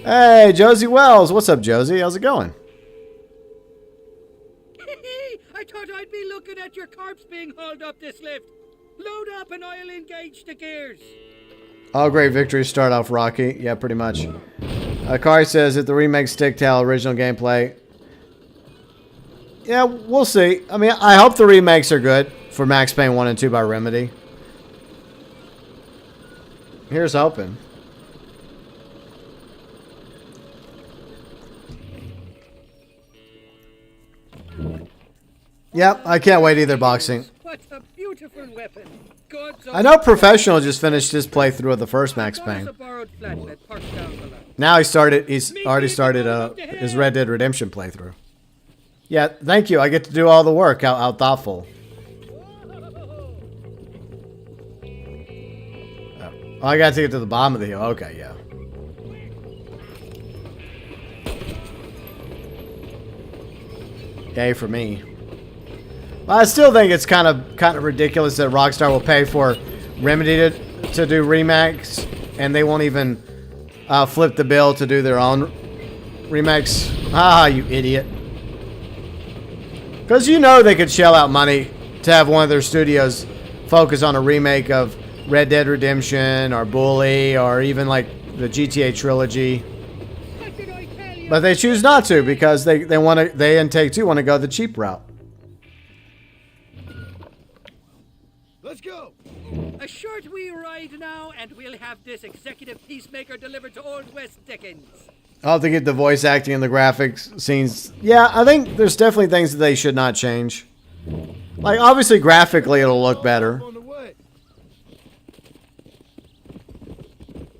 Speaker 1: Hey, Josie Wells. What's up, Josie? How's it going?
Speaker 17: I thought I'd be looking at your corpse being hauled up this lift. Load up and I'll engage the gears.
Speaker 1: All great victories start off rocky. Yeah, pretty much. Kari says if the remake stick to original gameplay. Yeah, we'll see. I mean, I hope the remakes are good for Max Payne 1 and 2 by Remedy. Here's hoping. Yep, I can't wait either, boxing.
Speaker 17: What a beautiful weapon.
Speaker 1: I know Professional just finished his playthrough of the first Max Payne. Now he's already started his Red Dead Redemption playthrough. Yeah, thank you. I get to do all the work. How thoughtful. Oh, I gotta take it to the bottom of the hill. Okay, yeah. Yay for me. Well, I still think it's kind of ridiculous that Rockstar will pay for Remedy to do remakes, and they won't even flip the bill to do their own remakes. Ah, you idiot. Because you know they could shell out money to have one of their studios focus on a remake of Red Dead Redemption or Bully or even like the GTA trilogy. But they choose not to because they and Take-Two want to go the cheap route.
Speaker 6: Let's go.
Speaker 17: A short wee ride now, and we'll have this executive peacemaker delivered to Old West Dickens.
Speaker 1: I'll have to get the voice acting and the graphics scenes. Yeah, I think there's definitely things that they should not change. Like, obviously, graphically, it'll look better.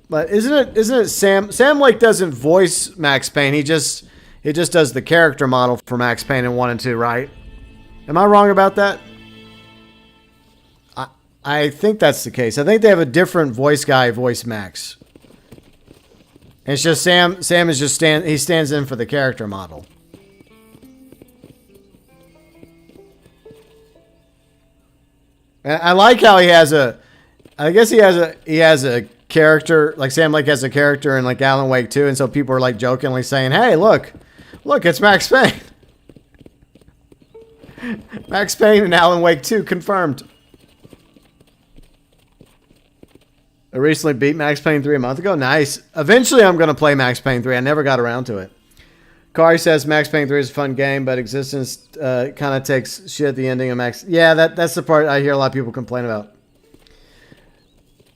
Speaker 1: But isn't it Sam Lake doesn't voice Max Payne. He just does the character model for Max Payne in 1 and 2, right? Am I wrong about that? I think that's the case. I think they have a different voice guy voice Max. And it's just Sam is just he stands in for the character model. And I like how he has a character, like Sam Lake has a character in like Alan Wake 2, and so people are like jokingly saying, "Hey, look, it's Max Payne." Max Payne and Alan Wake 2 confirmed. I recently beat Max Payne 3 a month ago. Nice. Eventually, I'm going to play Max Payne 3. I never got around to it. Kari says Max Payne 3 is a fun game, but existence kind of takes shit at the ending of Max. Yeah, that's the part I hear a lot of people complain about.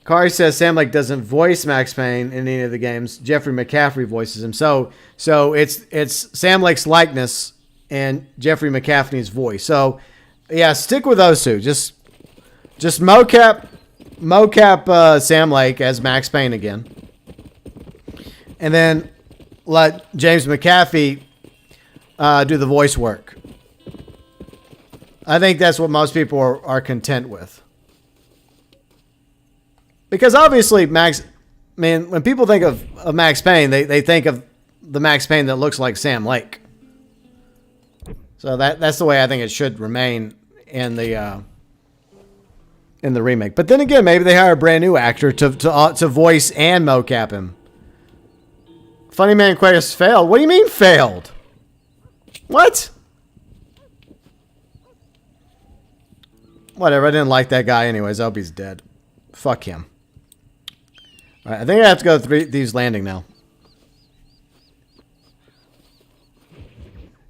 Speaker 1: Kari says Sam Lake doesn't voice Max Payne in any of the games. Jeffrey McCaffrey voices him. So it's Sam Lake's likeness and Jeffrey McCaffrey's voice. So yeah, stick with those two. Just mocap Sam Lake as Max Payne again, and then let James McAfee do the voice work. I think that's what most people are content with. Because obviously when people think of Max Payne, they think of the Max Payne that looks like Sam Lake. So that's the way I think it should remain in the remake. But then again, maybe they hire a brand new actor to voice and mocap him. Funny Man Quest failed. What do you mean failed? What? Whatever. I didn't like that guy anyways. I hope he's dead. Fuck him. All right, I think I have to go to Thieves Landing now.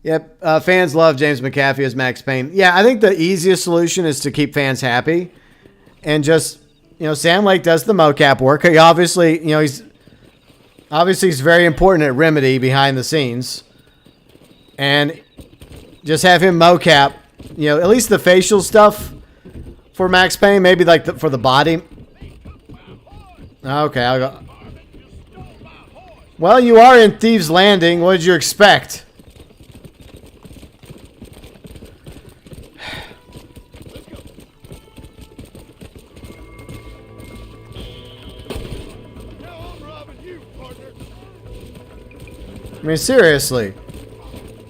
Speaker 1: Yep, fans love James McAfee as Max Payne. Yeah, I think the easiest solution is to keep fans happy. And just, Sam Lake does the mocap work. He obviously, he's very important at Remedy behind the scenes. And just have him mocap, at least the facial stuff for Max Payne. Maybe like for the body. Okay, I'll go. Well, you are in Thieves Landing. What did you expect? I mean, seriously.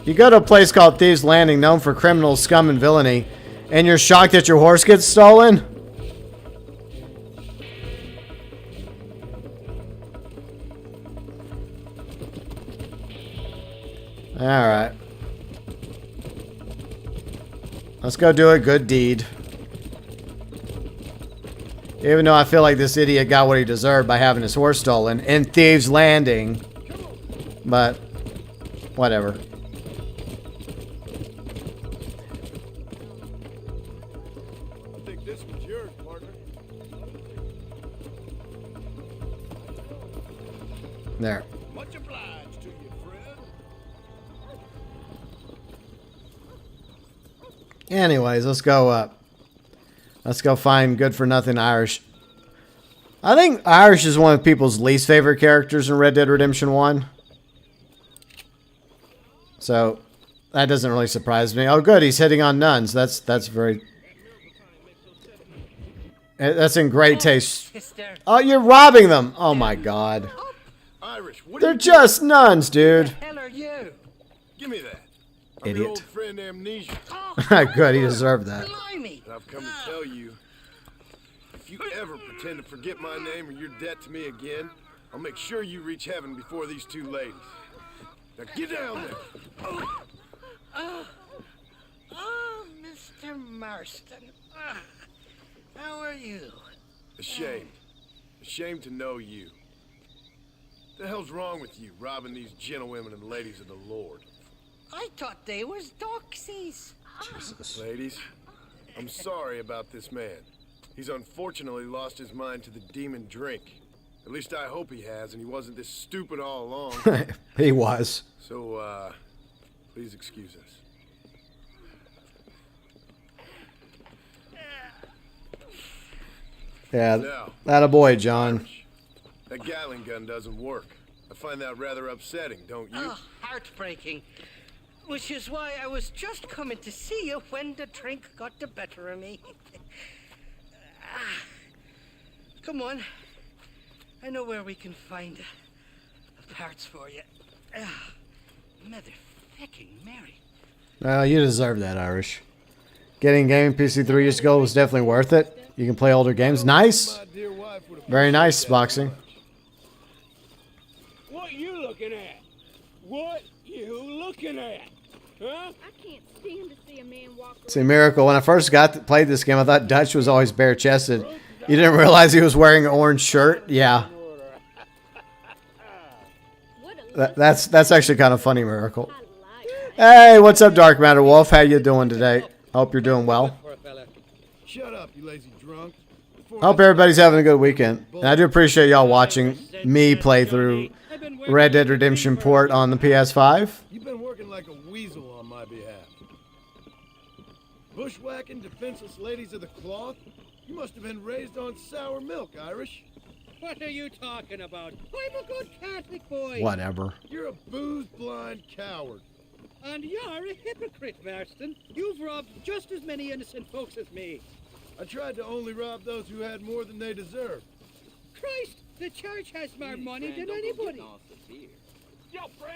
Speaker 1: You go to a place called Thieves Landing, known for criminals, scum, and villainy, and you're shocked that your horse gets stolen? Alright. Let's go do a good deed. Even though I feel like this idiot got what he deserved by having his horse stolen in Thieves Landing. But, whatever.
Speaker 3: I think this one's yours, partner.
Speaker 1: There.
Speaker 3: Much obliged to you, friend.
Speaker 1: Anyways, let's go up. Let's go find good-for-nothing Irish. I think Irish is one of people's least favorite characters in Red Dead Redemption 1. So, that doesn't really surprise me. Oh, good, he's hitting on nuns. That's very... That's in great taste. Oh, you're robbing them! Oh my god.
Speaker 3: Irish, what
Speaker 1: They're just nuns, dude.
Speaker 3: the hell are you? Give me that. I'm
Speaker 1: Idiot.
Speaker 3: your old friend Amnesia.
Speaker 1: Good, he deserved that.
Speaker 3: And I've come to tell you, if you ever pretend to forget my name or your debt to me again, I'll make sure you reach heaven before these two ladies. Now get down there.
Speaker 11: Oh, Mr. Marston. How are you?
Speaker 3: Ashamed. Ashamed to know you. The hell's wrong with you, robbing these gentlewomen and ladies of the Lord?
Speaker 11: I thought they was doxies.
Speaker 1: Jesus.
Speaker 3: Ladies, I'm sorry about this man. He's unfortunately lost his mind to the demon drink. At least I hope he has, and he wasn't this stupid all along.
Speaker 1: He was.
Speaker 3: So, please excuse us.
Speaker 1: Yeah,
Speaker 3: Now,
Speaker 1: that a boy, John.
Speaker 3: that Gatling gun doesn't work. I find that rather upsetting, don't you?
Speaker 11: Oh, heartbreaking. Which is why I was just coming to see you when the drink got the better of me. Come on. I know where we can find parts for you. Motherfucking Mary.
Speaker 1: Well, you deserve that, Irish. Getting gaming PC 3 years ago was definitely worth it. You can play older games. Nice. Very nice, Boxing.
Speaker 10: What you looking at? What you looking at? Huh?
Speaker 8: I can't stand to see a man walk
Speaker 1: See, Miracle, when I first played this game, I thought Dutch was always bare-chested. You didn't realize he was wearing an orange shirt? Yeah. That's actually kind of funny, Miracle. Hey, what's up, Dark MatterWolf? How you doing today? Hope you're doing well.
Speaker 3: Shut up, you lazy drunk.
Speaker 1: Hope everybody's having a good weekend. And I do appreciate y'all watching me play through Red Dead Redemption port on the PS5.
Speaker 3: You've been working like a weasel on my behalf. Bushwhacking defenseless ladies of the cloth? You must have been raised on sour milk, Irish.
Speaker 17: What are you talking about? I'm a good Catholic boy.
Speaker 1: Whatever.
Speaker 3: You're a booze-blind coward.
Speaker 17: And you're a hypocrite, Marston. You've robbed just as many innocent folks as me.
Speaker 3: I tried to only rob those who had more than they deserved.
Speaker 17: Christ, the church has more money than anybody.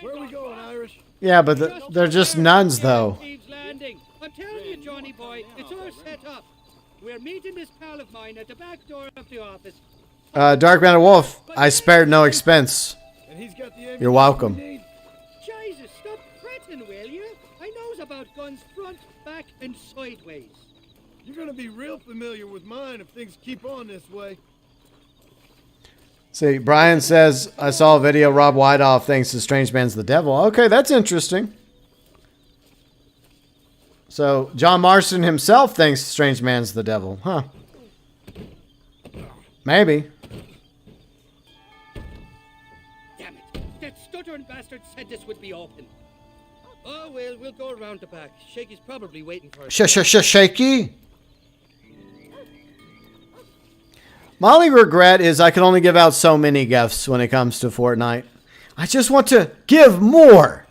Speaker 3: Where are we going, Irish?
Speaker 1: Yeah, but they're just nuns, though.
Speaker 17: Landing. I'm telling you, Johnny boy, it's all set up. We're meeting this pal of mine at the back door of the office.
Speaker 1: Dark MatterWolf, I spared no expense. You're welcome.
Speaker 17: Jesus, stop fretting, will you? I knows about guns front, back, and sideways.
Speaker 3: You're gonna be real familiar with mine if things keep on this way.
Speaker 1: See, Brian says, I saw a video Rob Whiteoff thinks the strange man's the devil. Okay, that's interesting. So, John Marston himself thinks the strange man's the devil. Huh. Maybe.
Speaker 17: Damn it. That stuttering bastard said this would be open. Oh, well, we'll go around the back. Shaky's probably waiting for us.
Speaker 1: Shaky? My only regret is I can only give out so many gifts when it comes to Fortnite. I just want to give more.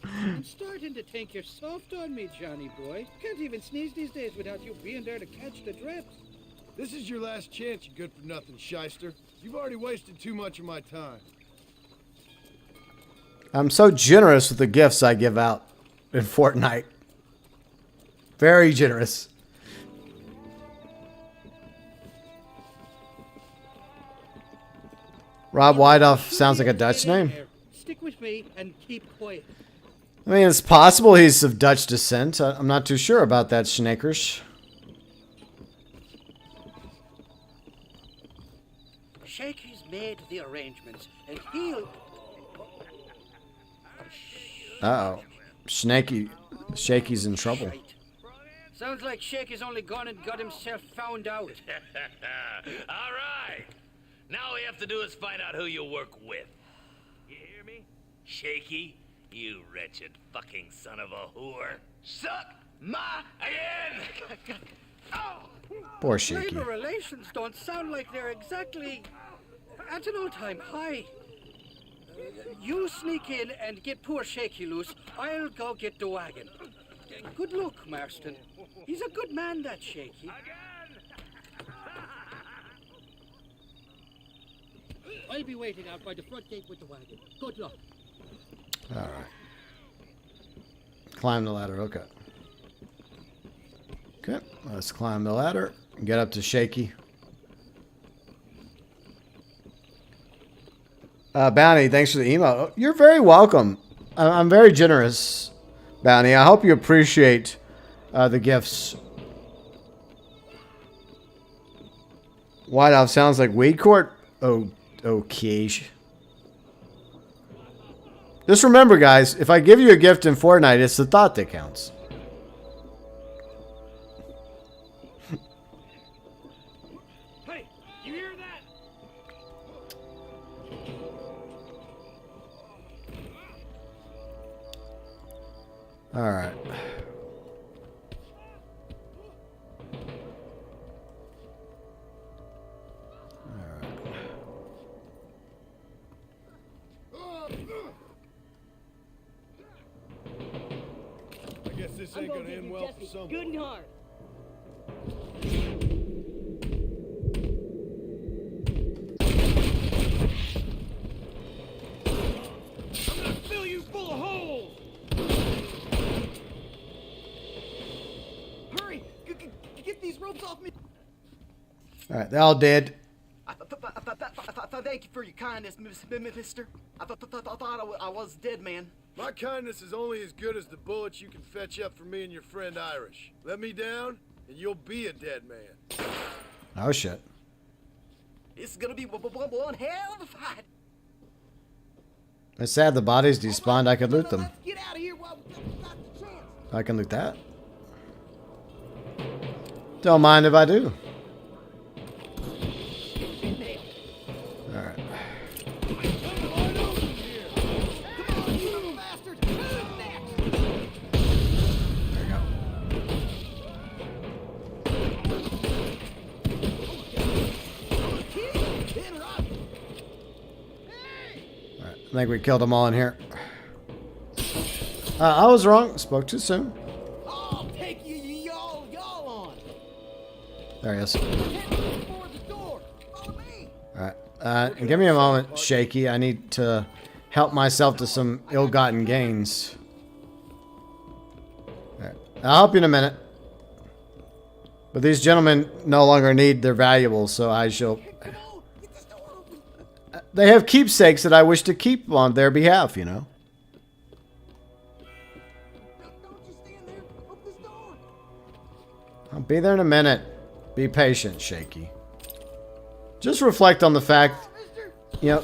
Speaker 17: I'm starting to think you're soft on me, Johnny boy. Can't even sneeze these days without you being there to catch the drips.
Speaker 3: This is your last chance, you good-for-nothing shyster. You've already wasted too much of my time.
Speaker 1: I'm so generous with the gifts I give out in Fortnite. Very generous. Rob Whiteoff sounds like a Dutch name.
Speaker 17: Stick with me and keep quiet.
Speaker 1: I mean, it's possible he's of Dutch descent. I'm not too sure about that, Schneekers.
Speaker 17: Shaky's made the arrangements, and he'll...
Speaker 1: Uh-oh. Shaky's in trouble.
Speaker 17: Sounds like Shaky's only gone and got himself found out.
Speaker 2: All right. Now all we have to do is find out who you work with. You hear me? Shaky, you wretched fucking son of a whore. Suck my again! Oh.
Speaker 1: Poor Shaky.
Speaker 17: Labor relations don't sound like they're exactly at an all-time high. You sneak in and get poor Shaky loose. I'll go get the wagon. Good luck, Marston. He's a good man, that Shaky. I'll be waiting out by the front gate with the wagon. Good luck.
Speaker 1: All right. Climb the ladder. Okay. Okay. Let's climb the ladder and get up to Shaky. Bounty, thanks for the email. You're very welcome. I'm very generous, Bounty. I hope you appreciate the gifts. White Off sounds like weed court. Oh, okay. Just remember, guys, if I give you a gift in Fortnite, it's the thought that counts.
Speaker 10: Hey, you hear that?
Speaker 1: All right.
Speaker 3: I guess this ain't gonna end well for someone.
Speaker 16: Good and hard.
Speaker 10: I'm gonna fill you full of holes. Hurry! Get these ropes off me.
Speaker 1: All right, they're all dead.
Speaker 18: Thank you for your kindness, mister. I thought I was dead, man.
Speaker 3: My kindness is only as good as the bullets you can fetch up for me and your friend Irish. Let me down, and you'll be a dead man.
Speaker 1: Oh, shit.
Speaker 18: This is gonna be one hell of a fight.
Speaker 1: It's sad the bodies despawned. I could loot them.
Speaker 6: Get out of here while we got the chance.
Speaker 1: I can loot that. Don't mind if I do. Alright. There you go. Alright, I think we killed them all in here. I was wrong. Spoke too soon.
Speaker 6: I'll take y'all on.
Speaker 1: There he is. Alright. And give me a moment, Shaky. I need to help myself to some ill-gotten gains. Alright. I'll help you in a minute. But these gentlemen no longer need their valuables, so I shall... They have keepsakes that I wish to keep on their behalf, you know. I'll be there in a minute. Be patient, Shaky. Just reflect on the fact, you know...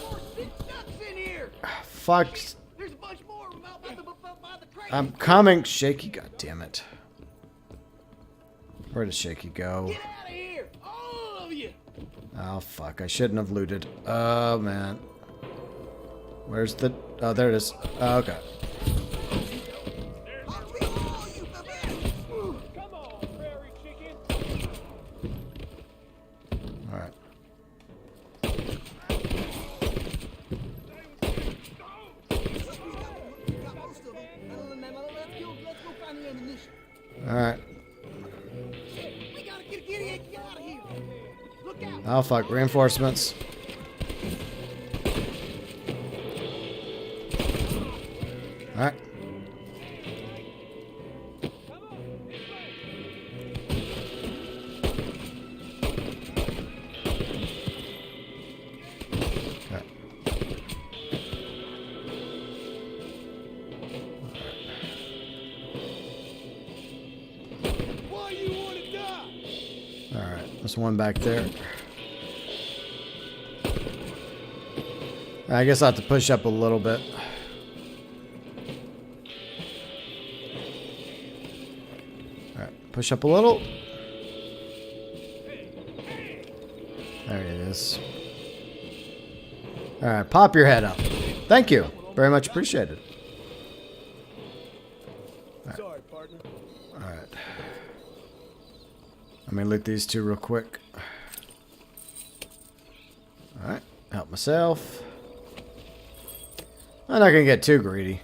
Speaker 1: Fuck. I'm coming, Shaky. God damn it. Where did Shaky go?
Speaker 6: Get out of here, all of you.
Speaker 1: Oh, fuck. I shouldn't have looted. Oh, man. Where's the... Oh, there it is. Oh, okay. Alright. Alright. Oh, fuck. Reinforcements. Alright. There's one back there. I guess I have to push up a little bit. Alright, push up a little. There it is. Alright, pop your head up. Thank you. Very much appreciated.
Speaker 3: Sorry, partner.
Speaker 1: Alright. Let me loot these two real quick. Alright, help myself. I'm not gonna get too greedy.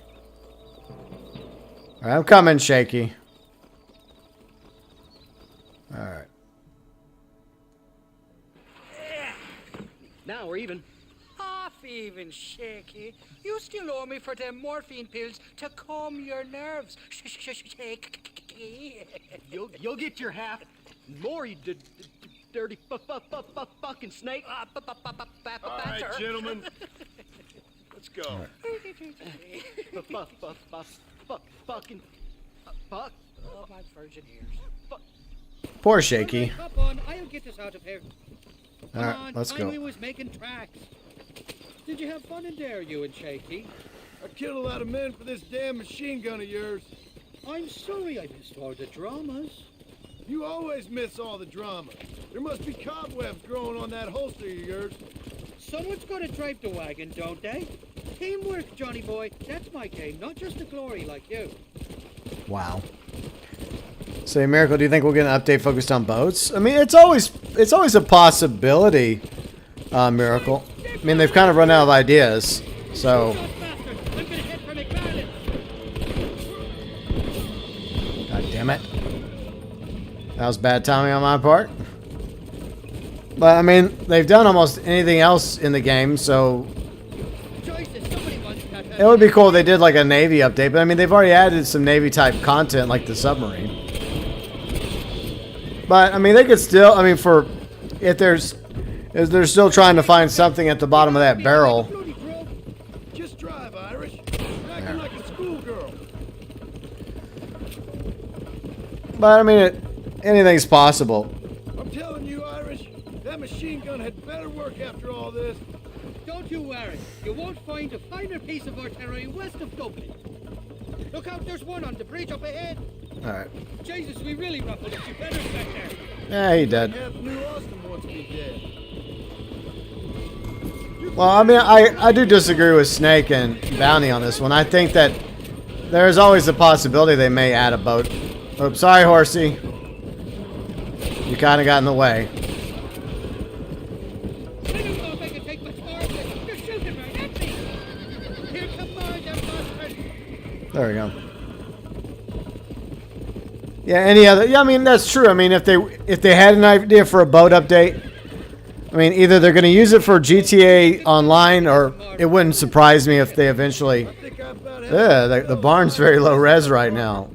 Speaker 1: Alright, I'm coming, Shaky. Alright.
Speaker 17: Now we're even. Half even, Shaky. You still owe me for them morphine pills to calm your nerves. Shaky.
Speaker 18: You'll get your half. More, you dirty fucking snake.
Speaker 3: All right, gentlemen. Let's go.
Speaker 18: Fucking
Speaker 17: Fuck. Oh, my virgin ears. Fuck.
Speaker 1: Poor Shaky.
Speaker 17: Right, hop on. I'll get us out of here. Come
Speaker 1: Alright,
Speaker 17: on,
Speaker 1: let's
Speaker 17: time
Speaker 1: go.
Speaker 17: we was making tracks. Did you have fun in there, you and Shaky?
Speaker 3: I killed a lot of men for this damn machine gun of yours.
Speaker 17: I'm sorry I missed all the dramas.
Speaker 3: You always miss all the drama. There must be cobwebs growing on that holster of yours.
Speaker 17: Someone's got to drive the wagon, don't they? Teamwork, Johnny boy. That's my game, not just the glory like you.
Speaker 1: Wow. So, Miracle, do you think we'll get an update focused on boats? I mean, it's always a possibility, Miracle. I mean, they've kind of run out of ideas, so. God damn it. That was bad timing on my part. But, I mean, they've done almost anything else in the game, so. It would be cool if they did like a Navy update, but I mean, they've already added some Navy type content like the submarine. But, I mean, they could still, I mean, if they're still trying to find something at the bottom of that barrel.
Speaker 3: Just drive, Irish. You're acting like a schoolgirl.
Speaker 1: But, I mean, anything's possible.
Speaker 3: I'm telling you, Irish, that machine gun had better work after all this.
Speaker 17: Don't you worry. You won't find a finer piece of artillery west of Dublin. Look out, there's one on the bridge up ahead.
Speaker 1: Alright.
Speaker 17: Jesus, we really ruffled it. You better back there.
Speaker 1: Yeah, he did.
Speaker 3: Half New Austin wants me dead.
Speaker 1: Well, I mean, I do disagree with Snake and Bounty on this one. I think that there's always a possibility they may add a boat. Oops, sorry, Horsey. You kind of got in the way. There we go. Yeah, any other? Yeah, I mean that's true. I mean if they had an idea for a boat update, I mean either they're going to use it for GTA Online, or it wouldn't surprise me if they eventually. Yeah, the barn's very low res right now.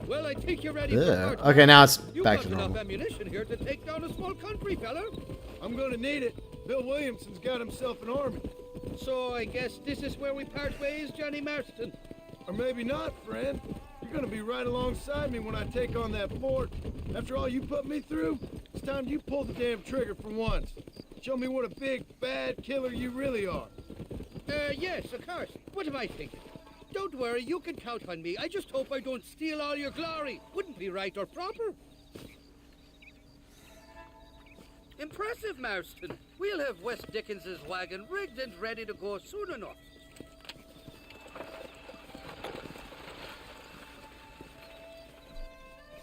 Speaker 17: Well, I think you're ready.
Speaker 1: Yeah. Okay, now it's back to normal.
Speaker 17: Ammunition here to take down a small country, fella.
Speaker 3: I'm going to need it. Bill Williamson's got himself an army.
Speaker 17: So I guess this is where we part ways, Johnny Marston.
Speaker 3: Or maybe not, friend. You're gonna be right alongside me when I take on that fort. After all you put me through, it's time you pull the damn trigger for once. Show me what a big, bad killer you really are.
Speaker 17: Yes, of course. What am I thinking? Don't worry, you can count on me. I just hope I don't steal all your glory. Wouldn't be right or proper. Impressive, Marston. We'll have West Dickens's wagon rigged and ready to go soon enough.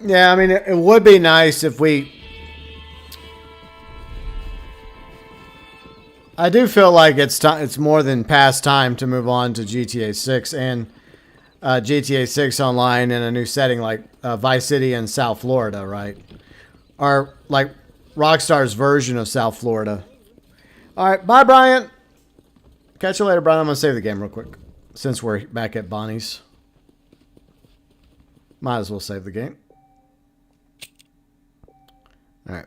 Speaker 1: Yeah, I mean, it would be nice if we. I do feel like it's more than past time to move on to GTA 6 and GTA 6 Online in a new setting like Vice City and South Florida, right? Or like Rockstar's version of South Florida. All right, bye, Brian. Catch you later, Brian. I'm going to save the game real quick since we're back at Bonnie's. Might as well save the game. All right.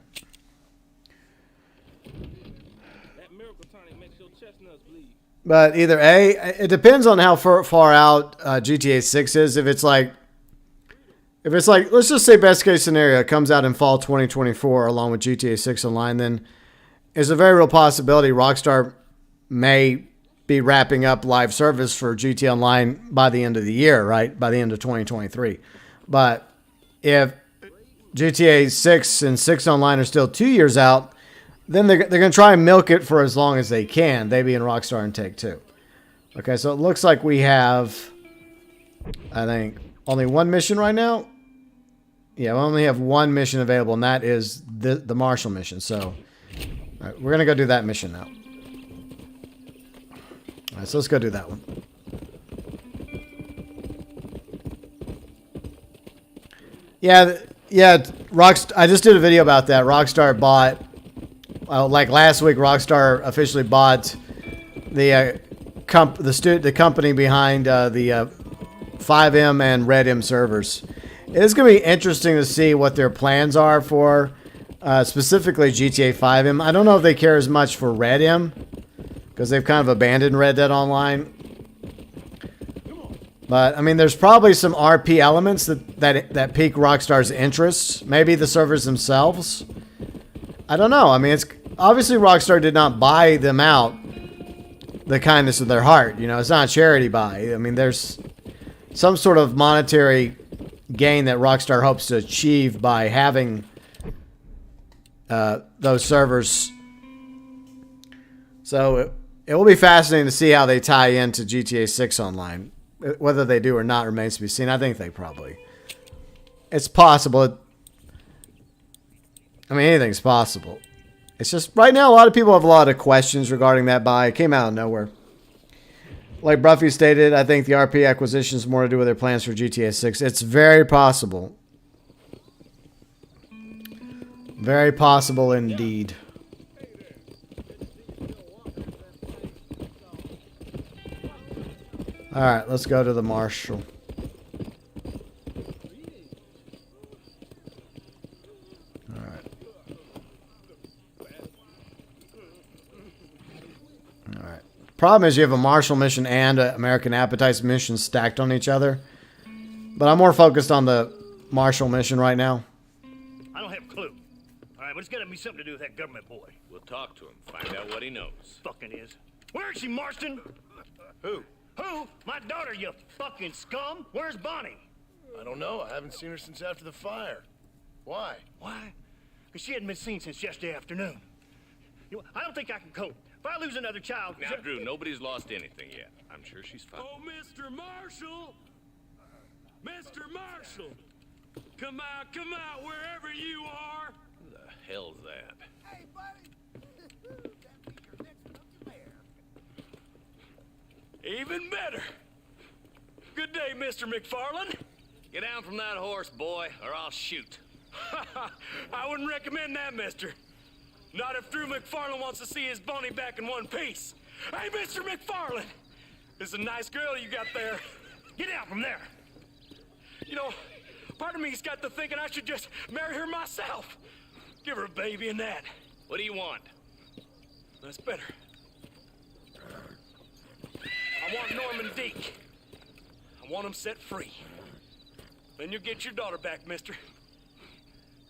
Speaker 10: That miracle tonic makes your chestnuts bleed.
Speaker 1: But either A, it depends on how far out GTA 6 is. If it's like, let's just say best case scenario, it comes out in fall 2024 along with GTA 6 Online, then there's a very real possibility Rockstar may be wrapping up live service for GTA Online by the end of the year, right? By the end of 2023. But if GTA 6 and 6 Online are still 2 years out, then they're going to try and milk it for as long as they can, they being Rockstar and Take-Two. Okay, so it looks like we have, I think, only one mission right now. Yeah, we only have one mission available, and that is the Marshall mission. So all right, we're going to go do that mission now. All right, so let's go do that one. Yeah, I just did a video about that. Rockstar bought, like last week, Rockstar officially bought the company behind the 5M and RedM servers. It's going to be interesting to see what their plans are for specifically GTA 5M. I don't know if they care as much for RedM because they've kind of abandoned Red Dead Online. But I mean, there's probably some RP elements that pique Rockstar's interests. Maybe the servers themselves. I don't know. I mean, it's obviously Rockstar did not buy them out the kindness of their heart. You know, it's not a charity buy. I mean, there's some sort of monetary gain that Rockstar hopes to achieve by having those servers. So it will be fascinating to see how they tie into GTA 6 Online. Whether they do or not remains to be seen. I think they probably. It's possible. I mean, anything's possible. It's just, right now, a lot of people have a lot of questions regarding that buy. It came out of nowhere. Like Bruffy stated, I think the RP acquisition is more to do with their plans for GTA 6. It's very possible. Very possible indeed. Alright, let's go to the Marshal. Alright. Problem is you have a Marshal mission and an American Appetites mission stacked on each other. But I'm more focused on the Marshal mission right now.
Speaker 13: I don't have a clue. All right, but it's got to be something to do with that government boy.
Speaker 4: We'll talk to him, find out what he knows.
Speaker 13: Fucking is. Where is she, Marston?
Speaker 3: Who?
Speaker 13: Who? My daughter, you fucking scum. Where's Bonnie?
Speaker 3: I don't know. I haven't seen her since after the fire. Why?
Speaker 13: Why? Because she hadn't been seen since yesterday afternoon. I don't think I can cope. If I lose another child...
Speaker 4: Now, Drew, nobody's lost anything yet. I'm sure she's fine.
Speaker 9: Oh, Mr. Marshall! Mr. Marshall! Come out, wherever you are!
Speaker 4: Who the hell's that?
Speaker 6: Hey, buddy!
Speaker 9: Even better! Good day, Mr. McFarland.
Speaker 4: Get down from that horse, boy, or I'll shoot.
Speaker 9: I wouldn't recommend that, mister. Not if Drew McFarland wants to see his Bonnie back in one piece. Hey, Mr. McFarland! This is a nice girl you got there.
Speaker 13: Get out from there!
Speaker 9: You know, part of me's got to thinking I should just marry her myself. Give her a baby and that.
Speaker 4: What do you want?
Speaker 9: That's better. I want Norman Deke. I want him set free. Then you'll get your daughter back, mister.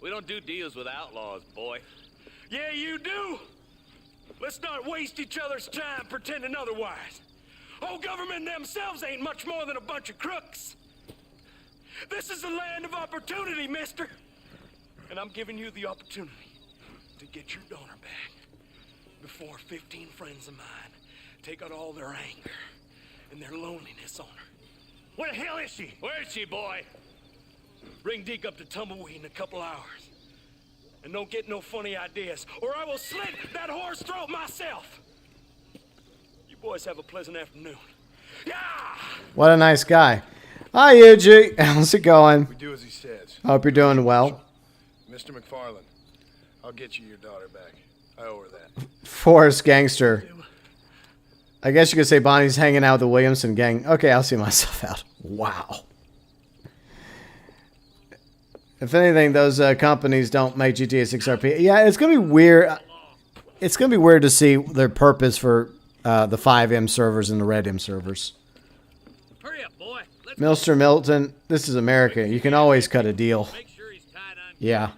Speaker 4: We don't do deals with outlaws, boy.
Speaker 9: Yeah, you do. Let's not waste each other's time pretending otherwise. Old government themselves ain't much more than a bunch of crooks. This is the land of opportunity, mister. And I'm giving you the opportunity to get your daughter back before 15 friends of mine take out all their anger and their loneliness on her.
Speaker 13: Where the hell is she?
Speaker 9: Where is she, boy? Bring Deke up to Tumbleweed in a couple hours. And don't get no funny ideas, or I will slit that horse throat myself. You boys have a pleasant afternoon. Yeah!
Speaker 1: What a nice guy. Hi, Eazy. How's it going?
Speaker 3: We do as he says.
Speaker 1: Hope you're doing well.
Speaker 3: Mr. McFarland, I'll get you your daughter back. I owe her that.
Speaker 1: Forrest Gangster. I guess you could say Bonnie's hanging out with the Williamson gang. Okay, I'll see myself out. Wow. If anything, those companies don't make GTA 6 RP. Yeah, it's going to be weird. It's going to be weird to see their purpose for the 5M servers and the Red M servers.
Speaker 9: Hurry up, boy.
Speaker 1: Mr. Milton, this is America. You can always cut a deal. Yeah.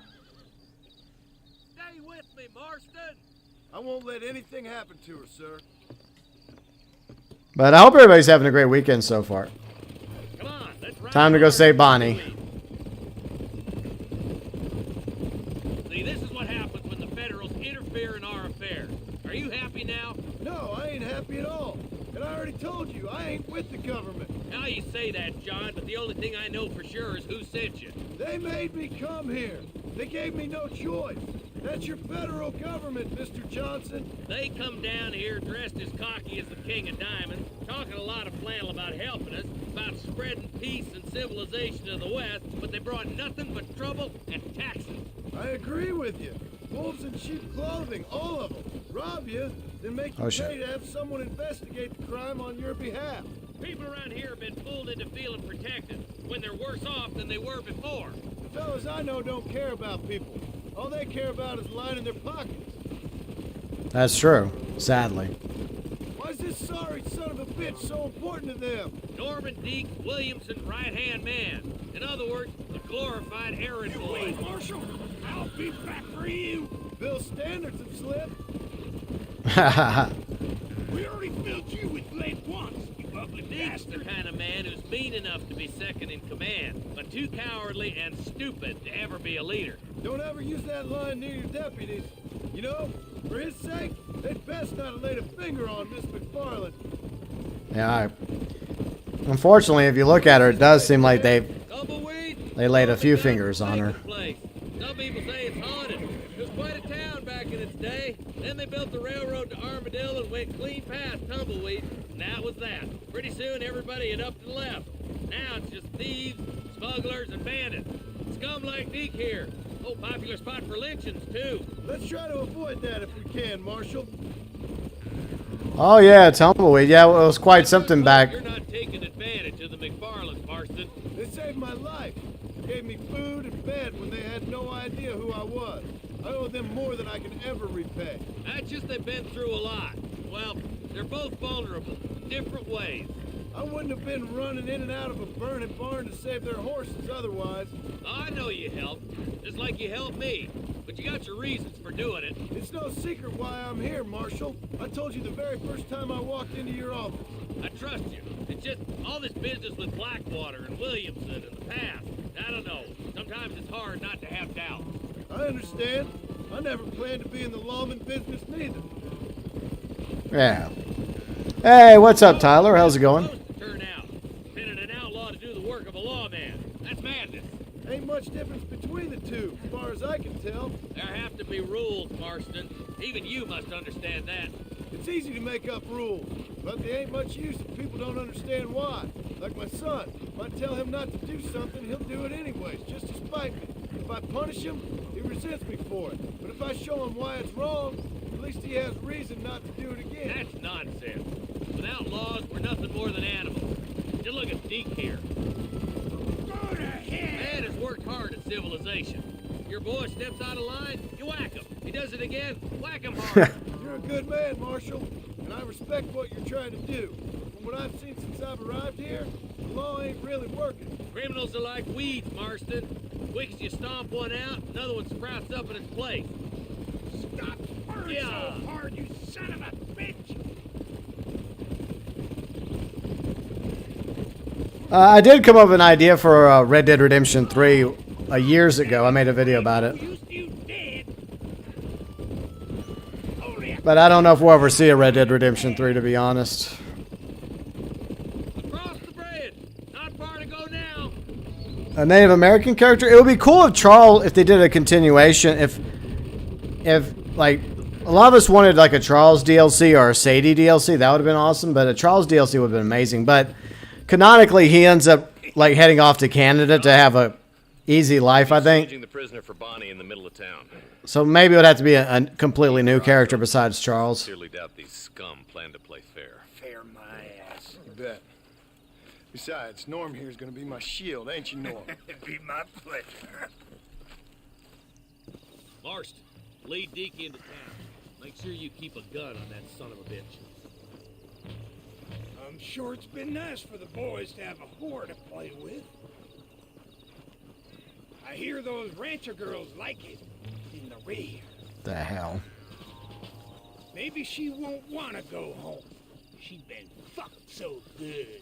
Speaker 6: Stay with me, Marston. I won't let anything happen to her, sir.
Speaker 1: But I hope everybody's having a great weekend so far.
Speaker 9: Come on, let's ride.
Speaker 1: Time to go save Bonnie.
Speaker 2: See, this is what happens when the Federals interfere in our affairs. Are you happy now?
Speaker 6: No, I ain't happy at all. And I already told you, I ain't with the government.
Speaker 2: Now you say that, John, but the only thing I know for sure is who sent you.
Speaker 6: They made me come here. They gave me no choice. That's your federal government, Mr. Johnson.
Speaker 2: They come down here dressed as cocky as the King of Diamonds, talking a lot of flannel about helping us, about spreading peace and civilization to the West, but they brought nothing but trouble and taxes.
Speaker 6: I agree with you. Wolves in sheep clothing, all of them. Rob you, then make you pay to have someone investigate the crime on your behalf.
Speaker 2: People around here have been fooled into feeling protected when they're worse off than they were before.
Speaker 6: The fellas I know don't care about people. All they care about is lining their pockets.
Speaker 1: That's true, sadly.
Speaker 6: Why's this sorry
Speaker 3: sorry son of a bitch so important to them?
Speaker 2: Norman Deke Williamson's right-hand man. In other words, a glorified errand boy.
Speaker 6: Wait, Marshal. I'll be back for you.
Speaker 3: Bill's standards have slipped.
Speaker 6: We already filled you with lead once, you ugly
Speaker 2: Deke's the
Speaker 6: bastard.
Speaker 2: kind of man who's mean enough to be second in command, but too cowardly and stupid to ever be a leader.
Speaker 3: Don't ever use that line near your deputies. You know, for his sake, they'd best not have laid a finger on Miss McFarland.
Speaker 1: Yeah, unfortunately, if you look at her, it does seem like they laid a few fingers on her.
Speaker 2: Some people say it's haunted. It was quite a town back in its day. Then they built the railroad to Armadillo and went clean past Tumbleweed, and that was that. Pretty soon, everybody had up and left. Now it's just thieves, smugglers, and bandits. Scum like Deke here. Oh, popular spot for lynchings, too.
Speaker 3: Let's try to avoid that if we can, Marshal.
Speaker 1: Oh yeah, Tumbleweed. Yeah, it was quite something back.
Speaker 2: You're not taking advantage of the McFarlands, Marston.
Speaker 3: They saved my life. Gave me food and bed when they had no idea who I was. I owe them more than I can ever repay.
Speaker 2: That's just they've been through a lot. Well, they're both vulnerable, different ways.
Speaker 3: I wouldn't have been running in and out of a burning barn to save their horses otherwise.
Speaker 2: I know you helped, just like you helped me. But you got your reasons for doing it.
Speaker 3: It's no secret why I'm here, Marshal. I told you the very first time I walked into your office.
Speaker 2: I trust you. It's just all this business with Blackwater and Williamson in the past. I don't know. Sometimes it's hard not to have doubts.
Speaker 3: I understand. I never planned to be in the lawman business neither.
Speaker 1: Yeah. Hey, what's up, Tyler? How's it going?
Speaker 2: Turn out. Pinning an outlaw to do the work of a lawman. That's madness.
Speaker 3: Ain't much difference between the two, as far as I can tell.
Speaker 2: There have to be rules, Marston. Even you must understand that.
Speaker 3: It's easy to make up rules, but they ain't much use if people don't understand why. Like my son. If I tell him not to do something, he'll do it anyways, just to spite me. If I punish him, he resents me for it. But if I show him why it's wrong, at least he has reason not to do it again.
Speaker 2: That's nonsense. Without laws, we're nothing more than animals. Just look at Deke here.
Speaker 6: Go to hell.
Speaker 2: Man has worked hard at civilization. Your boy steps out of line, you whack him. He does it again, whack him hard.
Speaker 3: You're a good man, Marshal, and I respect what you're trying to do. From what I've seen since I've arrived here, the law ain't really working.
Speaker 2: Criminals are like weeds, Marston. Quick as you stomp one out, another one sprouts up in its place.
Speaker 6: Stop burning so hard, you son of a bitch!
Speaker 1: I did come up with an idea for Red Dead Redemption 3 years ago. I made a video about it. But I don't know if we'll ever see a Red Dead Redemption 3, to be honest.
Speaker 2: Across the bridge. Not far to go now.
Speaker 1: A Native American character? It would be cool if they did a continuation. If like, a lot of us wanted like a Charles DLC or a Sadie DLC. That would have been awesome. But a Charles DLC would have been amazing. But canonically, he ends up like heading off to Canada to have a easy life, I think.
Speaker 4: The prisoner for Bonnie in the middle of town.
Speaker 1: So maybe it would have to be a completely new character besides Charles.
Speaker 4: Sincerely doubt these scum plan to play fair.
Speaker 3: Fair my ass. You bet. Besides, Norm here is going to be my shield, ain't you, Norm?
Speaker 6: It'd be my pleasure.
Speaker 2: Marston, lead Deke into town. Make sure you keep a gun on that son of a bitch.
Speaker 6: I'm sure it's been nice for the boys to have a whore to play with. I hear those rancher girls like it in the rear.
Speaker 1: The hell?
Speaker 6: Maybe she won't want to go home. She's been fucked so good.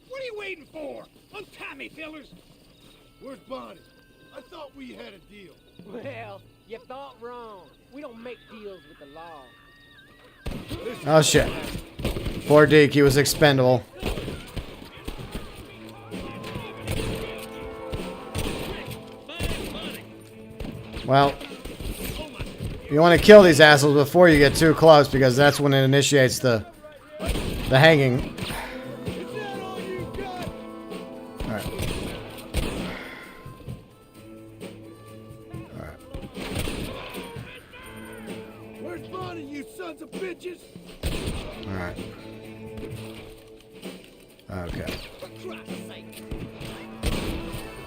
Speaker 6: What are you waiting for? Untie me, fellers.
Speaker 3: Where's Bonnie? I thought we had a deal.
Speaker 16: Well, you thought wrong. We don't make deals with the law.
Speaker 1: Oh shit. Poor Deke, he was expendable. Well, you want to kill these assholes before you get too close, because that's when it initiates the hanging. Alright.
Speaker 3: Where's Bonnie, you sons of bitches?
Speaker 1: Alright. Okay.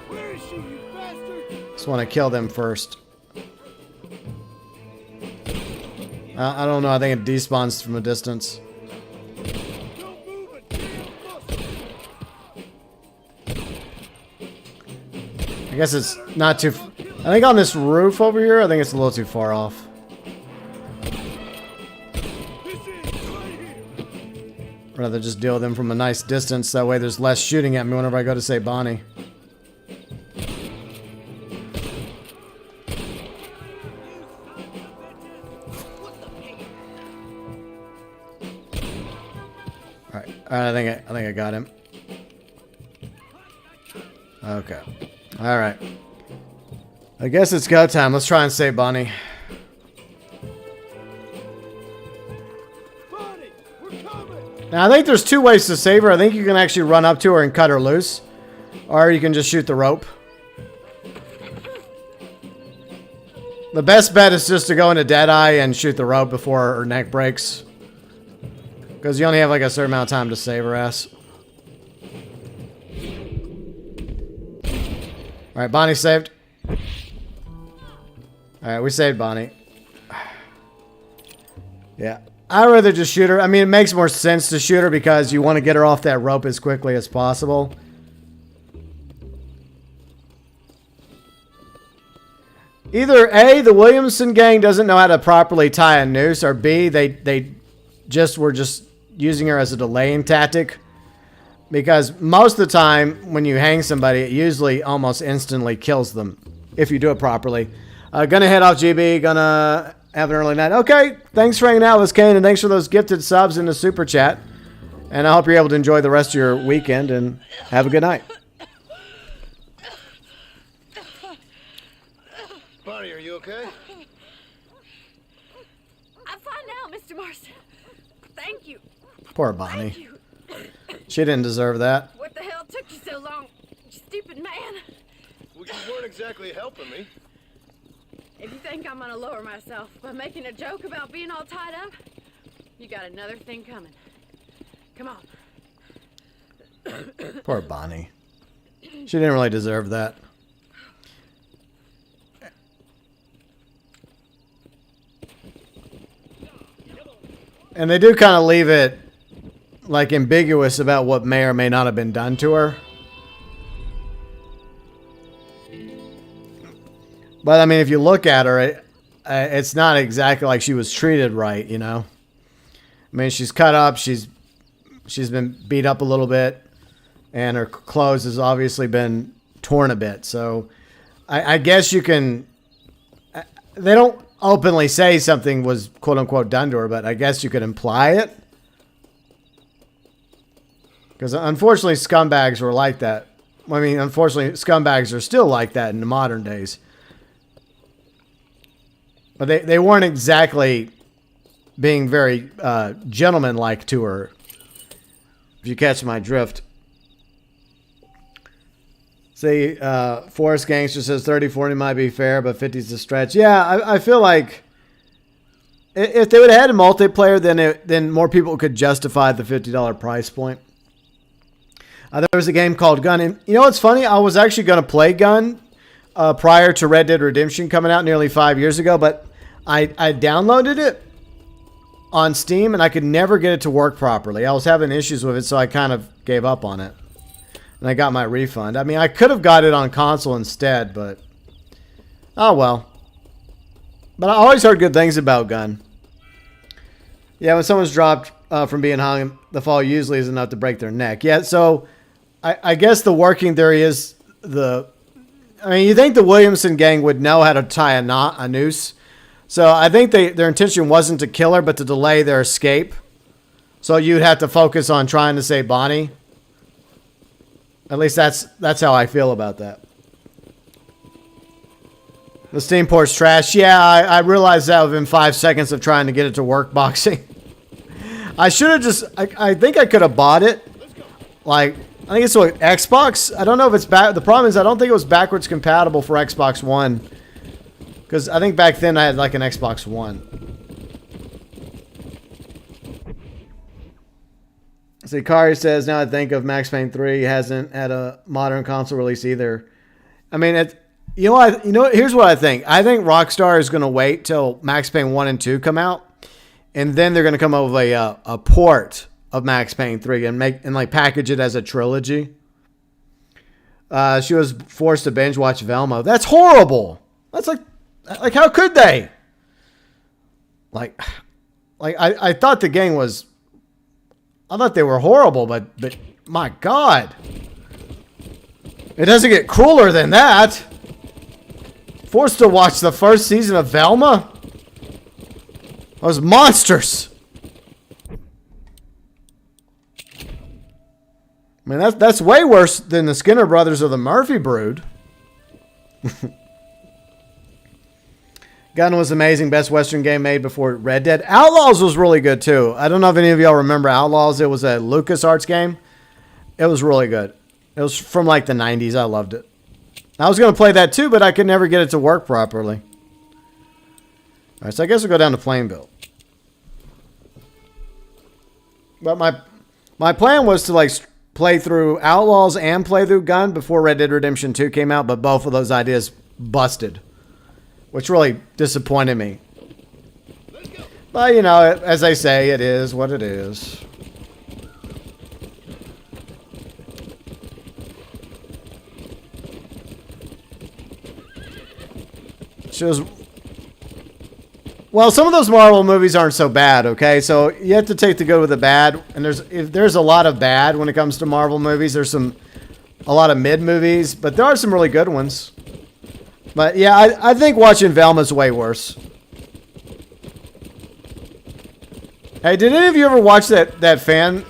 Speaker 3: Where is she, you bastard?
Speaker 1: Just want to kill them first. I don't know. I think it despawns from a distance. I guess it's not too... I think on this roof over here, I think it's a little too far off. I'd rather just deal with them from a nice distance. That way there's less shooting at me whenever I go to say Bonnie. Alright, I think I got him. Okay. Alright. I guess it's go time. Let's try and save Bonnie. Now, I think there's two ways to save her. I think you can actually run up to her and cut her loose. Or you can just shoot the rope. The best bet is just to go into Deadeye and shoot the rope before her neck breaks. Because you only have like a certain amount of time to save her ass. Alright, Bonnie saved. Alright, we saved Bonnie. Yeah. I'd rather just shoot her. I mean, it makes more sense to shoot her because you want to get her off that rope as quickly as possible. Either A, the Williamson gang doesn't know how to properly tie a noose, or B, they just were just using her as a delaying tactic. Because most of the time, when you hang somebody, it usually almost instantly kills them if you do it properly. Gonna head off, GB. Gonna have an early night. Okay, thanks for hanging out with us, Kane, and thanks for those gifted subs in the super chat. And I hope you're able to enjoy the rest of your weekend and have a good night.
Speaker 3: Bonnie, are you okay?
Speaker 7: I'm fine now, Mr. Marston. Thank you.
Speaker 1: Poor Bonnie. She didn't deserve that.
Speaker 7: What the hell took you so long, you stupid man?
Speaker 3: Well, you weren't exactly helping me.
Speaker 7: If you think I'm gonna lower myself by making a joke about being all tied up, you got another thing coming. Come on.
Speaker 1: Poor Bonnie. She didn't really deserve that. And they do kind of leave it like ambiguous about what may or may not have been done to her. But I mean, if you look at her, it's not exactly like she was treated right, you know. I mean, she's cut up, she's been beat up a little bit, and her clothes has obviously been torn a bit. So I guess you can. They don't openly say something was quote unquote done to her, but I guess you could imply it. Because unfortunately, scumbags were like that. I mean, unfortunately, scumbags are still like that in the modern days. But they weren't exactly being very gentlemanlike to her, if you catch my drift. See, Forest Gangster says 30-40 might be fair, but 50's a stretch. Yeah, I feel like if they would have had a multiplayer, then more people could justify the $50 price point. There was a game called Gun. And you know what's funny? I was actually going to play Gun prior to Red Dead Redemption coming out nearly 5 years ago, but I downloaded it on Steam and I could never get it to work properly. I was having issues with it, so I kind of gave up on it. And I got my refund. I mean, I could have got it on console instead, but oh well. But I always heard good things about Gun. Yeah, when someone's dropped from being hung, the fall usually is enough to break their neck. Yeah, so I guess the working theory is I mean, you think the Williamson gang would know how to tie a noose. So I think their intention wasn't to kill her, but to delay their escape. So you'd have to focus on trying to save Bonnie. At least that's how I feel about that. The Steam port's trash. Yeah, I realized that within 5 seconds of trying to get it to work boxing. I should have just... I think I could have bought it. Like, I think it's what, Xbox? I don't know if it's back... The problem is I don't think it was backwards compatible for Xbox One. Because I think back then I had like an Xbox One. See, Kari says, now I think of Max Payne 3 hasn't had a modern console release either. I mean, you know what? Here's what I think. I think Rockstar is going to wait till Max Payne 1 and 2 come out. And then they're going to come up with a port of Max Payne 3 and like package it as a trilogy. She was forced to binge watch Velma. That's horrible. That's like how could they? Like I thought the gang was. I thought they were horrible, but my God, it doesn't get crueler than that. Forced to watch the first season of Velma. Those monsters. I mean, that's way worse than the Skinner Brothers or the Murphy Brood. Gun was amazing. Best Western game made before Red Dead. Outlaws was really good, too. I don't know if any of y'all remember Outlaws. It was a LucasArts game. It was really good. It was from, like, the 90s. I loved it. I was going to play that, too, but I could never get it to work properly. All right, so I guess we'll go down to Plainville. But my plan was to, like, play through Outlaws and play through Gun before Red Dead Redemption 2 came out, but both of those ideas busted, which really disappointed me. But, you know, as I say, it is what it is. Well, some of those Marvel movies aren't so bad, okay? So you have to take the good with the bad. And there's a lot of bad when it comes to Marvel movies. There's a lot of mid movies, but there are some really good ones. But yeah, I think watching Velma's way worse. Hey, did any of you ever watch that fan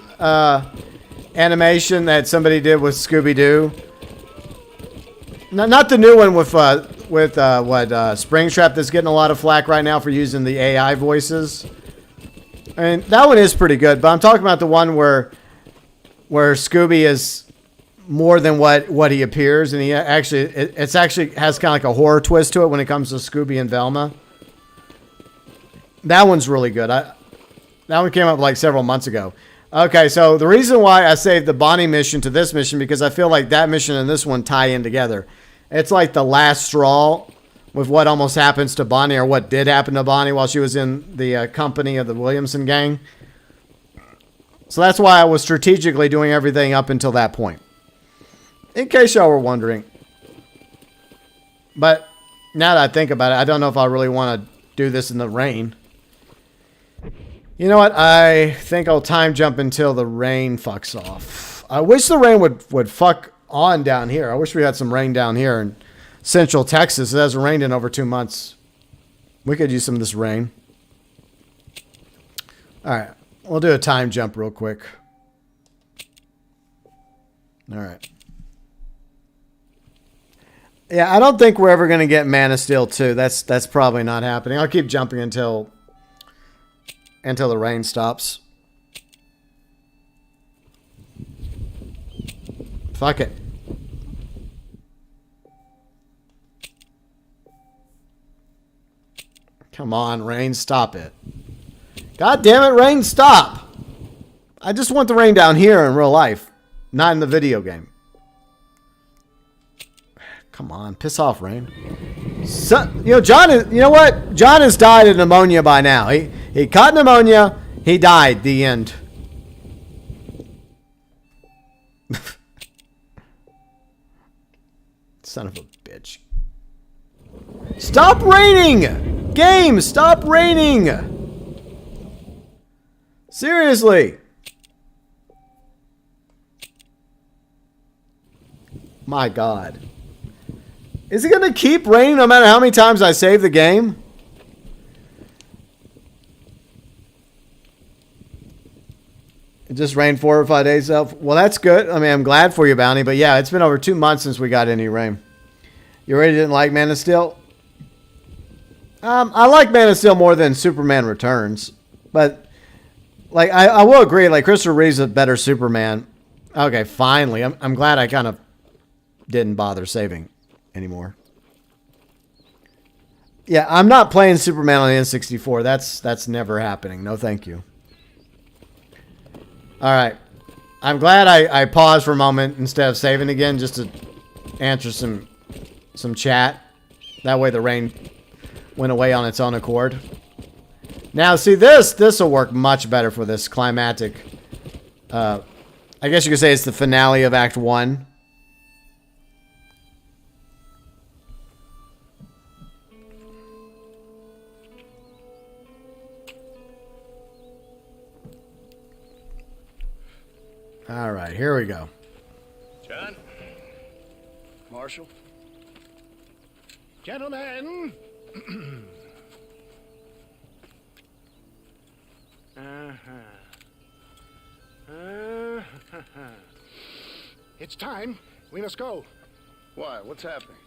Speaker 1: animation that somebody did with Scooby-Doo? Not the new one with Springtrap that's getting a lot of flack right now for using the AI voices. I mean, that one is pretty good, but I'm talking about the one where Scooby is more than what he appears, and he actually it's actually has kind of like a horror twist to it when it comes to Scooby and Velma. That one's really good. That one came up like several months ago. Okay, so the reason why I saved the Bonnie mission to this mission, because I feel like that mission and this one tie in together. It's like the last straw with what almost happens to Bonnie, or what did happen to Bonnie while she was in the company of the Williamson gang. So that's why I was strategically doing everything up until that point. In case y'all were wondering. But now that I think about it, I don't know if I really want to do this in the rain. You know what? I think I'll time jump until the rain fucks off. I wish the rain would fuck on down here. I wish we had some rain down here in Central Texas. It hasn't rained in over 2 months. We could use some of this rain. All right. We'll do a time jump real quick. All right. Yeah, I don't think we're ever going to get Man of Steel 2. That's probably not happening. I'll keep jumping until the rain stops. Fuck it. Come on, rain, stop it. God damn it, rain, stop. I just want the rain down here in real life, not in the video game. Come on, piss off, rain. So, you know, you know what? John has died of pneumonia by now. He caught pneumonia, he died, the end. Son of a bitch. Stop raining! Game, stop raining! Seriously. My God. Is it going to keep raining no matter how many times I save the game? It just rained 4 or 5 days up. Well, that's good. I mean, I'm glad for you, Bounty. But yeah, it's been over 2 months since we got any rain. You already didn't like Man of Steel? I like Man of Steel more than Superman Returns. But, like, I will agree. Like, Christopher Reeve's a better Superman. Okay, finally. I'm glad I kind of didn't bother saving anymore. Yeah, I'm not playing Superman on the N64. That's never happening. No, thank you. All right. I'm glad I paused for a moment instead of saving again just to answer some chat. That way the rain went away on its own accord. Now, see, this will work much better for this climactic. I guess you could say it's the finale of Act 1. All right, here we go.
Speaker 4: John?
Speaker 3: Marshal?
Speaker 6: Gentlemen! It's time. We must go.
Speaker 3: Why? What's happening?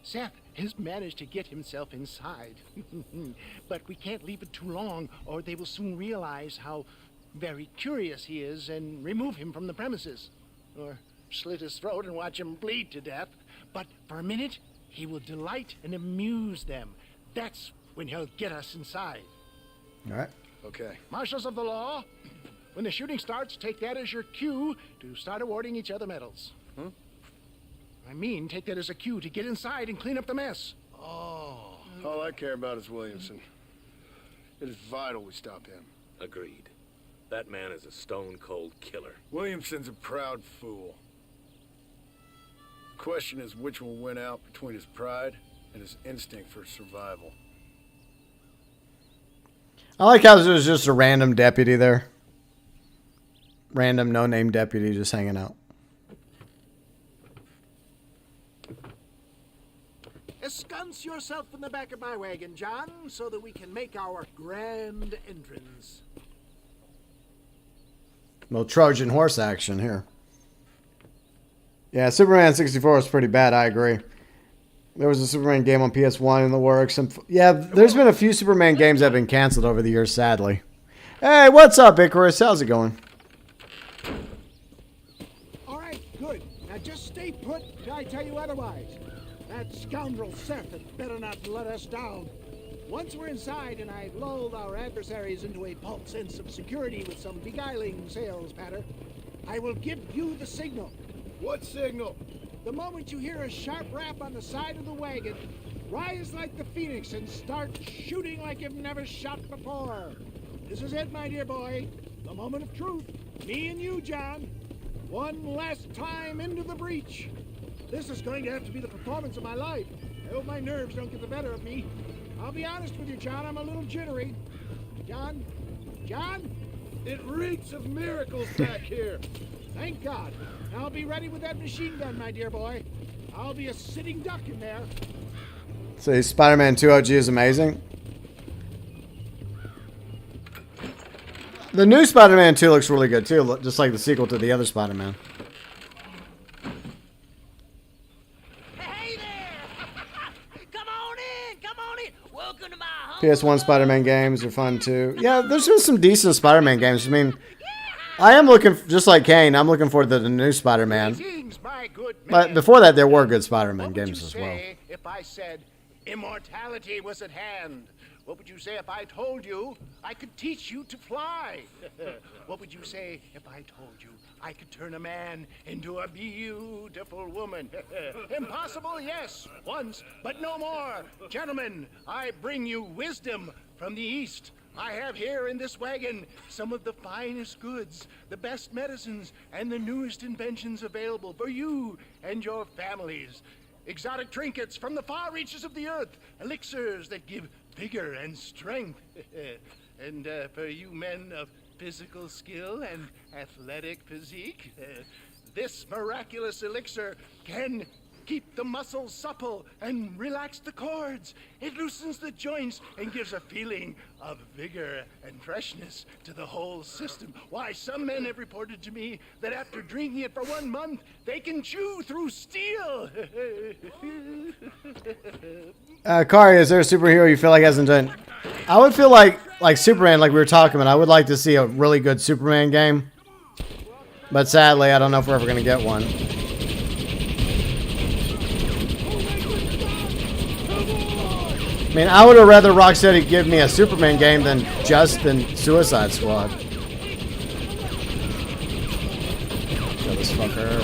Speaker 6: Seth has managed to get himself inside. But we can't leave it too long, or they will soon realize how very curious he is and remove him from the premises. Or slit his throat and watch him bleed to death. But for a minute, he will delight and amuse them. That's when he'll get us inside.
Speaker 1: All right.
Speaker 3: Okay.
Speaker 6: Marshals of the law, when the shooting starts, take that as your cue to start awarding each other medals.
Speaker 3: Huh?
Speaker 6: I mean, take that as a cue to get inside and clean up the mess.
Speaker 3: Oh. All I care about is Williamson. It is vital we stop him.
Speaker 4: Agreed. That man is a stone-cold killer.
Speaker 3: Williamson's a proud fool. The question is which will win out between his pride and his instinct for survival.
Speaker 1: I like how there's just a random deputy there. Random, no-name deputy just hanging out.
Speaker 6: Ensconce yourself in the back of my wagon, John, so that we can make our grand entrance.
Speaker 1: Well, Trojan horse action here. Yeah, Superman 64 is pretty bad, I agree. There was a Superman game on PS1 in the works. And yeah, there's been a few Superman games that have been canceled over the years, sadly. Hey, what's up, Icarus? How's it going?
Speaker 6: All right, good. Now just stay put till I tell you otherwise. That scoundrel Seth had better not let us down. Once we're inside and I've lulled our adversaries into a false sense of security with some beguiling sales patter, I will give you the signal.
Speaker 3: What signal?
Speaker 6: The moment you hear a sharp rap on the side of the wagon, rise like the phoenix and start shooting like you've never shot before. This is it, my dear boy. The moment of truth. Me and you, John. One last time into the breach. This is going to have to be the performance of my life. I hope my nerves don't get the better of me. I'll be honest with you, John. I'm a little jittery. John? John?
Speaker 3: It reeks of miracles back here.
Speaker 6: Thank God. I'll be ready with that machine gun, my dear boy. I'll be a sitting duck in there.
Speaker 1: So Spider-Man 2 OG is amazing. The new Spider-Man 2 looks really good too, just like the sequel to the other Spider-Man.
Speaker 15: Hey there! Come on in! Come on in! Welcome to my home.
Speaker 1: PS1 Spider-Man games are fun too. Yeah, there's been some decent Spider-Man games. I mean, I am looking, just like Kane, I'm looking forward to the new Spider-Man. But before that, there were good Spider-Man games as well.
Speaker 6: If I said immortality was at hand? What would you say if I told you I could teach you to fly? What would you say if I told you I could turn a man into a beautiful woman? Impossible, yes, once, but no more. Gentlemen, I bring you wisdom from the East. I have here in this wagon some of the finest goods, the best medicines, and the newest inventions available for you and your families. Exotic trinkets from the far reaches of the earth, elixirs that give vigor and strength. And for you men of physical skill and athletic physique, this miraculous elixir can keep the muscles supple and relax the cords. It loosens the joints and gives a feeling of vigor and freshness to the whole system. Why, some men have reported to me that after drinking it for 1 month, they can chew through steel.
Speaker 1: Kari, is there a superhero you feel like hasn't done? I would feel like Superman, like we were talking about. I would like to see a really good Superman game. But sadly, I don't know if we're ever going to get one. I mean, I would have rather Rocksteady give me a Superman game than Suicide Squad. Kill this fucker.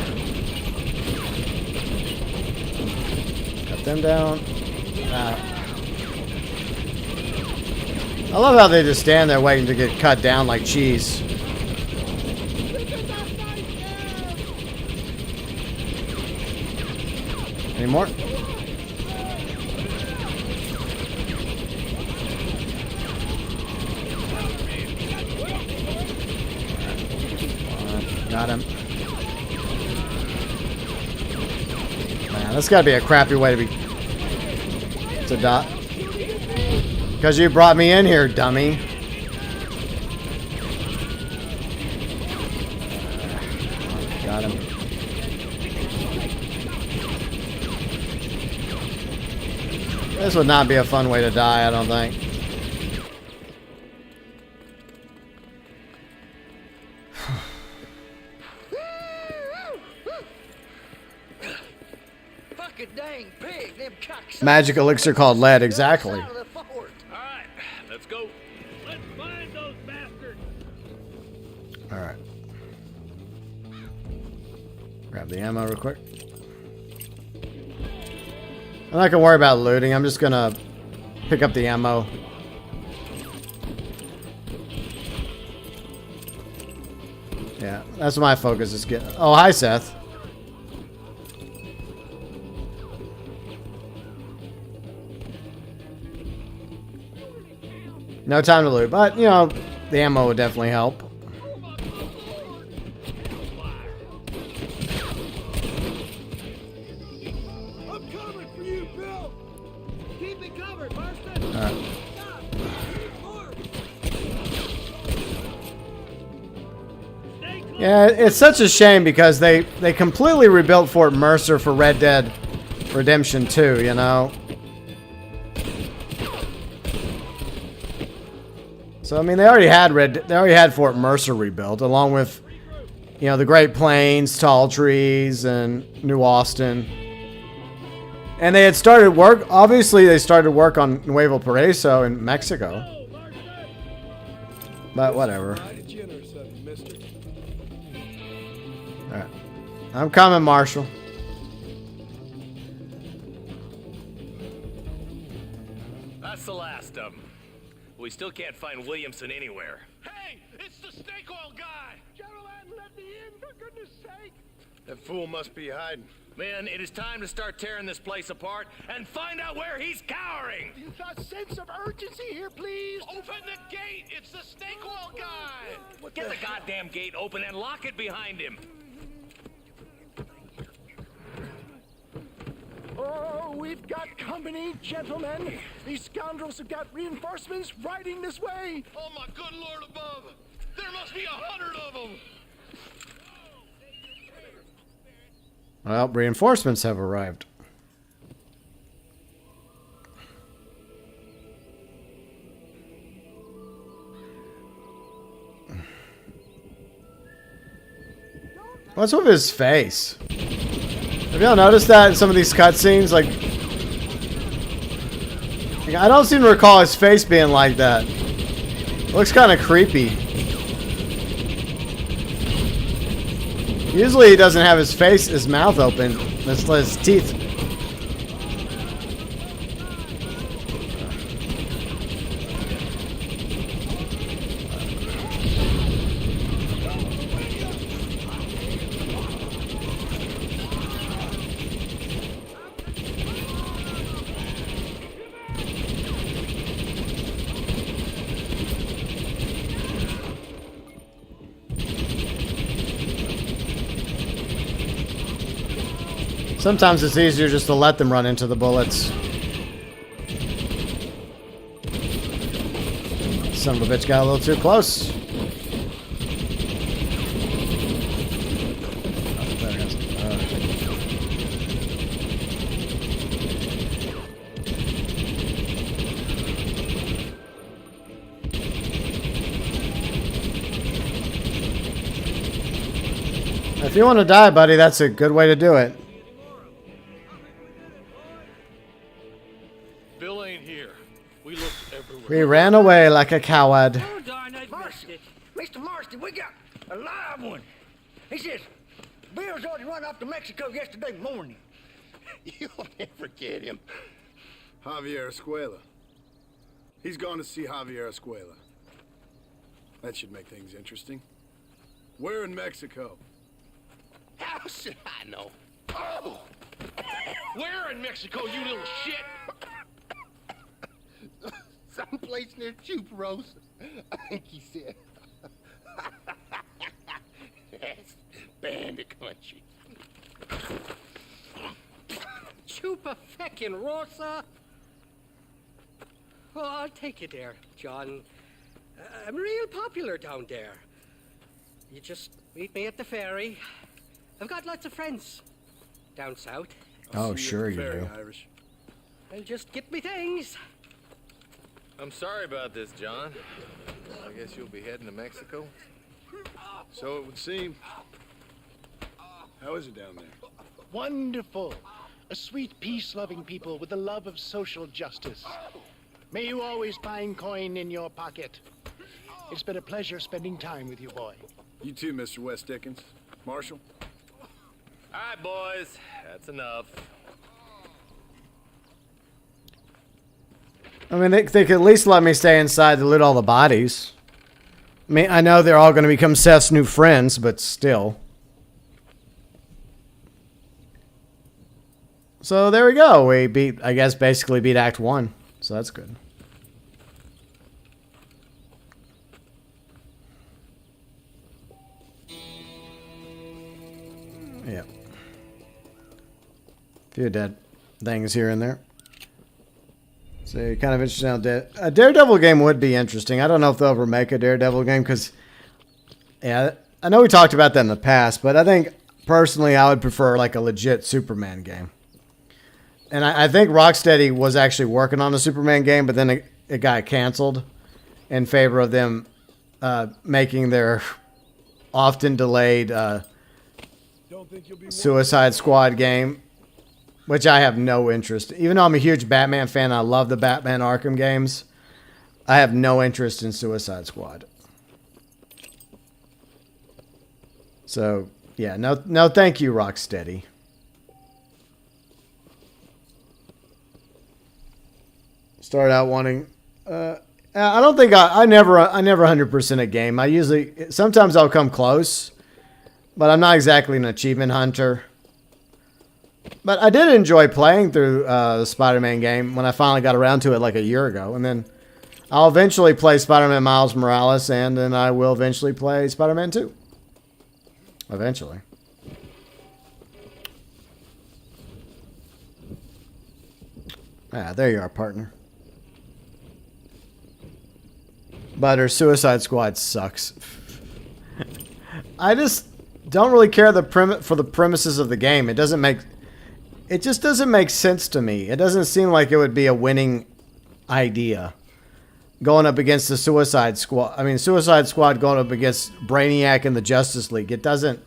Speaker 1: Cut them down. I love how they just stand there waiting to get cut down like cheese. Any more? Got him. Man, that's gotta be a crappy way to die. Because you brought me in here, dummy. Got him. This would not be a fun way to die, I don't think.
Speaker 15: Fucking dang pig, them cocks.
Speaker 1: Magic elixir called lead, exactly.
Speaker 2: Alright, let's go. Let's find those bastards.
Speaker 1: Alright. Grab the ammo real quick. I'm not gonna worry about looting, I'm just gonna pick up the ammo. Yeah, that's my focus is getting. Oh, hi, Seth. No time to loot, but you know, the ammo would definitely help.
Speaker 6: I'm coming for you, Bill. Keep me covered, Marston.
Speaker 1: All right. Yeah, it's such a shame because they completely rebuilt Fort Mercer for Red Dead Redemption 2, you know. So I mean, they already had Fort Mercer rebuilt, along with, you know, the Great Plains, Tall Trees, and New Austin. And they had started work. Obviously, they started work on Nuevo Paraíso in Mexico. But whatever. All right, I'm coming, Marshall.
Speaker 4: That's the last of them. We still can't find Williamson anywhere.
Speaker 9: Hey, it's the snake oil guy! Gentlemen, let me in, for goodness sake!
Speaker 3: That fool must be hiding.
Speaker 4: Men, it is time to start tearing this place apart and find out where he's cowering!
Speaker 9: A sense of urgency here, please! Open the gate! It's the snake oil guy!
Speaker 4: Get the goddamn gate open and lock it behind him!
Speaker 9: Oh, we've got company, gentlemen. These scoundrels have got reinforcements riding this way. Oh, my good Lord above. There must be 100 of them.
Speaker 1: Well, reinforcements have arrived. What's with his face? Have y'all noticed that in some of these cutscenes? Like, I don't seem to recall his face being like that. It looks kind of creepy. Usually he doesn't have his mouth open. Let's let his teeth. Sometimes it's easier just to let them run into the bullets. Son of a bitch got a little too close. If you want to die, buddy, that's a good way to do it.
Speaker 5: Bill ain't here. We looked everywhere.
Speaker 1: We ran away like a coward.
Speaker 15: Oh, darn, I missed it. Mr. Marston, we got a live one. He says, Bill's already run off to Mexico yesterday morning.
Speaker 3: You'll never get him. Javier Escuela. He's gone to see Javier Escuela. That should make things interesting. Where in Mexico?
Speaker 9: How should I know? Oh! Where in Mexico, you little shit?
Speaker 11: Someplace near Chuparos, I think he said. Yes. man to country.
Speaker 17: Chupa feckin' Rosa. Well, I'll take you there, John. I'm real popular down there. You just meet me at the ferry. I've got lots of friends down south.
Speaker 1: Oh, sure you do.
Speaker 13: Irish.
Speaker 17: I'll just get me things.
Speaker 4: I'm sorry about this, John. I guess you'll be heading to Mexico.
Speaker 3: So it would seem. How is it down there?
Speaker 6: Wonderful. A sweet, peace-loving people with the love of social justice. May you always find coin in your pocket. It's been a pleasure spending time with you, boy.
Speaker 3: You too, Mr. West Dickens. Marshall?
Speaker 4: All right, boys. That's enough.
Speaker 1: I mean, they could at least let me stay inside to loot all the bodies. I mean, I know they're all going to become Seth's new friends, but still. So there we go. We beat, I guess, basically beat Act 1. So that's good. Yeah. A few dead things here and there. So kind of interesting how a Daredevil game would be interesting. I don't know if they'll ever make a Daredevil game because, yeah, I know we talked about that in the past, but I think personally I would prefer like a legit Superman game. And I think Rocksteady was actually working on a Superman game, but then it got canceled in favor of them making their often delayed Suicide Squad game, which I have no interest. Even though I'm a huge Batman fan, I love the Batman Arkham games. I have no interest in Suicide Squad. So, yeah, no thank you, Rocksteady. Start out wanting... I don't think I never 100% a game. I usually... Sometimes I'll come close, but I'm not exactly an achievement hunter. But I did enjoy playing through the Spider-Man game when I finally got around to it like a year ago. And then I'll eventually play Spider-Man Miles Morales, and then I will eventually play Spider-Man 2. Eventually. Ah, there you are, partner. But her Suicide Squad sucks. I just don't really care for the premises of the game. It just doesn't make sense to me. It doesn't seem like it would be a winning idea. Going up against the Suicide Squad. I mean, Suicide Squad going up against Brainiac and the Justice League. It doesn't...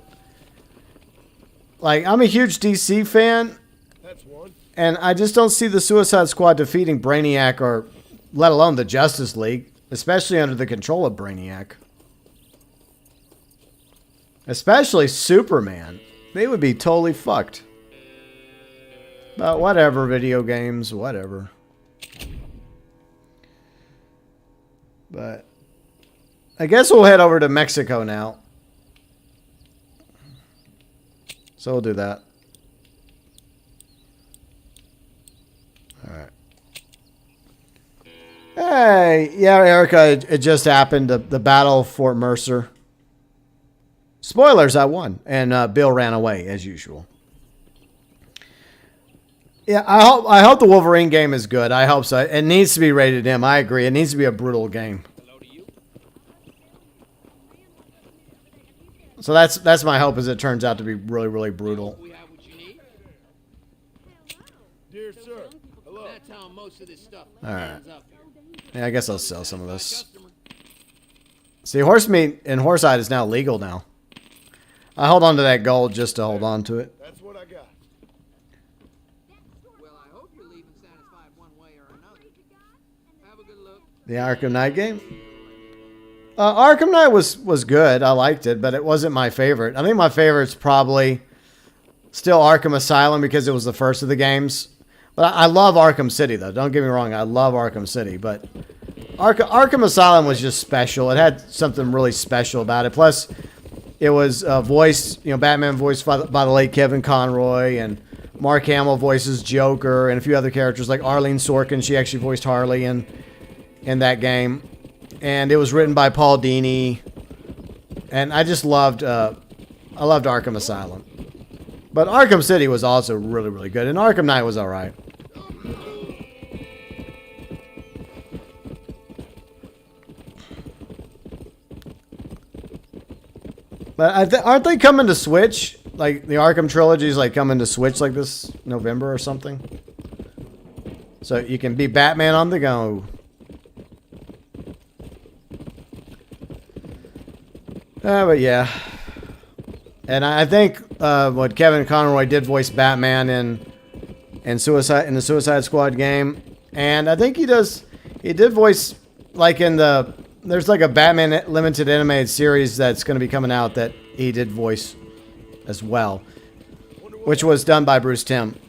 Speaker 1: Like, I'm a huge DC fan.
Speaker 3: That's one.
Speaker 1: And I just don't see the Suicide Squad defeating Brainiac or let alone the Justice League. Especially under the control of Brainiac. Especially Superman. They would be totally fucked. But whatever, video games, whatever. But I guess we'll head over to Mexico now. So we'll do that. Alright. Hey, yeah, Erica, it just happened. The battle of Fort Mercer. Spoilers, I won. And Bill ran away, as usual. Yeah, I hope the Wolverine game is good. I hope so. It needs to be rated M. I agree. It needs to be a brutal game. So that's my hope, is it turns out to be really, really brutal.
Speaker 10: Dear sir, hello. That's how most of this stuff
Speaker 1: Alright. Yeah, I guess I'll sell some of this. See, horse meat and horsehide is now legal now. I hold on to that gold just to hold on to it.
Speaker 3: That's what I got.
Speaker 10: Well, I hope you're leaving satisfied one way or another. Have a good look.
Speaker 1: The Arkham Knight game? Arkham Knight was good. I liked it, but it wasn't my favorite. I think my favorite's probably still Arkham Asylum because it was the first of the games. But I love Arkham City, though. Don't get me wrong. I love Arkham City. But Arkham Asylum was just special. It had something really special about it. Plus, it was voiced, Batman voiced by the late Kevin Conroy. And Mark Hamill voices Joker. And a few other characters like Arlene Sorkin. She actually voiced Harley in that game. And it was written by Paul Dini. And I just loved I loved Arkham Asylum. But Arkham City was also really, really good. And Arkham Knight was alright. But aren't they coming to Switch? Like, the Arkham trilogy is like coming to Switch like this November or something? So you can be Batman on the go. But yeah. And I think what Kevin Conroy did voice Batman in the Suicide Squad game. And I think he did voice, like, in the, there's like a Batman limited animated series that's going to be coming out that he did voice as well, which was done by Bruce Timm.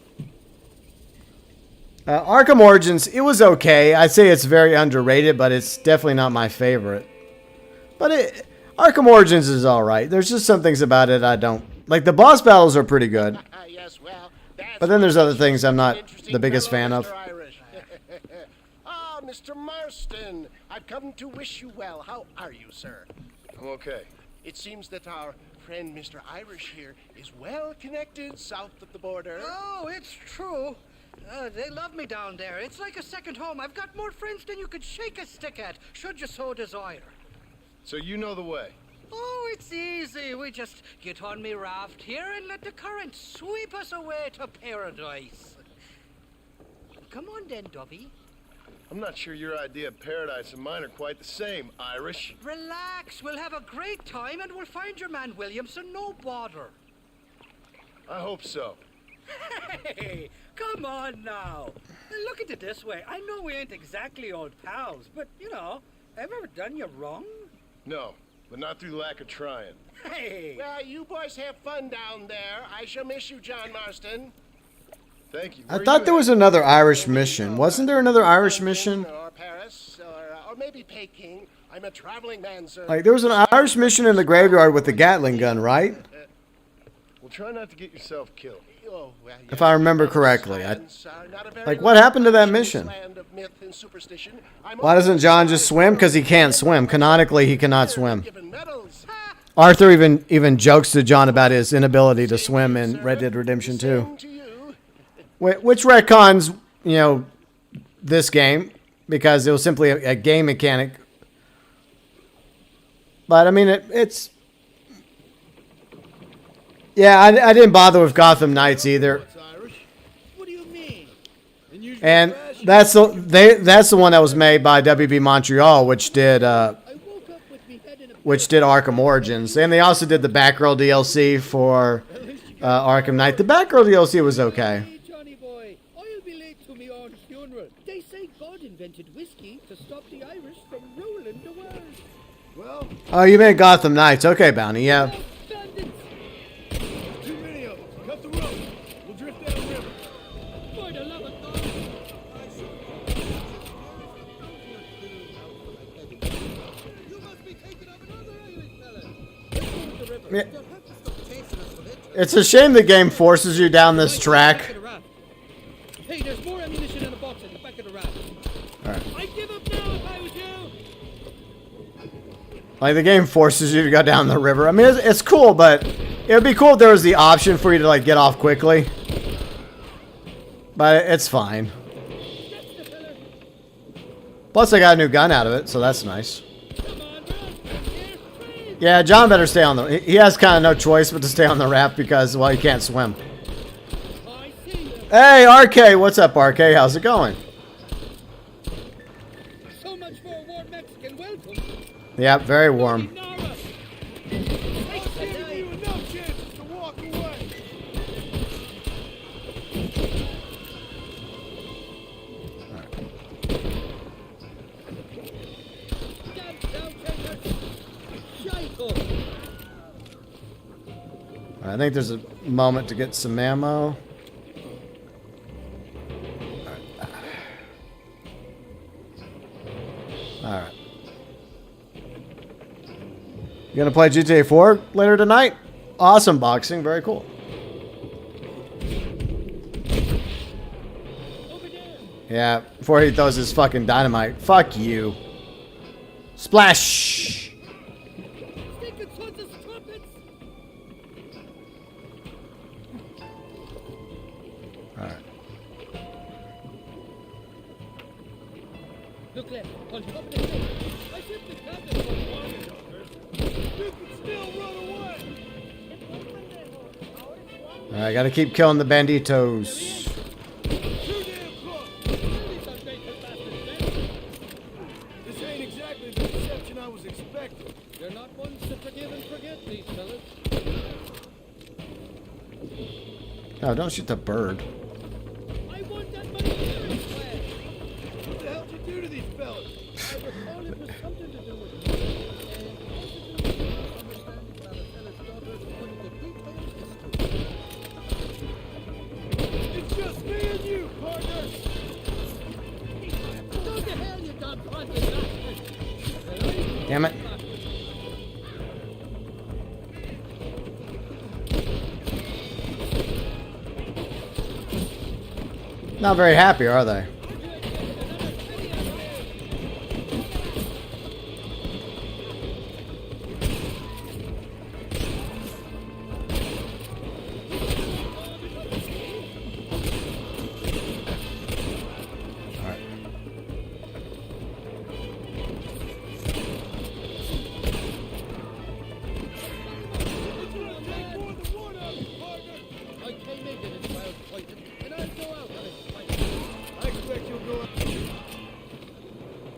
Speaker 1: Arkham Origins, it was okay. I'd say it's very underrated, but it's definitely not my favorite. But Arkham Origins is alright. There's just some things about it I don't like. The boss battles are pretty good. But then there's other things I'm not the biggest fan of.
Speaker 11: Ah, Mr. Marston, I've come to wish you well. How are you, sir?
Speaker 3: I'm okay.
Speaker 11: It seems that our friend Mr. Irish here is well connected south of the border.
Speaker 17: Oh, it's true. They love me down there. It's like a second home. I've got more friends than you could shake a stick at, should you so desire.
Speaker 3: So you know the way?
Speaker 17: Oh, it's easy. We just get on me raft here and let the current sweep us away to paradise. Come on then, Dovey.
Speaker 3: I'm not sure your idea of paradise and mine are quite the same, Irish.
Speaker 17: Relax. We'll have a great time and we'll find your man Williamson, no bother.
Speaker 3: I hope so.
Speaker 17: Hey, come on now. Look at it this way. I know we ain't exactly old pals, but, you know, have I ever done you wrong?
Speaker 3: No, but not through lack of trying.
Speaker 17: Hey!
Speaker 11: Well, you boys have fun down there. I shall miss you, John Marston.
Speaker 3: Thank you.
Speaker 1: I thought there was another Irish mission. Wasn't there another Irish mission?
Speaker 11: Or Paris, or maybe Peking. I'm a traveling man, sir.
Speaker 1: Like, there was an Irish mission in the graveyard with the Gatling gun, right?
Speaker 3: Well, try not to get yourself killed.
Speaker 11: Oh, well,
Speaker 1: If I remember correctly. Like, what happened to that mission? Why doesn't John just swim? Because he can't swim. Canonically, he cannot swim. Arthur even jokes to John about his inability to swim in Red Dead Redemption 2. Which retcons, you know, this game, because it was simply a game mechanic. But, I mean, it's... Yeah, I didn't bother with Gotham Knights either. And that's the one that was made by WB Montreal, which did Arkham Origins, and they also did the Batgirl DLC for Arkham Knight. The Batgirl DLC was okay.
Speaker 17: Johnny boy, I'll be late to me aunt's funeral. They say God invented whiskey to stop the Irish from ruling the world. Well,
Speaker 1: Oh, you made Gotham Knights. Okay, Bounty, yeah.
Speaker 10: Too many of them. Cut the rope. We'll drift down the river.
Speaker 17: For the love of God.
Speaker 10: You must be thinking of another Irish fella.
Speaker 1: Yeah. It's a shame the game forces you down this track.
Speaker 17: Hey, there's more ammunition in the box at the back of the raft.
Speaker 1: Alright.
Speaker 17: I'd give up now if I was you.
Speaker 1: Like, the game forces you to go down the river. I mean, it's cool, but it would be cool if there was the option for you to, like, get off quickly. But it's fine. Plus, I got a new gun out of it, so that's nice. Yeah, John better stay on the... He has kind of no choice but to stay on the raft because, well, he can't swim. Hey, RK! What's up, RK? How's it going?
Speaker 17: So much for a warm Mexican welcome.
Speaker 1: Yeah, very warm. I think there's a moment to get some ammo. Alright. You gonna play GTA 4 later tonight? Awesome boxing, very cool. Yeah, before he throws his fucking dynamite. Fuck you. Splash! Alright.
Speaker 10: Look left, on top of the hill. I simply can't just run away. You can still run away.
Speaker 1: Alright, gotta keep killing the banditos.
Speaker 3: This ain't exactly the reception I was expecting.
Speaker 10: You're not ones to forgive and forget, these fellas.
Speaker 1: Oh, don't shoot the bird.
Speaker 10: I want that money here.
Speaker 3: What the hell did you do to these fellas?
Speaker 10: I recall it was something to do with me. And also to do with understanding about a fella's daughter putting the details
Speaker 3: It's just me and you, partner.
Speaker 10: Go to hell, you doggone bastard.
Speaker 1: Damn it. Not very happy, are they?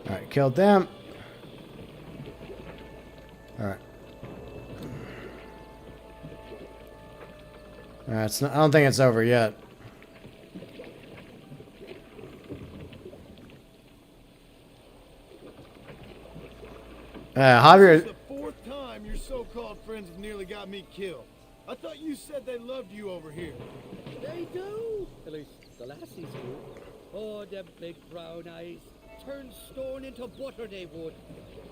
Speaker 1: Alright, killed them. Alright. Alright, I don't think it's over yet. Javier.
Speaker 3: This is the fourth time your so-called friends have nearly got me killed. I thought you said they loved you over here.
Speaker 17: They do. At least the lassies do. Oh, them big brown eyes. Turn stone into butter they would.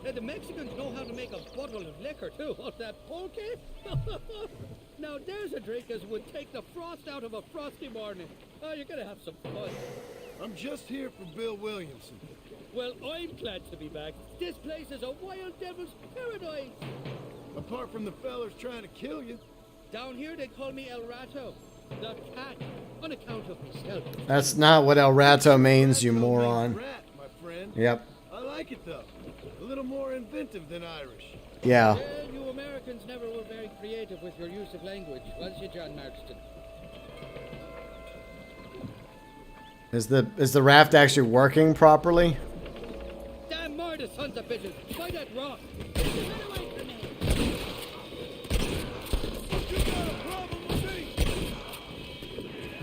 Speaker 17: The Mexicans know how to make a bottle of liquor too. What's that, pulque? Now there's a drink as would take the frost out of a frosty morning. Oh, you're gonna have some fun.
Speaker 3: I'm just here for Bill Williamson.
Speaker 17: Well, I'm glad to be back. This place is a wild devil's paradise.
Speaker 3: Apart from the fellers trying to kill you.
Speaker 17: Down here they call me El Rato, the cat, on account of myself.
Speaker 1: That's not what El Rato means, you moron.
Speaker 3: Rat, my friend.
Speaker 1: Yep.
Speaker 3: I like it though. A little more inventive than Irish.
Speaker 1: Yeah.
Speaker 17: Well, you Americans never were very creative with your use of language, was you, John Marston?
Speaker 1: Is the raft actually working properly?
Speaker 17: Damn murder, sons of bitches! Why that rock?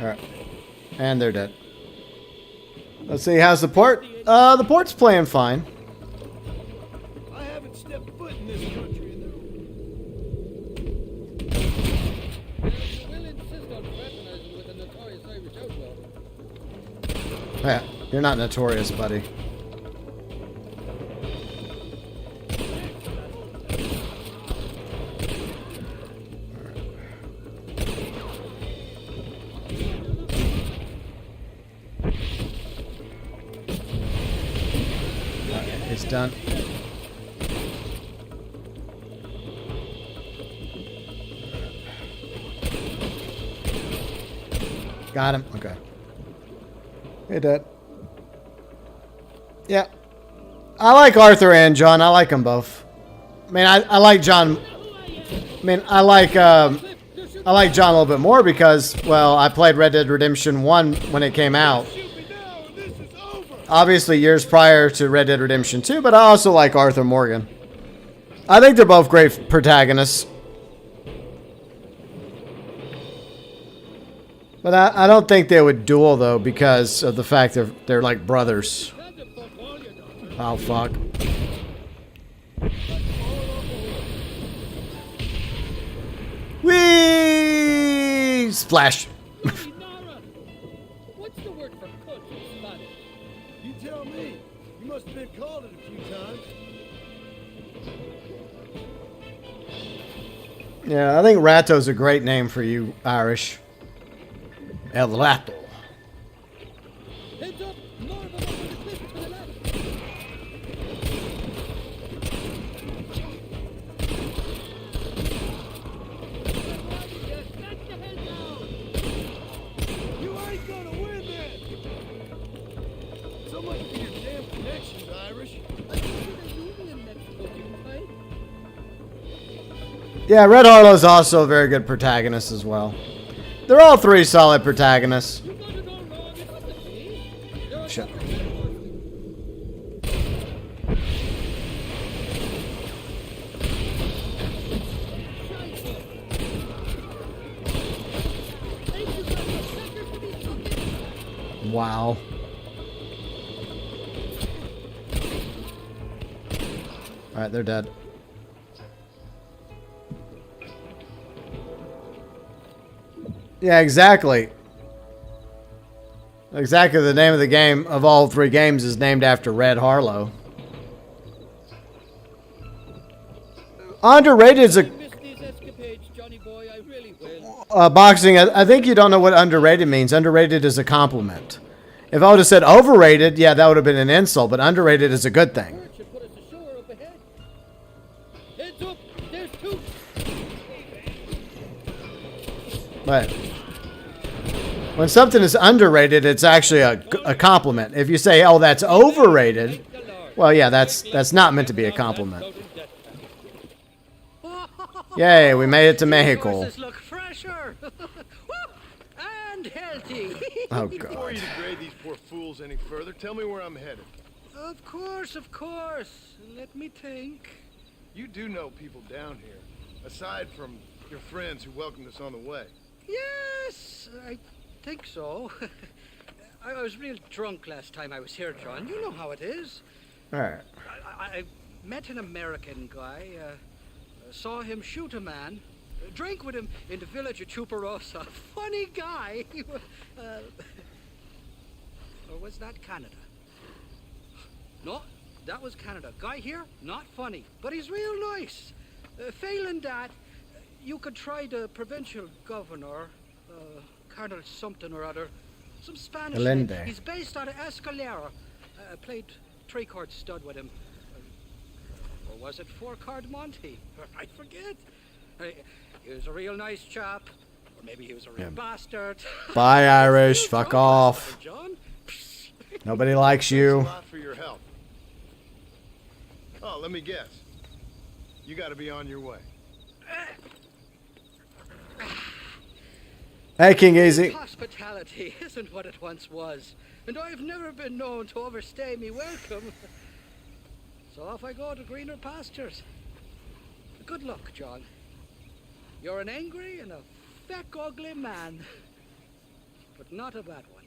Speaker 1: Alright. And they're dead. Let's see, how's the port? The port's playing fine.
Speaker 3: I haven't stepped foot in this country in
Speaker 17: You will insist on fraternizing with a notorious Irish outlaw.
Speaker 1: Yeah, you're not notorious, buddy. It's done. Got him. Okay. Hey, Dad. Yeah. I like Arthur and John. I like them both. I mean, I like John. I mean, I like John a little bit more because, well, I played Red Dead Redemption 1 when it came out. Obviously, years prior to Red Dead Redemption 2, but I also like Arthur Morgan. I think they're both great protagonists. But I don't think they would duel, though, because of the fact that they're like brothers. Oh, fuck. Whee! Splash.
Speaker 17: What's the word for coach in Spanish?
Speaker 3: You tell me. You must have been called it a few times.
Speaker 1: Yeah, I think Rato's a great name for you, Irish. El Rato.
Speaker 17: Heads up! More of them over the cliff to the left!
Speaker 3: You ain't gonna
Speaker 1: Yeah, Red Harlow's also a very good protagonist as well. They're all three solid protagonists. Shut up. Wow. Alright, they're dead. Yeah, exactly. Exactly, the name of the game of all three games is named after Red Harlow. Underrated is a... boxing, I think you don't know what underrated means. Underrated is a compliment. If I would have said overrated, yeah, that would have been an insult, but underrated is a good thing. But when something is underrated, it's actually a compliment. If you say, oh, that's overrated, well, yeah, that's not meant to be a compliment. Yay, we made it to Mexico.
Speaker 11: Look fresher and healthy.
Speaker 1: Oh,
Speaker 3: Before
Speaker 1: God.
Speaker 3: you degrade these poor fools any further, tell me where I'm headed.
Speaker 11: Of course, of course. Let me think.
Speaker 3: You do know people down here, aside from your friends who welcomed us on the way.
Speaker 17: Yes, I think so. I was real drunk last time I was here, John. You know how it is.
Speaker 1: All right.
Speaker 17: I met an American guy, saw him shoot a man, drank with him in the village of Chuparosa. Funny guy. Or was that Canada? No, that was Canada. Guy here, not funny, but he's real nice. Failing that, you could try the provincial governor, Colonel something or other, some Spanish name.
Speaker 1: Allende.
Speaker 17: He's based out of Escalera. Played three-card stud with him. Or was it four-card Monty? I forget. He was a real nice chap. Or maybe he was a real bastard.
Speaker 1: Bye, Irish. Fuck off.
Speaker 17: John?
Speaker 1: Nobody likes you.
Speaker 3: Thanks a lot for your help. Oh, let me guess. You got to be on your way.
Speaker 1: Hey, King Eazy.
Speaker 17: Hospitality isn't what it once was, and I've never been known to overstay me welcome. So off I go to greener pastures. Good luck, John. You're an angry and a feck ugly man, but not a bad one.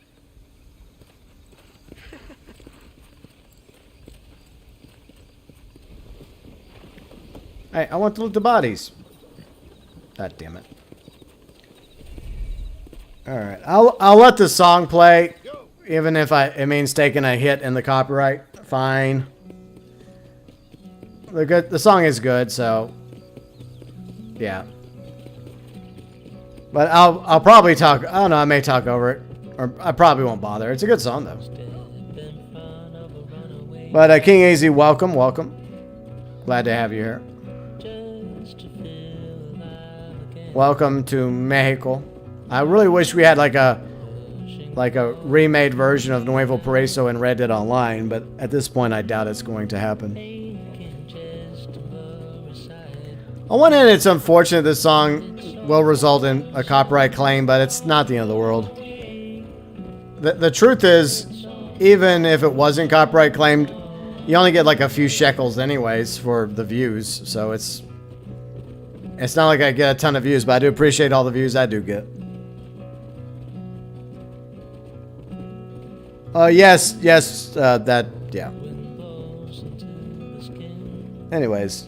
Speaker 1: Hey, I want to loot the bodies. God damn it. Alright, I'll let the song play, even if it means taking a hit in the copyright. Fine. The song is good, so yeah. But I'll probably talk. I don't know. I may talk over it, or I probably won't bother. It's a good song though. But King Eazy, welcome. Glad to have you here. Welcome to Mexico. I really wish we had like a remade version of Nuevo Paraíso in Red Dead Online, but at this point I doubt it's going to happen. On one hand, it's unfortunate this song will result in a copyright claim, but it's not the end of the world. The truth is, even if it wasn't copyright claimed, you only get like a few shekels anyways for the views, so it's not like I get a ton of views, but I do appreciate all the views I do get. Yes, yeah. Anyways,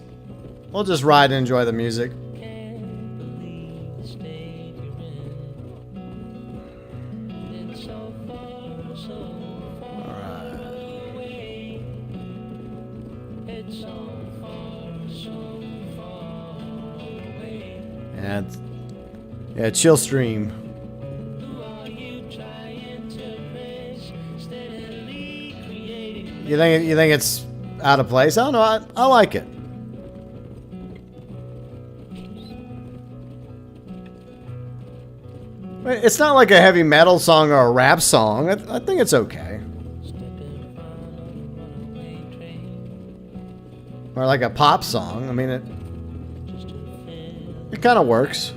Speaker 1: we'll just ride and enjoy the music. And yeah, chill stream. You think it's out of place? I don't know. I like it. It's not like a heavy metal song or a rap song. I think it's okay. Or like a pop song. I mean, It kind of works.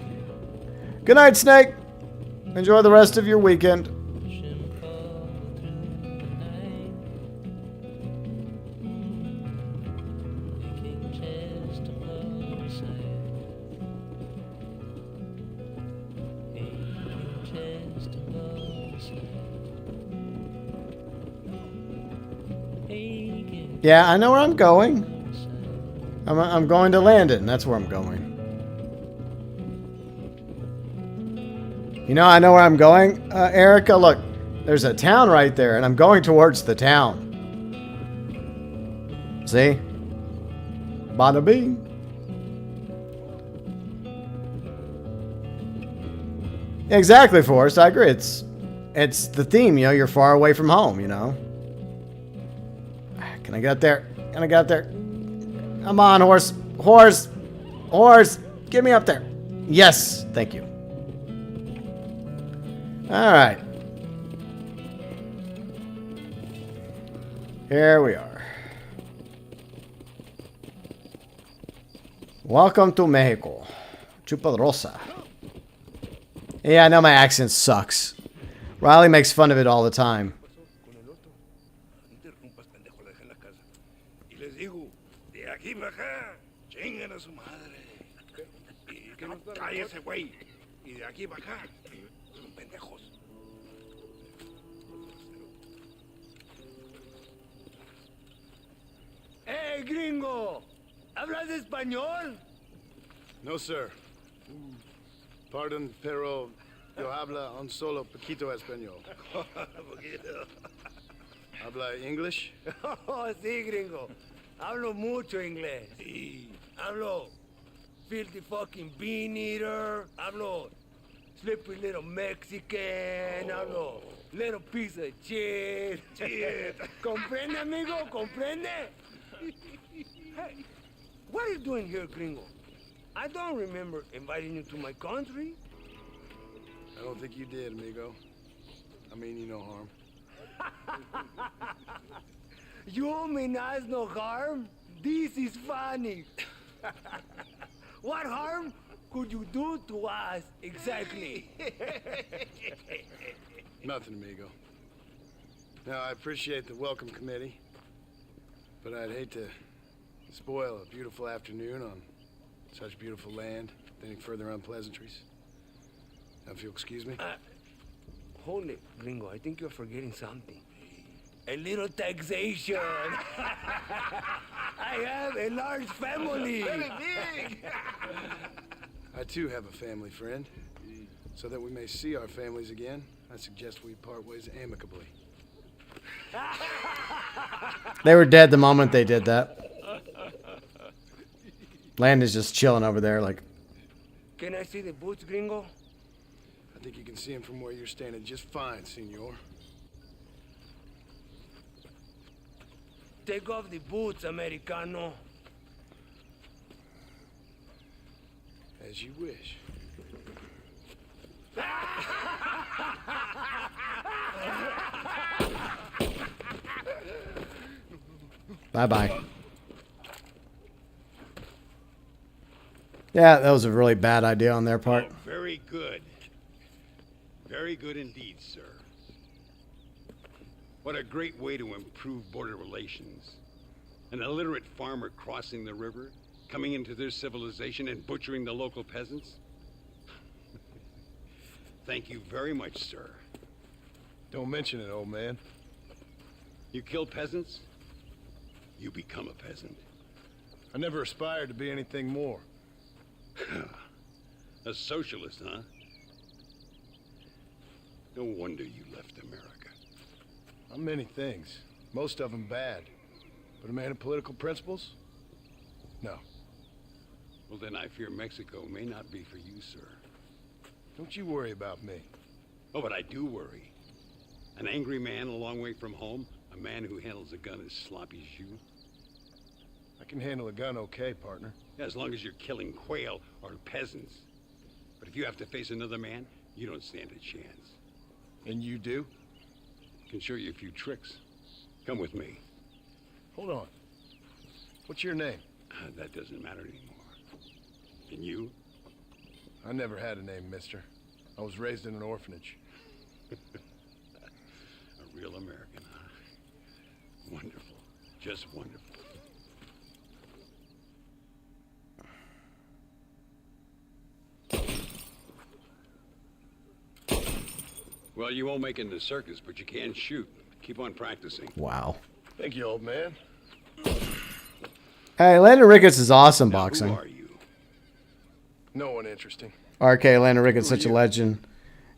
Speaker 1: Good night, Snake. Enjoy the rest of your weekend. Yeah, I know where I'm going. I'm going to Landon. That's where I'm going. You know, I know where I'm going, Erica. Look, there's a town right there, and I'm going towards the town. See? Bada bing. Exactly, Forrest. I agree. It's the theme, you know. You're far away from home, you know. Can I get up there? Can I get up there? Come on, horse. Horse. Horse. Get me up there. Yes. Thank you. All right. Here we are. Welcome to Mexico. Chupadrosa. Yeah, I know my accent sucks. Riley makes fun of it all the time.
Speaker 9: Cállese, güey. Y de aquí para acá, son pendejos.
Speaker 15: ¡Hey, gringo! ¿Hablas español?
Speaker 3: No, sir. Pardon, pero yo habla un solo poquito español. ¿Habla English?
Speaker 15: Oh, sí, gringo. Hablo mucho inglés.
Speaker 3: Sí.
Speaker 15: Hablo filthy fucking bean eater. Hablo slippery little Mexican. Hablo little piece of shit. ¿Comprende, amigo? ¿Comprende? Hey, what are you doing here, gringo? I don't remember inviting you to my country.
Speaker 3: I don't think you did, amigo. I mean you no harm.
Speaker 15: You mean us no harm? This is funny. What harm could you do to us exactly?
Speaker 3: Nothing, amigo. Now, I appreciate the welcome committee, but I'd hate to spoil a beautiful afternoon on such beautiful land with any further unpleasantries. Now, if you'll excuse me.
Speaker 15: Hold it, gringo. I think you're forgetting something. A little taxation. I have a large family.
Speaker 3: Very big. I too have a family, friend. So that we may see our families again, I suggest we part ways amicably.
Speaker 1: They were dead the moment they did that. Landon's just chilling over there like...
Speaker 15: Can I see the boots, gringo?
Speaker 3: I think you can see him from where you're standing just fine, senor.
Speaker 15: Take off the boots, Americano.
Speaker 3: As you wish.
Speaker 1: Bye-bye. Yeah, that was a really bad idea on their part.
Speaker 19: Oh, very good. Very good indeed, sir. What a great way to improve border relations. An illiterate farmer crossing the river, coming into their civilization and butchering the local peasants. Thank you very much, sir.
Speaker 3: Don't mention it, old man.
Speaker 19: You kill peasants, you become a peasant.
Speaker 3: I never aspired to be anything more.
Speaker 19: A socialist, huh? No wonder you left America.
Speaker 3: I'm many things. Most of them bad. But a man of political principles? No.
Speaker 19: Well, then I fear Mexico may not be for you, sir.
Speaker 3: Don't you worry about me.
Speaker 19: Oh, but I do worry. An angry man a long way from home, a man who handles a gun as sloppy as you.
Speaker 3: I can handle a gun okay, partner.
Speaker 19: Yeah, as long as you're killing quail or peasants. But if you have to face another man, you don't stand a chance.
Speaker 3: And you do?
Speaker 19: I can show you a few tricks. Come with me.
Speaker 3: Hold on. What's your name?
Speaker 19: That doesn't matter anymore. And you?
Speaker 3: I never had a name, mister. I was raised in an orphanage.
Speaker 19: A real American, huh? Wonderful. Just wonderful. Well, you won't make it in the circus, but you can shoot. Keep on practicing.
Speaker 1: Wow.
Speaker 3: Thank you, old man.
Speaker 1: Hey, Landon Ricketts is awesome boxing.
Speaker 19: Who are you?
Speaker 3: No one interesting.
Speaker 1: RK, Landon Ricketts, such a legend.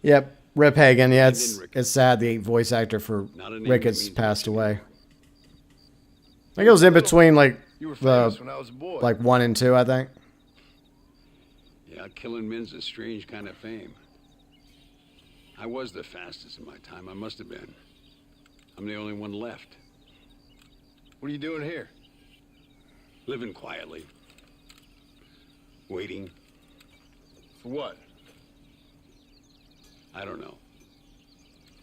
Speaker 1: Yep, Rip Hagen. Yeah, it's sad the voice actor for Ricketts passed away. I think it was in between like
Speaker 3: famous when I was a boy.
Speaker 1: like 1 and 2, I think.
Speaker 19: Yeah, killing men's a strange kind of fame. I was the fastest in my time. I must have been. I'm the only one left.
Speaker 3: What are you doing here?
Speaker 19: Living quietly. Waiting.
Speaker 3: For what?
Speaker 19: I don't know.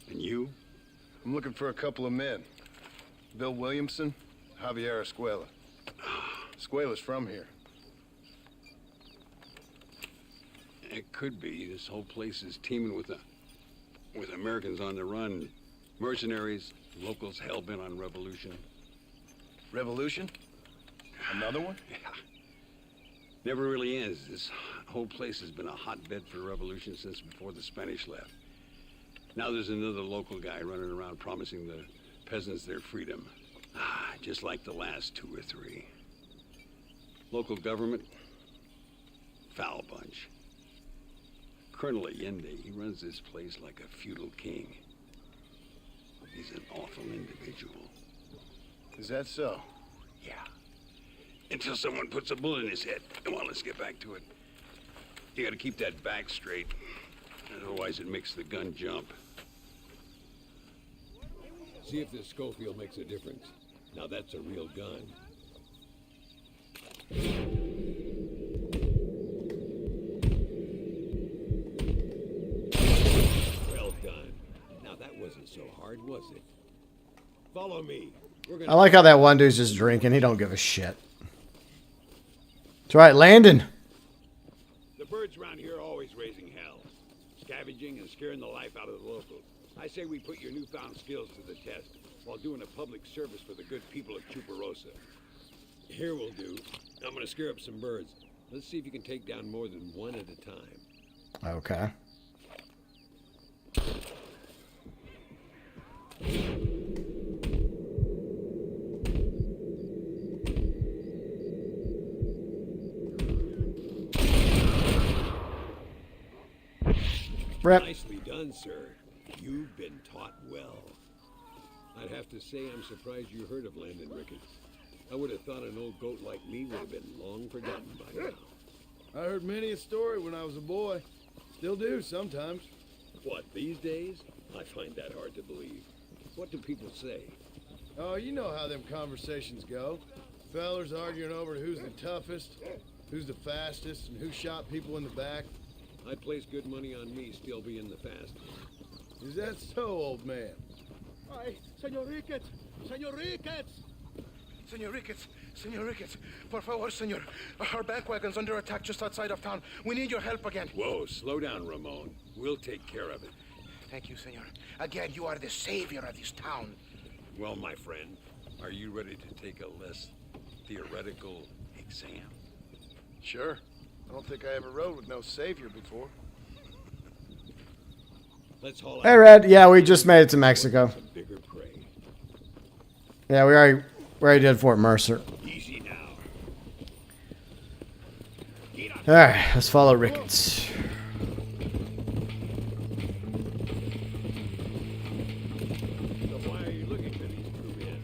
Speaker 19: And you?
Speaker 3: I'm looking for a couple of men. Bill Williamson, Javier Escuela. Escuela's from here.
Speaker 19: It could be. This whole place is teeming with Americans on the run. Mercenaries, locals hell-bent on revolution.
Speaker 3: Revolution? Another one?
Speaker 19: Yeah. Never really ends. This whole place has been a hotbed for revolution since before the Spanish left. Now there's another local guy running around promising the peasants their freedom. Just like the last 2 or 3. Local government, foul bunch. Colonel Allende, he runs this place like a feudal king. He's an awful individual.
Speaker 3: Is that so?
Speaker 19: Yeah. Until someone puts a bullet in his head. Come on, let's get back to it. You gotta keep that back straight. Otherwise it makes the gun jump.
Speaker 20: See if this Schofield makes a difference. Now that's a real gun. Well done. Now that wasn't so hard, was it? Follow me.
Speaker 1: I like how that one dude's just drinking. He don't give a shit. That's right, Landon.
Speaker 20: The birds around here are always raising hell, scavenging and scaring the life out of the locals. I say we put your newfound skills to the test while doing a public service for the good people of Chuparosa. Here we'll do. I'm gonna scare up some birds. Let's see if you can take down more than one at a time.
Speaker 1: Okay. Rep.
Speaker 20: Nicely done, sir. You've been taught well. I'd have to say I'm surprised you heard of Landon Ricketts. I would have thought an old goat like me would have been long forgotten by now.
Speaker 3: I heard many a story when I was a boy. Still do sometimes.
Speaker 20: What, these days? I find that hard to believe. What do people say?
Speaker 3: Oh, you know how them conversations go. Fellers arguing over who's the toughest, who's the fastest, and who shot people in the back.
Speaker 20: I'd place good money on me still being the fastest.
Speaker 3: Is that so, old man?
Speaker 6: Ay, Señor Ricketts! Señor Ricketts!
Speaker 21: Señor Ricketts! Señor Ricketts! Por favor, señor. Our bank wagon's under attack just outside of town. We need your help again.
Speaker 20: Whoa, slow down, Ramon. We'll take care of it.
Speaker 21: Thank you, señor. Again, you are the savior of this town.
Speaker 19: Well, my friend, are you ready to take a less theoretical exam?
Speaker 3: Sure. I don't think I ever rode with no savior before.
Speaker 20: Let's haul
Speaker 1: Hey, Red. Yeah, we just made it to Mexico.
Speaker 20: Bigger prey.
Speaker 1: Yeah, we already did Fort Mercer.
Speaker 20: Easy now.
Speaker 1: All right, let's follow Ricketts.
Speaker 20: So why are you looking for these 2 men?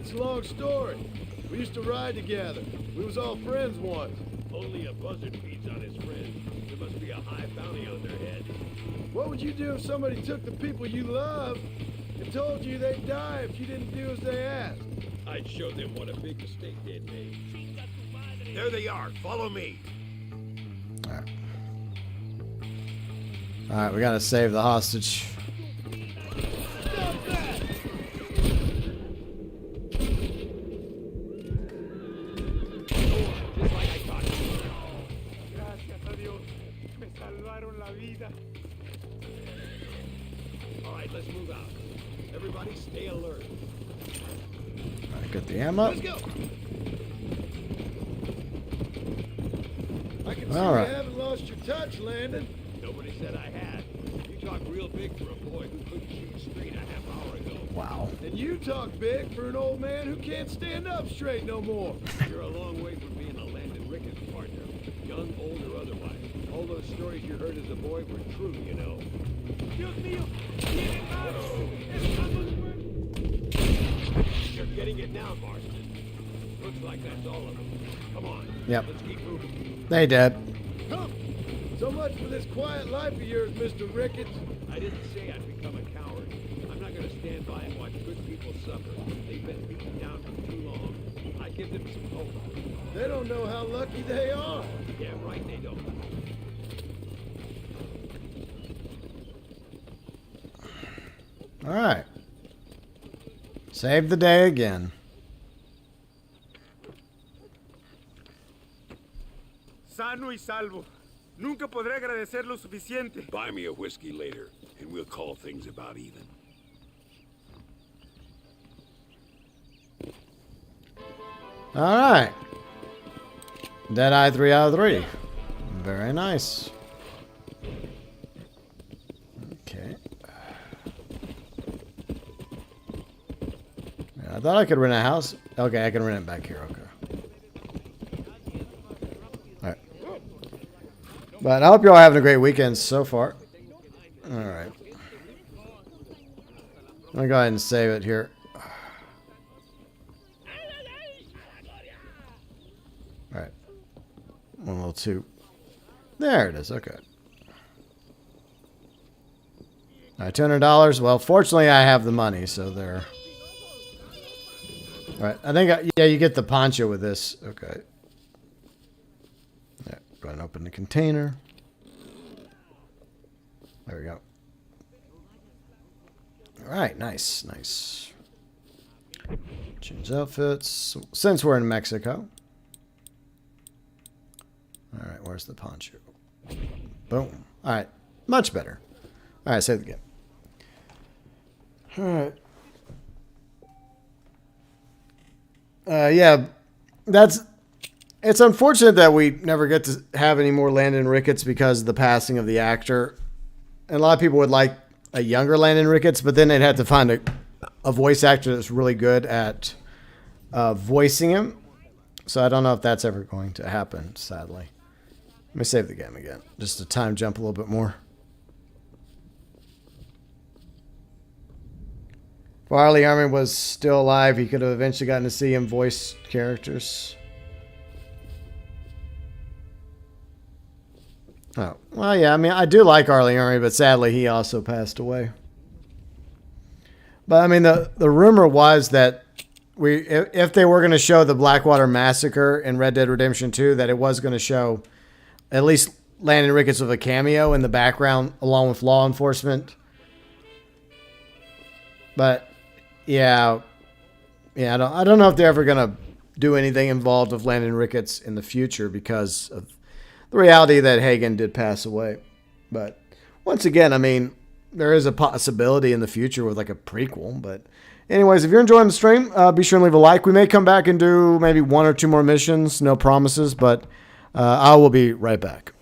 Speaker 3: It's a long story. We used to ride together. We was all friends once.
Speaker 20: Only a buzzard feeds on his friends. There must be a high bounty on their head.
Speaker 3: What would you do if somebody took the people you love and told you they'd die if you didn't do as they asked?
Speaker 20: I'd show them what a big mistake they'd made. There they are. Follow me.
Speaker 1: All right, we gotta save the hostage.
Speaker 10: Me salvaron la vida.
Speaker 20: All right, let's move out. Everybody stay alert.
Speaker 1: Alright, get the ammo.
Speaker 20: Let's go.
Speaker 12: I can see
Speaker 1: Alright.
Speaker 12: you haven't lost your touch, Landon.
Speaker 20: Nobody said I had. You talk real big for a boy who couldn't shoot straight a half hour ago.
Speaker 1: Wow.
Speaker 12: And you talk big for an old man who can't stand up straight no more.
Speaker 20: You're a long way from being a Landon Ricketts partner. Young, old, or otherwise. All those stories you heard as a boy were true, you know.
Speaker 10: Dios mío. Tienen manos. Estamos muertos.
Speaker 20: You're getting it now, Marston. Looks like that's all of them. Come on.
Speaker 1: Yep.
Speaker 20: Let's keep moving.
Speaker 1: They dead.
Speaker 12: Come. So much for this quiet life of yours, Mr. Ricketts.
Speaker 20: I didn't say I'd become a coward. I'm not going to stand by and watch good people suffer. They've been beaten down for too long. I give them some hope.
Speaker 12: They don't know how lucky they are.
Speaker 20: Yeah, right, they don't.
Speaker 1: Alright. Save the day again.
Speaker 10: Sano y salvo. Nunca podré agradecer lo suficiente.
Speaker 20: Buy me a whiskey later, and we'll call things about even.
Speaker 1: Alright. Deadeye 3 out of 3. Very nice. Okay. I thought I could rent a house. Okay, I can rent it back here. Okay. Alright. But I hope you're all having a great weekend so far. Alright. I'm going to go ahead and save it here. Alright. 102. There it is. Okay. Alright, $200. Well, fortunately, I have the money, so there. Alright, I think, yeah, you get the poncho with this. Okay. Yeah, go ahead and open the container. There we go. Alright, nice, nice. Change outfits. Since we're in Mexico. Alright, where's the poncho? Boom. Alright, much better. Alright, save the game. Alright. Yeah, it's unfortunate that we never get to have any more Landon Ricketts because of the passing of the actor. And a lot of people would like a younger Landon Ricketts, but then they'd have to find a voice actor that's really good at voicing him. So I don't know if that's ever going to happen, sadly. Let me save the game again, just to time jump a little bit more. If Arlie Armin was still alive, he could have eventually gotten to see him voice characters. Oh, well, yeah, I mean, I do like Arlie Armin, but sadly, he also passed away. But, I mean, the rumor was that if they were going to show the Blackwater Massacre in Red Dead Redemption 2, that it was going to show at least Landon Ricketts with a cameo in the background, along with law enforcement. But... Yeah, I don't know if they're ever gonna do anything involved with Landon Ricketts in the future because of the reality that Hagen did pass away. But once again, I mean, there is a possibility in the future with like a prequel. But anyways, if you're enjoying the stream, be sure and leave a like. We may come back and do maybe 1 or 2 more missions. No promises, but I will be right back.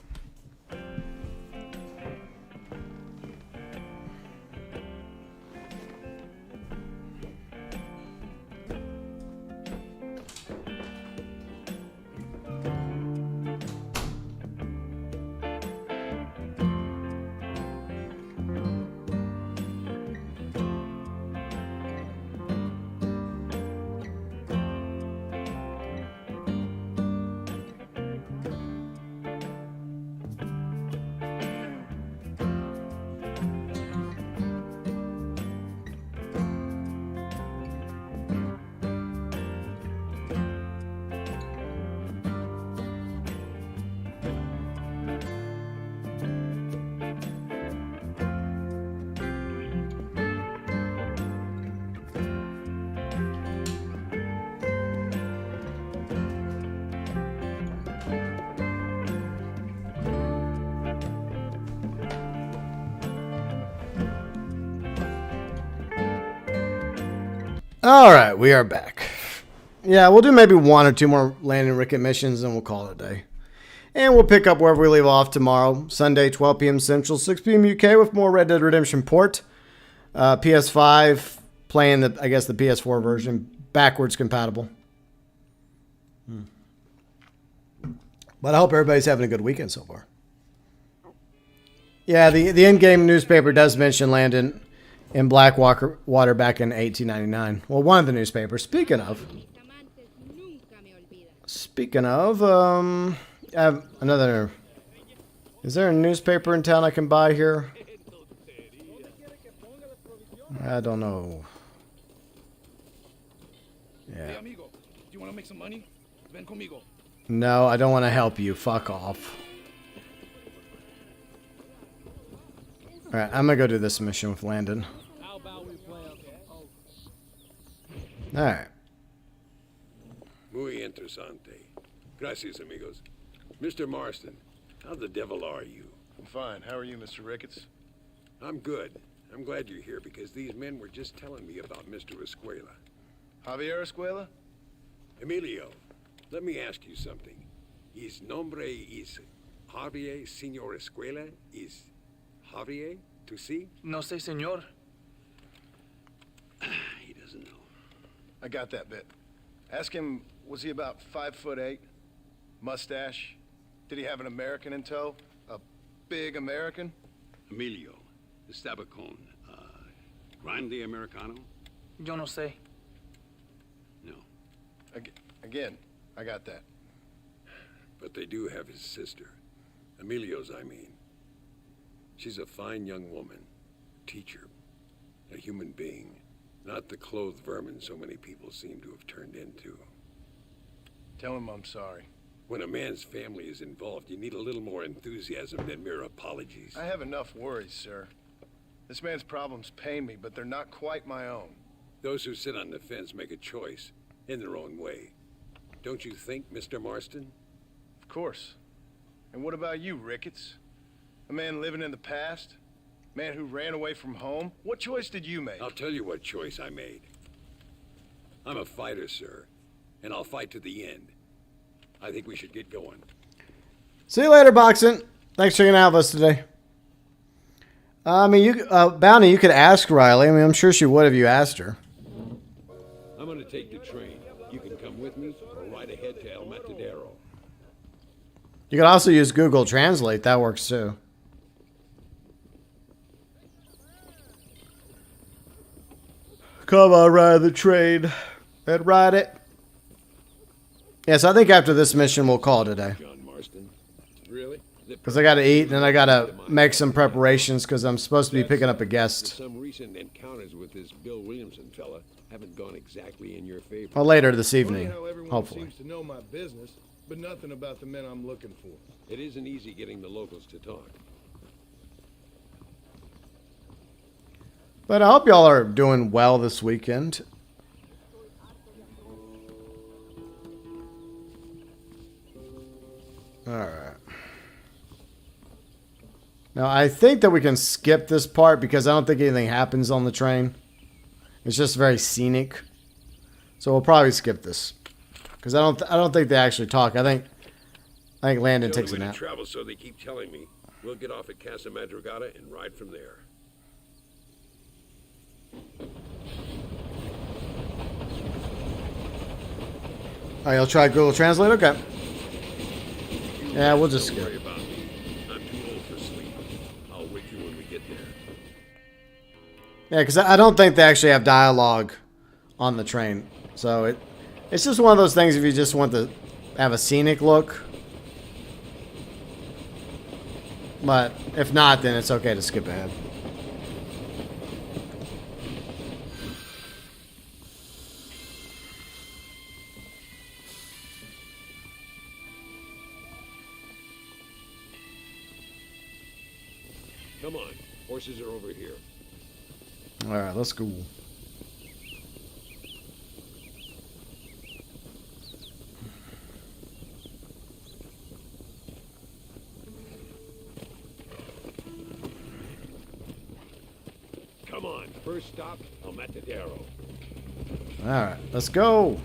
Speaker 1: All right, we are back. Yeah, we'll do maybe 1 or 2 more Landon Rickett missions, and we'll call it a day. And we'll pick up wherever we leave off tomorrow, Sunday, 12 p.m. Central, 6 p.m. UK, with more Red Dead Redemption port. PS5, playing, the PS4 version, backwards compatible. But I hope everybody's having a good weekend so far. Yeah, the in-game newspaper does mention Landon in Blackwater back in 1899. Well, one of the newspapers. Speaking of, I have another. Is there a newspaper in town I can buy here? I don't know. Yeah.
Speaker 10: Hey, amigo, do you want to make some money? Ven conmigo.
Speaker 1: No, I don't want to help you. Fuck off. Alright, I'm gonna go do this mission with Landon. Alright.
Speaker 19: Muy interesante. Gracias, amigos. Mr. Marston, how the devil are you?
Speaker 3: I'm fine. How are you, Mr. Ricketts?
Speaker 19: I'm good. I'm glad you're here because these men were just telling me about Mr. Escuela.
Speaker 3: Javier Escuela?
Speaker 19: Emilio, let me ask you something. His nombre is Javier Señor Escuela? Is Javier to see?
Speaker 21: No sé, señor.
Speaker 19: He doesn't know.
Speaker 3: I got that bit. Ask him, was he about 5'8"? Mustache? Did he have an American in tow? A big American?
Speaker 19: Emilio, the Stabacon, Grande Americano?
Speaker 21: Yo no sé.
Speaker 19: No.
Speaker 3: Again, I got that.
Speaker 19: But they do have his sister. Emilio's, I mean. She's a fine young woman. Teacher. A human being. Not the clothed vermin so many people seem to have turned into.
Speaker 3: Tell him I'm sorry.
Speaker 19: When a man's family is involved, you need a little more enthusiasm than mere apologies.
Speaker 3: I have enough worries, sir. This man's problems pain me, but they're not quite my own.
Speaker 19: Those who sit on the fence make a choice, in their own way. Don't you think, Mr. Marston?
Speaker 3: Of course. And what about you, Ricketts? A man living in the past? Man who ran away from home? What choice did you make?
Speaker 19: I'll tell you what choice I made. I'm a fighter, sir, and I'll fight to the end. I think we should get going.
Speaker 1: See you later, Boxing. Thanks for hanging out with us today. I mean, Bounty, you could ask Riley. I mean, I'm sure she would if you asked her.
Speaker 19: I'm going to take the train. You can come with me or ride ahead to El Matadero.
Speaker 1: You could also use Google Translate. That works too. Come on, ride the train and ride it. Yes, I think after this mission we'll call it a day.
Speaker 19: John Marston. Really?
Speaker 1: Because I got to eat and then I got to make some preparations because I'm supposed to be picking up a guest.
Speaker 19: Some recent encounters with this Bill Williamson fella haven't gone exactly in your favor.
Speaker 1: Well, later this evening,
Speaker 12: Funny how everyone
Speaker 1: hopefully.
Speaker 12: seems to know my business, but nothing about the men I'm looking for.
Speaker 19: It isn't easy getting the locals to talk.
Speaker 1: But I hope y'all are doing well this weekend. Alright. Now, I think that we can skip this part because I don't think anything happens on the train. It's just very scenic. So we'll probably skip this. Because I don't think they actually talk. I think Landon takes a nap.
Speaker 19: Travel, so they keep telling me. We'll get off at Casa Madrugada and ride from there.
Speaker 1: Oh, you'll try Google Translate? Okay. Yeah, we'll just skip.
Speaker 19: Don't worry about me. I'm too old for sleep. I'll wake you when we get there.
Speaker 1: Yeah, because I don't think they actually have dialogue on the train. So it's just one of those things if you just want to have a scenic look. But if not, then it's okay to skip ahead.
Speaker 19: Come on. Horses are over here.
Speaker 1: Alright, let's go.
Speaker 19: Come on. First stop, El Matadero.
Speaker 1: Alright, let's go.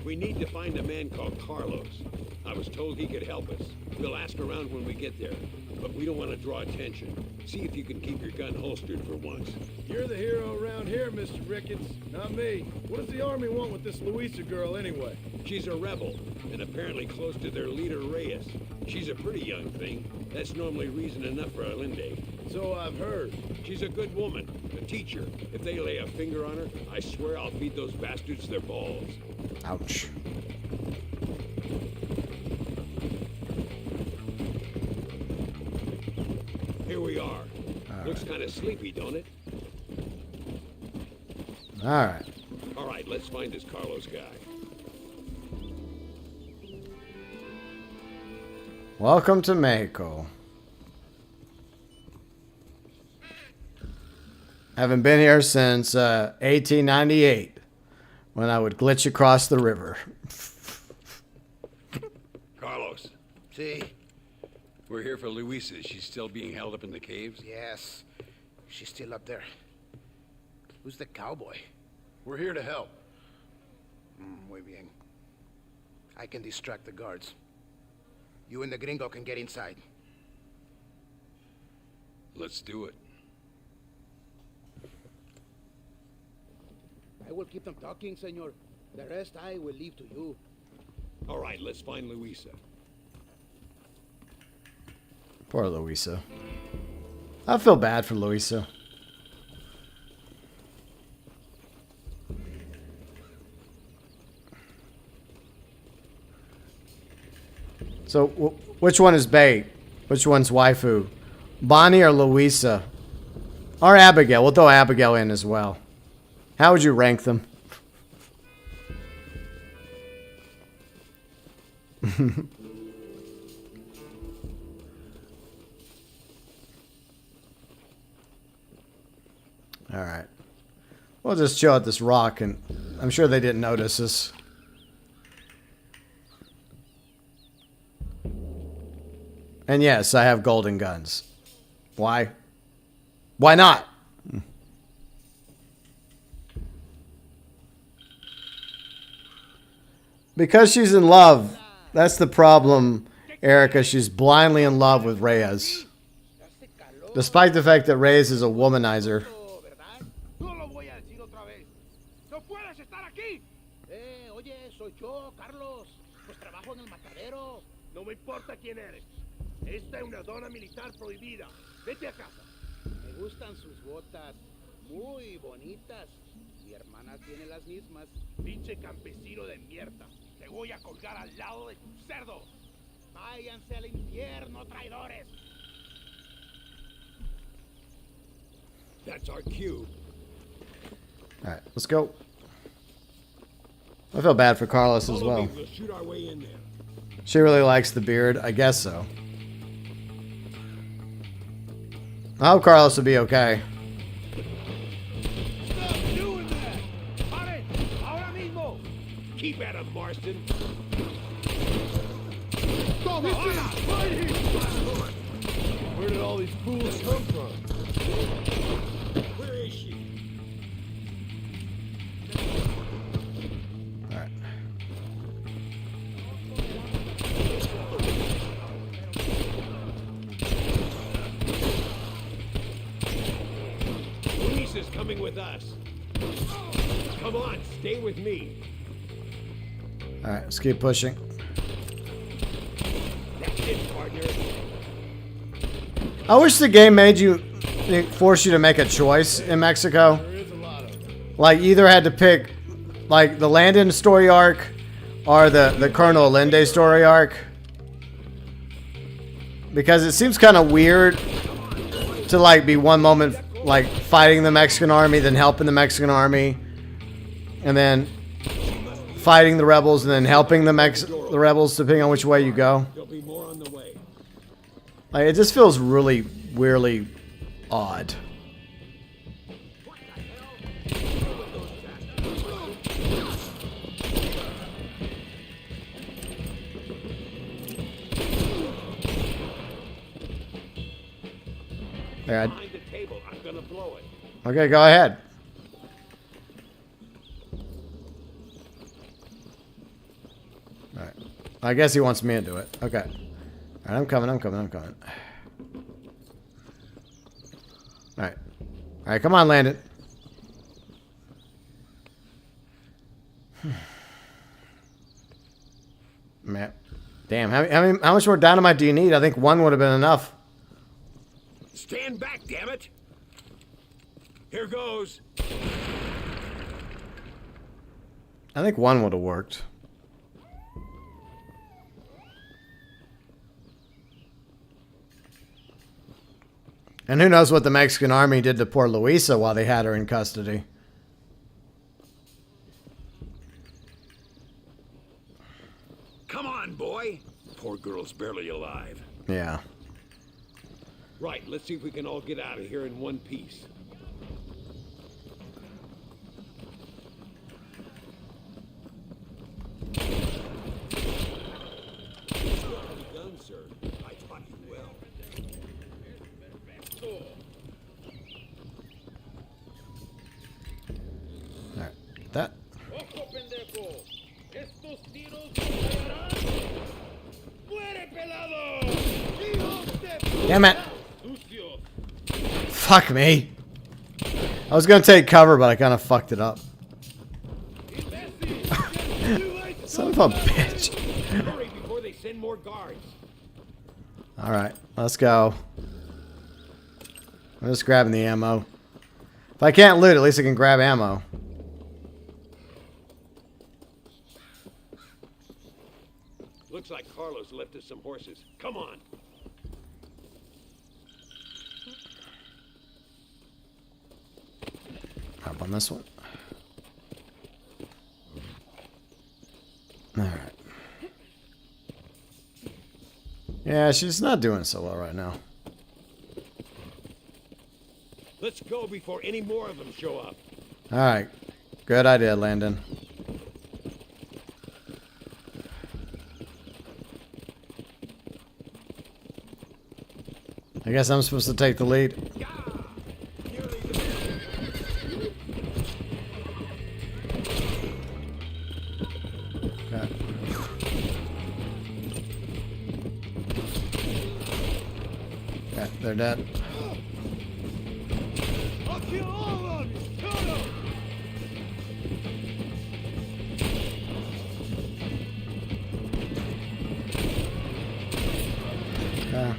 Speaker 20: We need to find a man called Carlos. I was told he could help us. We'll ask around when we get there, but we don't want to draw attention. See if you can keep your gun holstered for once.
Speaker 12: You're the hero around here, Mr. Ricketts, not me. What does the army want with this Luisa girl anyway?
Speaker 20: She's a rebel, and apparently close to their leader, Reyes. She's a pretty young thing. That's normally reason enough for a Linde.
Speaker 12: So I've heard.
Speaker 20: She's a good woman, a teacher. If they lay a finger on her, I swear I'll feed those bastards their balls.
Speaker 1: Ouch.
Speaker 20: Here we are. Looks kind of sleepy, don't it?
Speaker 1: Alright.
Speaker 20: All right, let's find this Carlos guy.
Speaker 1: Welcome to Mexico. Haven't been here since 1898, when I would glitch across the river.
Speaker 20: Carlos.
Speaker 11: See?
Speaker 19: We're here for Luisa. She's still being held up in the caves?
Speaker 11: Yes. She's still up there. Who's the cowboy?
Speaker 3: We're here to help.
Speaker 11: Muy bien. I can distract the guards. You and the gringo can get inside.
Speaker 19: Let's do it.
Speaker 6: I will keep them talking, senor. The rest I will leave to you.
Speaker 20: All right, let's find Luisa.
Speaker 1: Poor Luisa. I feel bad for Luisa. So, which one is bait? Which one's waifu? Bonnie or Luisa? Or Abigail? We'll throw Abigail in as well. How would you rank them? Alright. We'll just chill at this rock, and I'm sure they didn't notice us. And yes, I have golden guns. Why? Why not? Because she's in love. That's the problem, Erica. She's blindly in love with Reyes. Despite the fact that Reyes is a womanizer.
Speaker 6: Oye, soy yo, Carlos. Pues trabajo en el matadero. No me importa quién eres. Esta es una zona militar prohibida. Vete a casa. Me gustan sus botas. Muy bonitas. Mi hermana tiene las mismas. Pinche campesino de mierda. Te voy a colgar al lado de tu cerdo. Váyanse al infierno, traidores.
Speaker 20: That's our cue.
Speaker 1: Alright, let's go. I feel bad for Carlos as well.
Speaker 20: We'll shoot our way in there.
Speaker 1: She really likes the beard. I guess so. I hope Carlos will be okay.
Speaker 20: Stop doing that! Pare! Ahora mismo! Keep at him, Marston.
Speaker 12: Where did all these fools come from?
Speaker 20: Where is she?
Speaker 1: Alright.
Speaker 20: Luisa's coming with us. Come on, stay with me.
Speaker 1: Alright, let's keep pushing.
Speaker 20: That's it, partner.
Speaker 1: I wish the game made you force you to make a choice in Mexico. Like, you either had to pick like the Landon story arc or the Colonel Linde story arc. Because it seems kind of weird to like be one moment like fighting the Mexican army, then helping the Mexican army, and then fighting the rebels, and then helping the rebels, depending on which way you go.
Speaker 20: There'll be more on the way.
Speaker 1: Like, it just feels really weirdly odd. There,
Speaker 20: Behind the table, I'm gonna blow it.
Speaker 1: Okay, go ahead. Alright. I guess he wants me to do it. Okay. Alright, I'm coming. Alright. Alright, come on, Landon. Man. Damn, how much more dynamite do you need? I think one would have been enough.
Speaker 20: Stand back, damn it! Here goes.
Speaker 1: I think one would have worked. And who knows what the Mexican army did to poor Luisa while they had her in custody.
Speaker 20: Come on, boy. Poor girl's barely alive.
Speaker 1: Yeah.
Speaker 20: Right, let's see if we can all get out of here in one piece. Done, sir. I taught you well.
Speaker 1: Alright, get that. Damn it. Fuck me. I was gonna take cover, but I kind of fucked it up. Son of a bitch.
Speaker 20: Hurry before they send more guards.
Speaker 1: Alright, let's go. I'm just grabbing the ammo. If I can't loot, at least I can grab ammo.
Speaker 20: Looks like Carlos left us some horses. Come on.
Speaker 1: Hop on this one. Alright. Yeah, she's not doing so well right now.
Speaker 20: Let's go before any more of them show up.
Speaker 1: Alright. Good idea, Landon. I guess I'm supposed to take the lead. Okay. Okay, they're dead.
Speaker 10: I'll kill all of you! Kill them!
Speaker 1: Okay.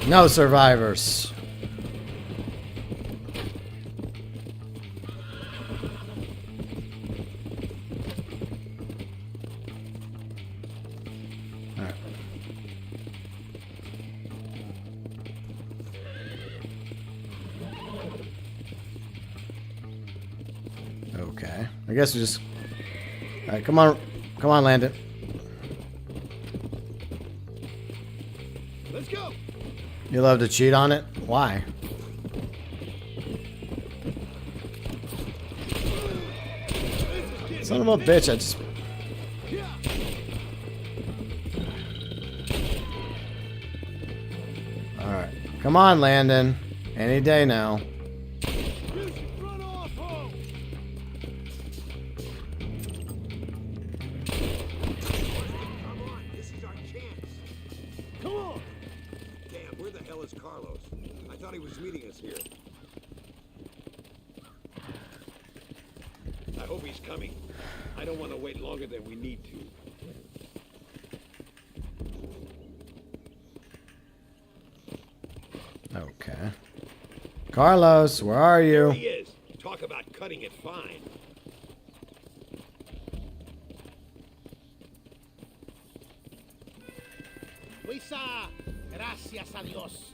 Speaker 1: No survivors. Alright. Okay. I guess we just... Alright, come on. Come on, Landon.
Speaker 10: Let's go!
Speaker 1: You love to cheat on it? Why? Son of a bitch, I just... Alright. Come on, Landon. Any day now. Okay. Carlos, where are you?
Speaker 20: There he is. Talk about cutting it fine.
Speaker 6: Luisa, gracias a Dios.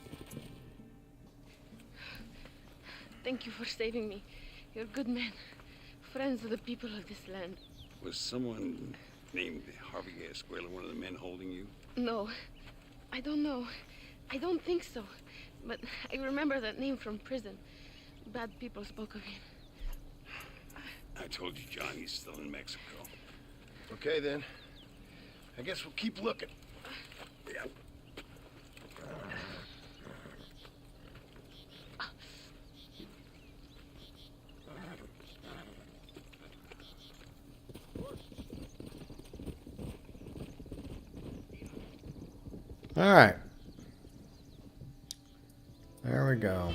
Speaker 8: Thank you for saving me. You're good men. Friends of the people of this land.
Speaker 19: Was someone named Harvey Escuela one of the men holding you?
Speaker 8: No. I don't know. I don't think so. But I remember that name from prison. Bad people spoke of him.
Speaker 19: I told you, John, he's still in Mexico.
Speaker 3: Okay, then. I guess we'll keep looking.
Speaker 19: Yeah.
Speaker 1: All right. There we go.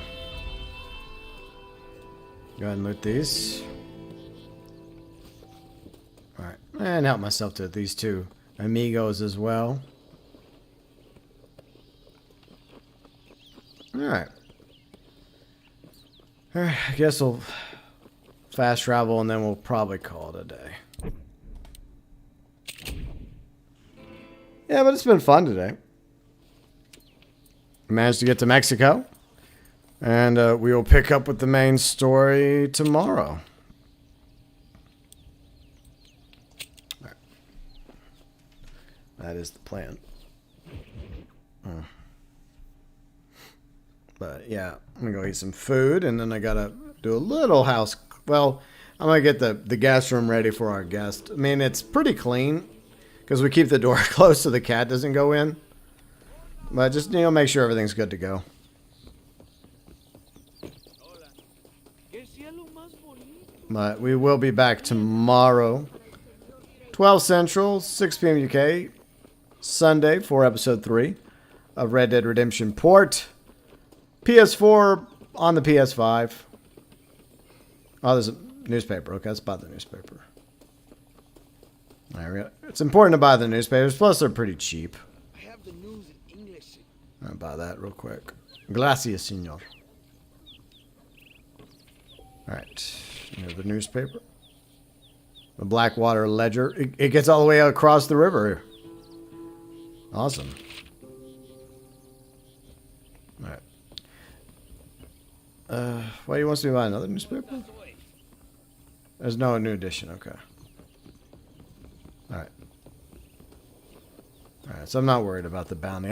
Speaker 1: Go ahead and loot these. All right. And help myself to these two amigos as well. All right. All right. I guess we'll fast travel and then we'll probably call it a day. Yeah, but it's been fun today. Managed to get to Mexico. And we will pick up with the main story tomorrow. All right. That is the plan. But yeah, I'm going to go eat some food. And then I got to do a little house. Well, I'm going to get the guest room ready for our guest. I mean, it's pretty clean. Because we keep the door closed so the cat doesn't go in. But just, you know, make sure everything's good to go. But we will be back tomorrow. 12 Central, 6 p.m. UK. Sunday for episode 3 of Red Dead Redemption Port. PS4 on the PS5. Oh, there's a newspaper. Okay, let's buy the newspaper. It's important to buy the newspapers, plus they're pretty cheap.
Speaker 6: I have the news in English.
Speaker 1: I'll buy that real quick. Gracias, senor. Alright. The newspaper. The Blackwater Ledger. It gets all the way across the river. Awesome. Alright. Why do you want me to buy another newspaper? There's no new edition, okay. Alright. Alright, so I'm not worried about the bounty.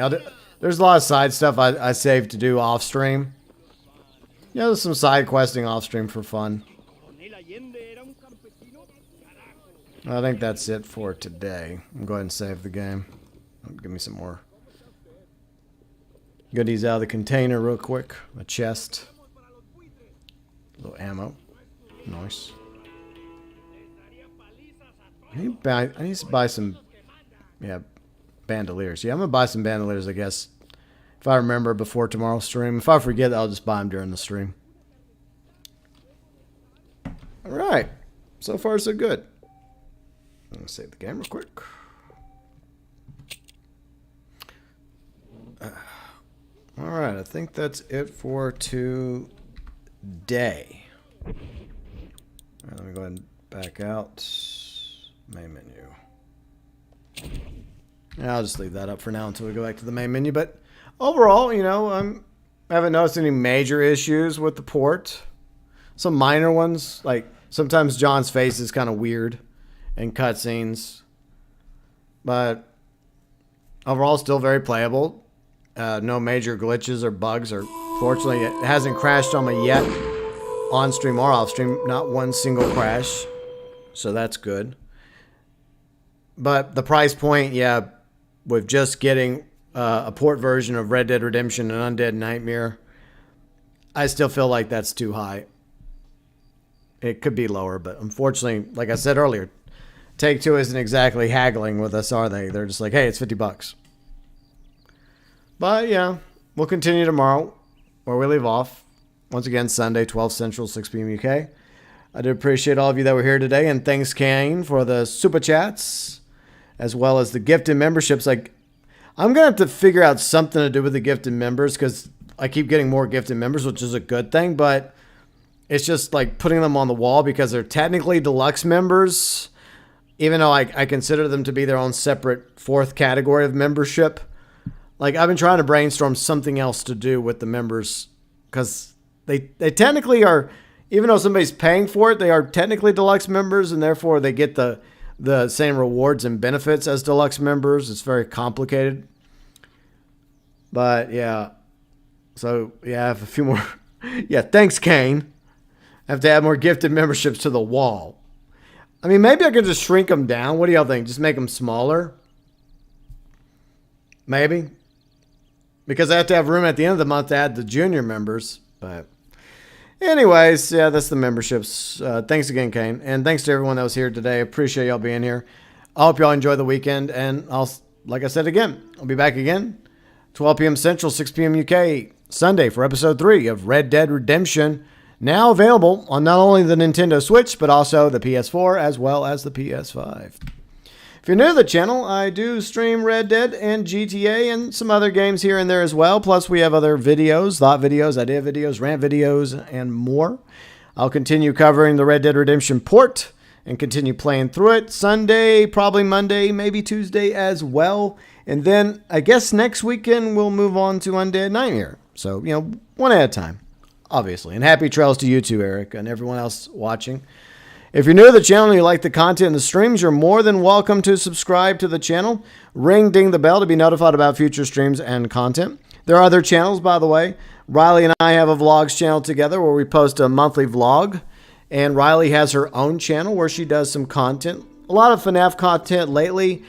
Speaker 1: There's a lot of side stuff I saved to do off stream. Yeah, there's some side questing off stream for fun. I think that's it for today. I'm going to save the game. Give me some more goodies out of the container real quick. A chest. A little ammo. Nice. I need to buy some, bandoliers. Yeah, I'm going to buy some bandoliers, I guess. If I remember before tomorrow's stream. If I forget, I'll just buy them during the stream. Alright. So far, so good. I'm going to save the game real quick. Alright, I think that's it for today. Alright, let me go ahead and back out. Main menu. Yeah, I'll just leave that up for now until we go back to the main menu. But overall, you know, I haven't noticed any major issues with the port. Some minor ones, like sometimes John's face is kind of weird in cutscenes. But overall, still very playable. No major glitches or bugs, or fortunately, it hasn't crashed on me yet, on stream or off stream. Not one single crash, so that's good. But the price point, yeah, with just getting a port version of Red Dead Redemption and Undead Nightmare, I still feel like that's too high. It could be lower, but unfortunately, like I said earlier, Take-Two isn't exactly haggling with us, are they? They're just like, hey, it's $50. But yeah, we'll continue tomorrow where we leave off. Once again, Sunday, 12 Central, 6 p.m. UK. I do appreciate all of you that were here today, and thanks, Kane, for the super chats, as well as the gifted memberships. Like, I'm going to have to figure out something to do with the gifted members, because I keep getting more gifted members, which is a good thing, but it's just like putting them on the wall because they're technically deluxe members, even though I consider them to be their own separate fourth category of membership. Like, I've been trying to brainstorm something else to do with the members, because they technically are, even though somebody's paying for it, they are technically deluxe members, and therefore they get the same rewards and benefits as deluxe members. It's very complicated. But yeah. So yeah, I have a few more. Yeah, thanks, Kane. I have to add more gifted memberships to the wall. I mean, maybe I could just shrink them down. What do y'all think? Just make them smaller? Maybe. Because I have to have room at the end of the month to add the junior members. But anyways, yeah, that's the memberships. Thanks again, Kane. And thanks to everyone that was here today. Appreciate y'all being here. I hope y'all enjoy the weekend. And like I said again, I'll be back again 12 p.m. Central, 6 p.m. UK, Sunday for episode 3 of Red Dead Redemption. Now available on not only the Nintendo Switch, but also the PS4 as well as the PS5. If you're new to the channel, I do stream Red Dead and GTA and some other games here and there as well. Plus, we have other videos, thought videos, idea videos, rant videos, and more. I'll continue covering the Red Dead Redemption port and continue playing through it. Sunday, probably Monday, maybe Tuesday as well. And then I guess next weekend we'll move on to Undead Nightmare. So, one at a time, obviously. And happy trails to you too, Eric, and everyone else watching. If you're new to the channel and you like the content and the streams, you're more than welcome to subscribe to the channel. Ding the bell to be notified about future streams and content. There are other channels, by the way. Riley and I have a vlogs channel together where we post a monthly vlog. And Riley has her own channel where she does some content. A lot of FNAF content lately.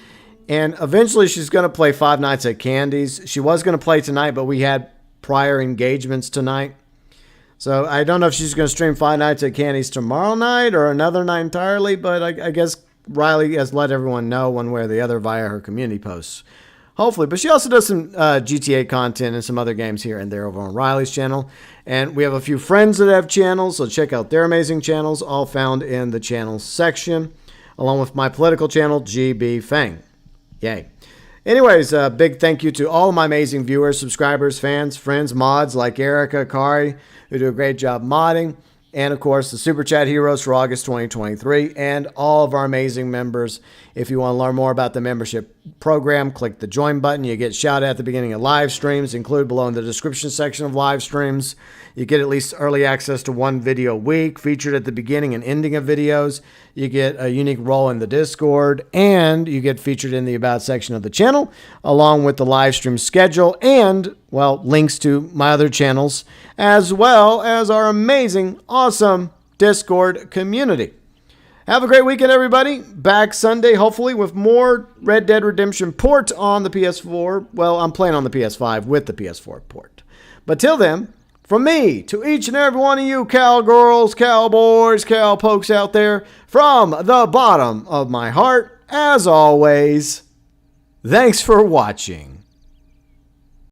Speaker 1: And eventually she's going to play Five Nights at Candy's. She was going to play tonight, but we had prior engagements tonight. So I don't know if she's going to stream Five Nights at Candy's tomorrow night or another night entirely, but I guess Riley has let everyone know one way or the other via her community posts. Hopefully. But she also does some GTA content and some other games here and there over on Riley's channel. And we have a few friends that have channels, so check out their amazing channels, all found in the channels section, along with my political channel, GB Fang. Yay. Anyways, big thank you to all of my amazing viewers, subscribers, fans, friends, mods like Erica, Kari, who do a great job modding, and of course the Super Chat heroes for August 2023, and all of our amazing members. If you want to learn more about the membership program, click the join button. You get shouted at the beginning of live streams, included below in the description section of live streams. You get at least early access to one video a week, featured at the beginning and ending of videos. You get a unique role in the Discord, and you get featured in the About section of the channel, along with the live stream schedule and, well, links to my other channels, as well as our amazing, awesome Discord community. Have a great weekend, everybody. Back Sunday, hopefully, with more Red Dead Redemption port on the PS4. Well, I'm playing on the PS5 with the PS4 port. But till then, from me to each and every one of you cowgirls, cowboys, cowpokes out there, from the bottom of my heart, as always, thanks for watching.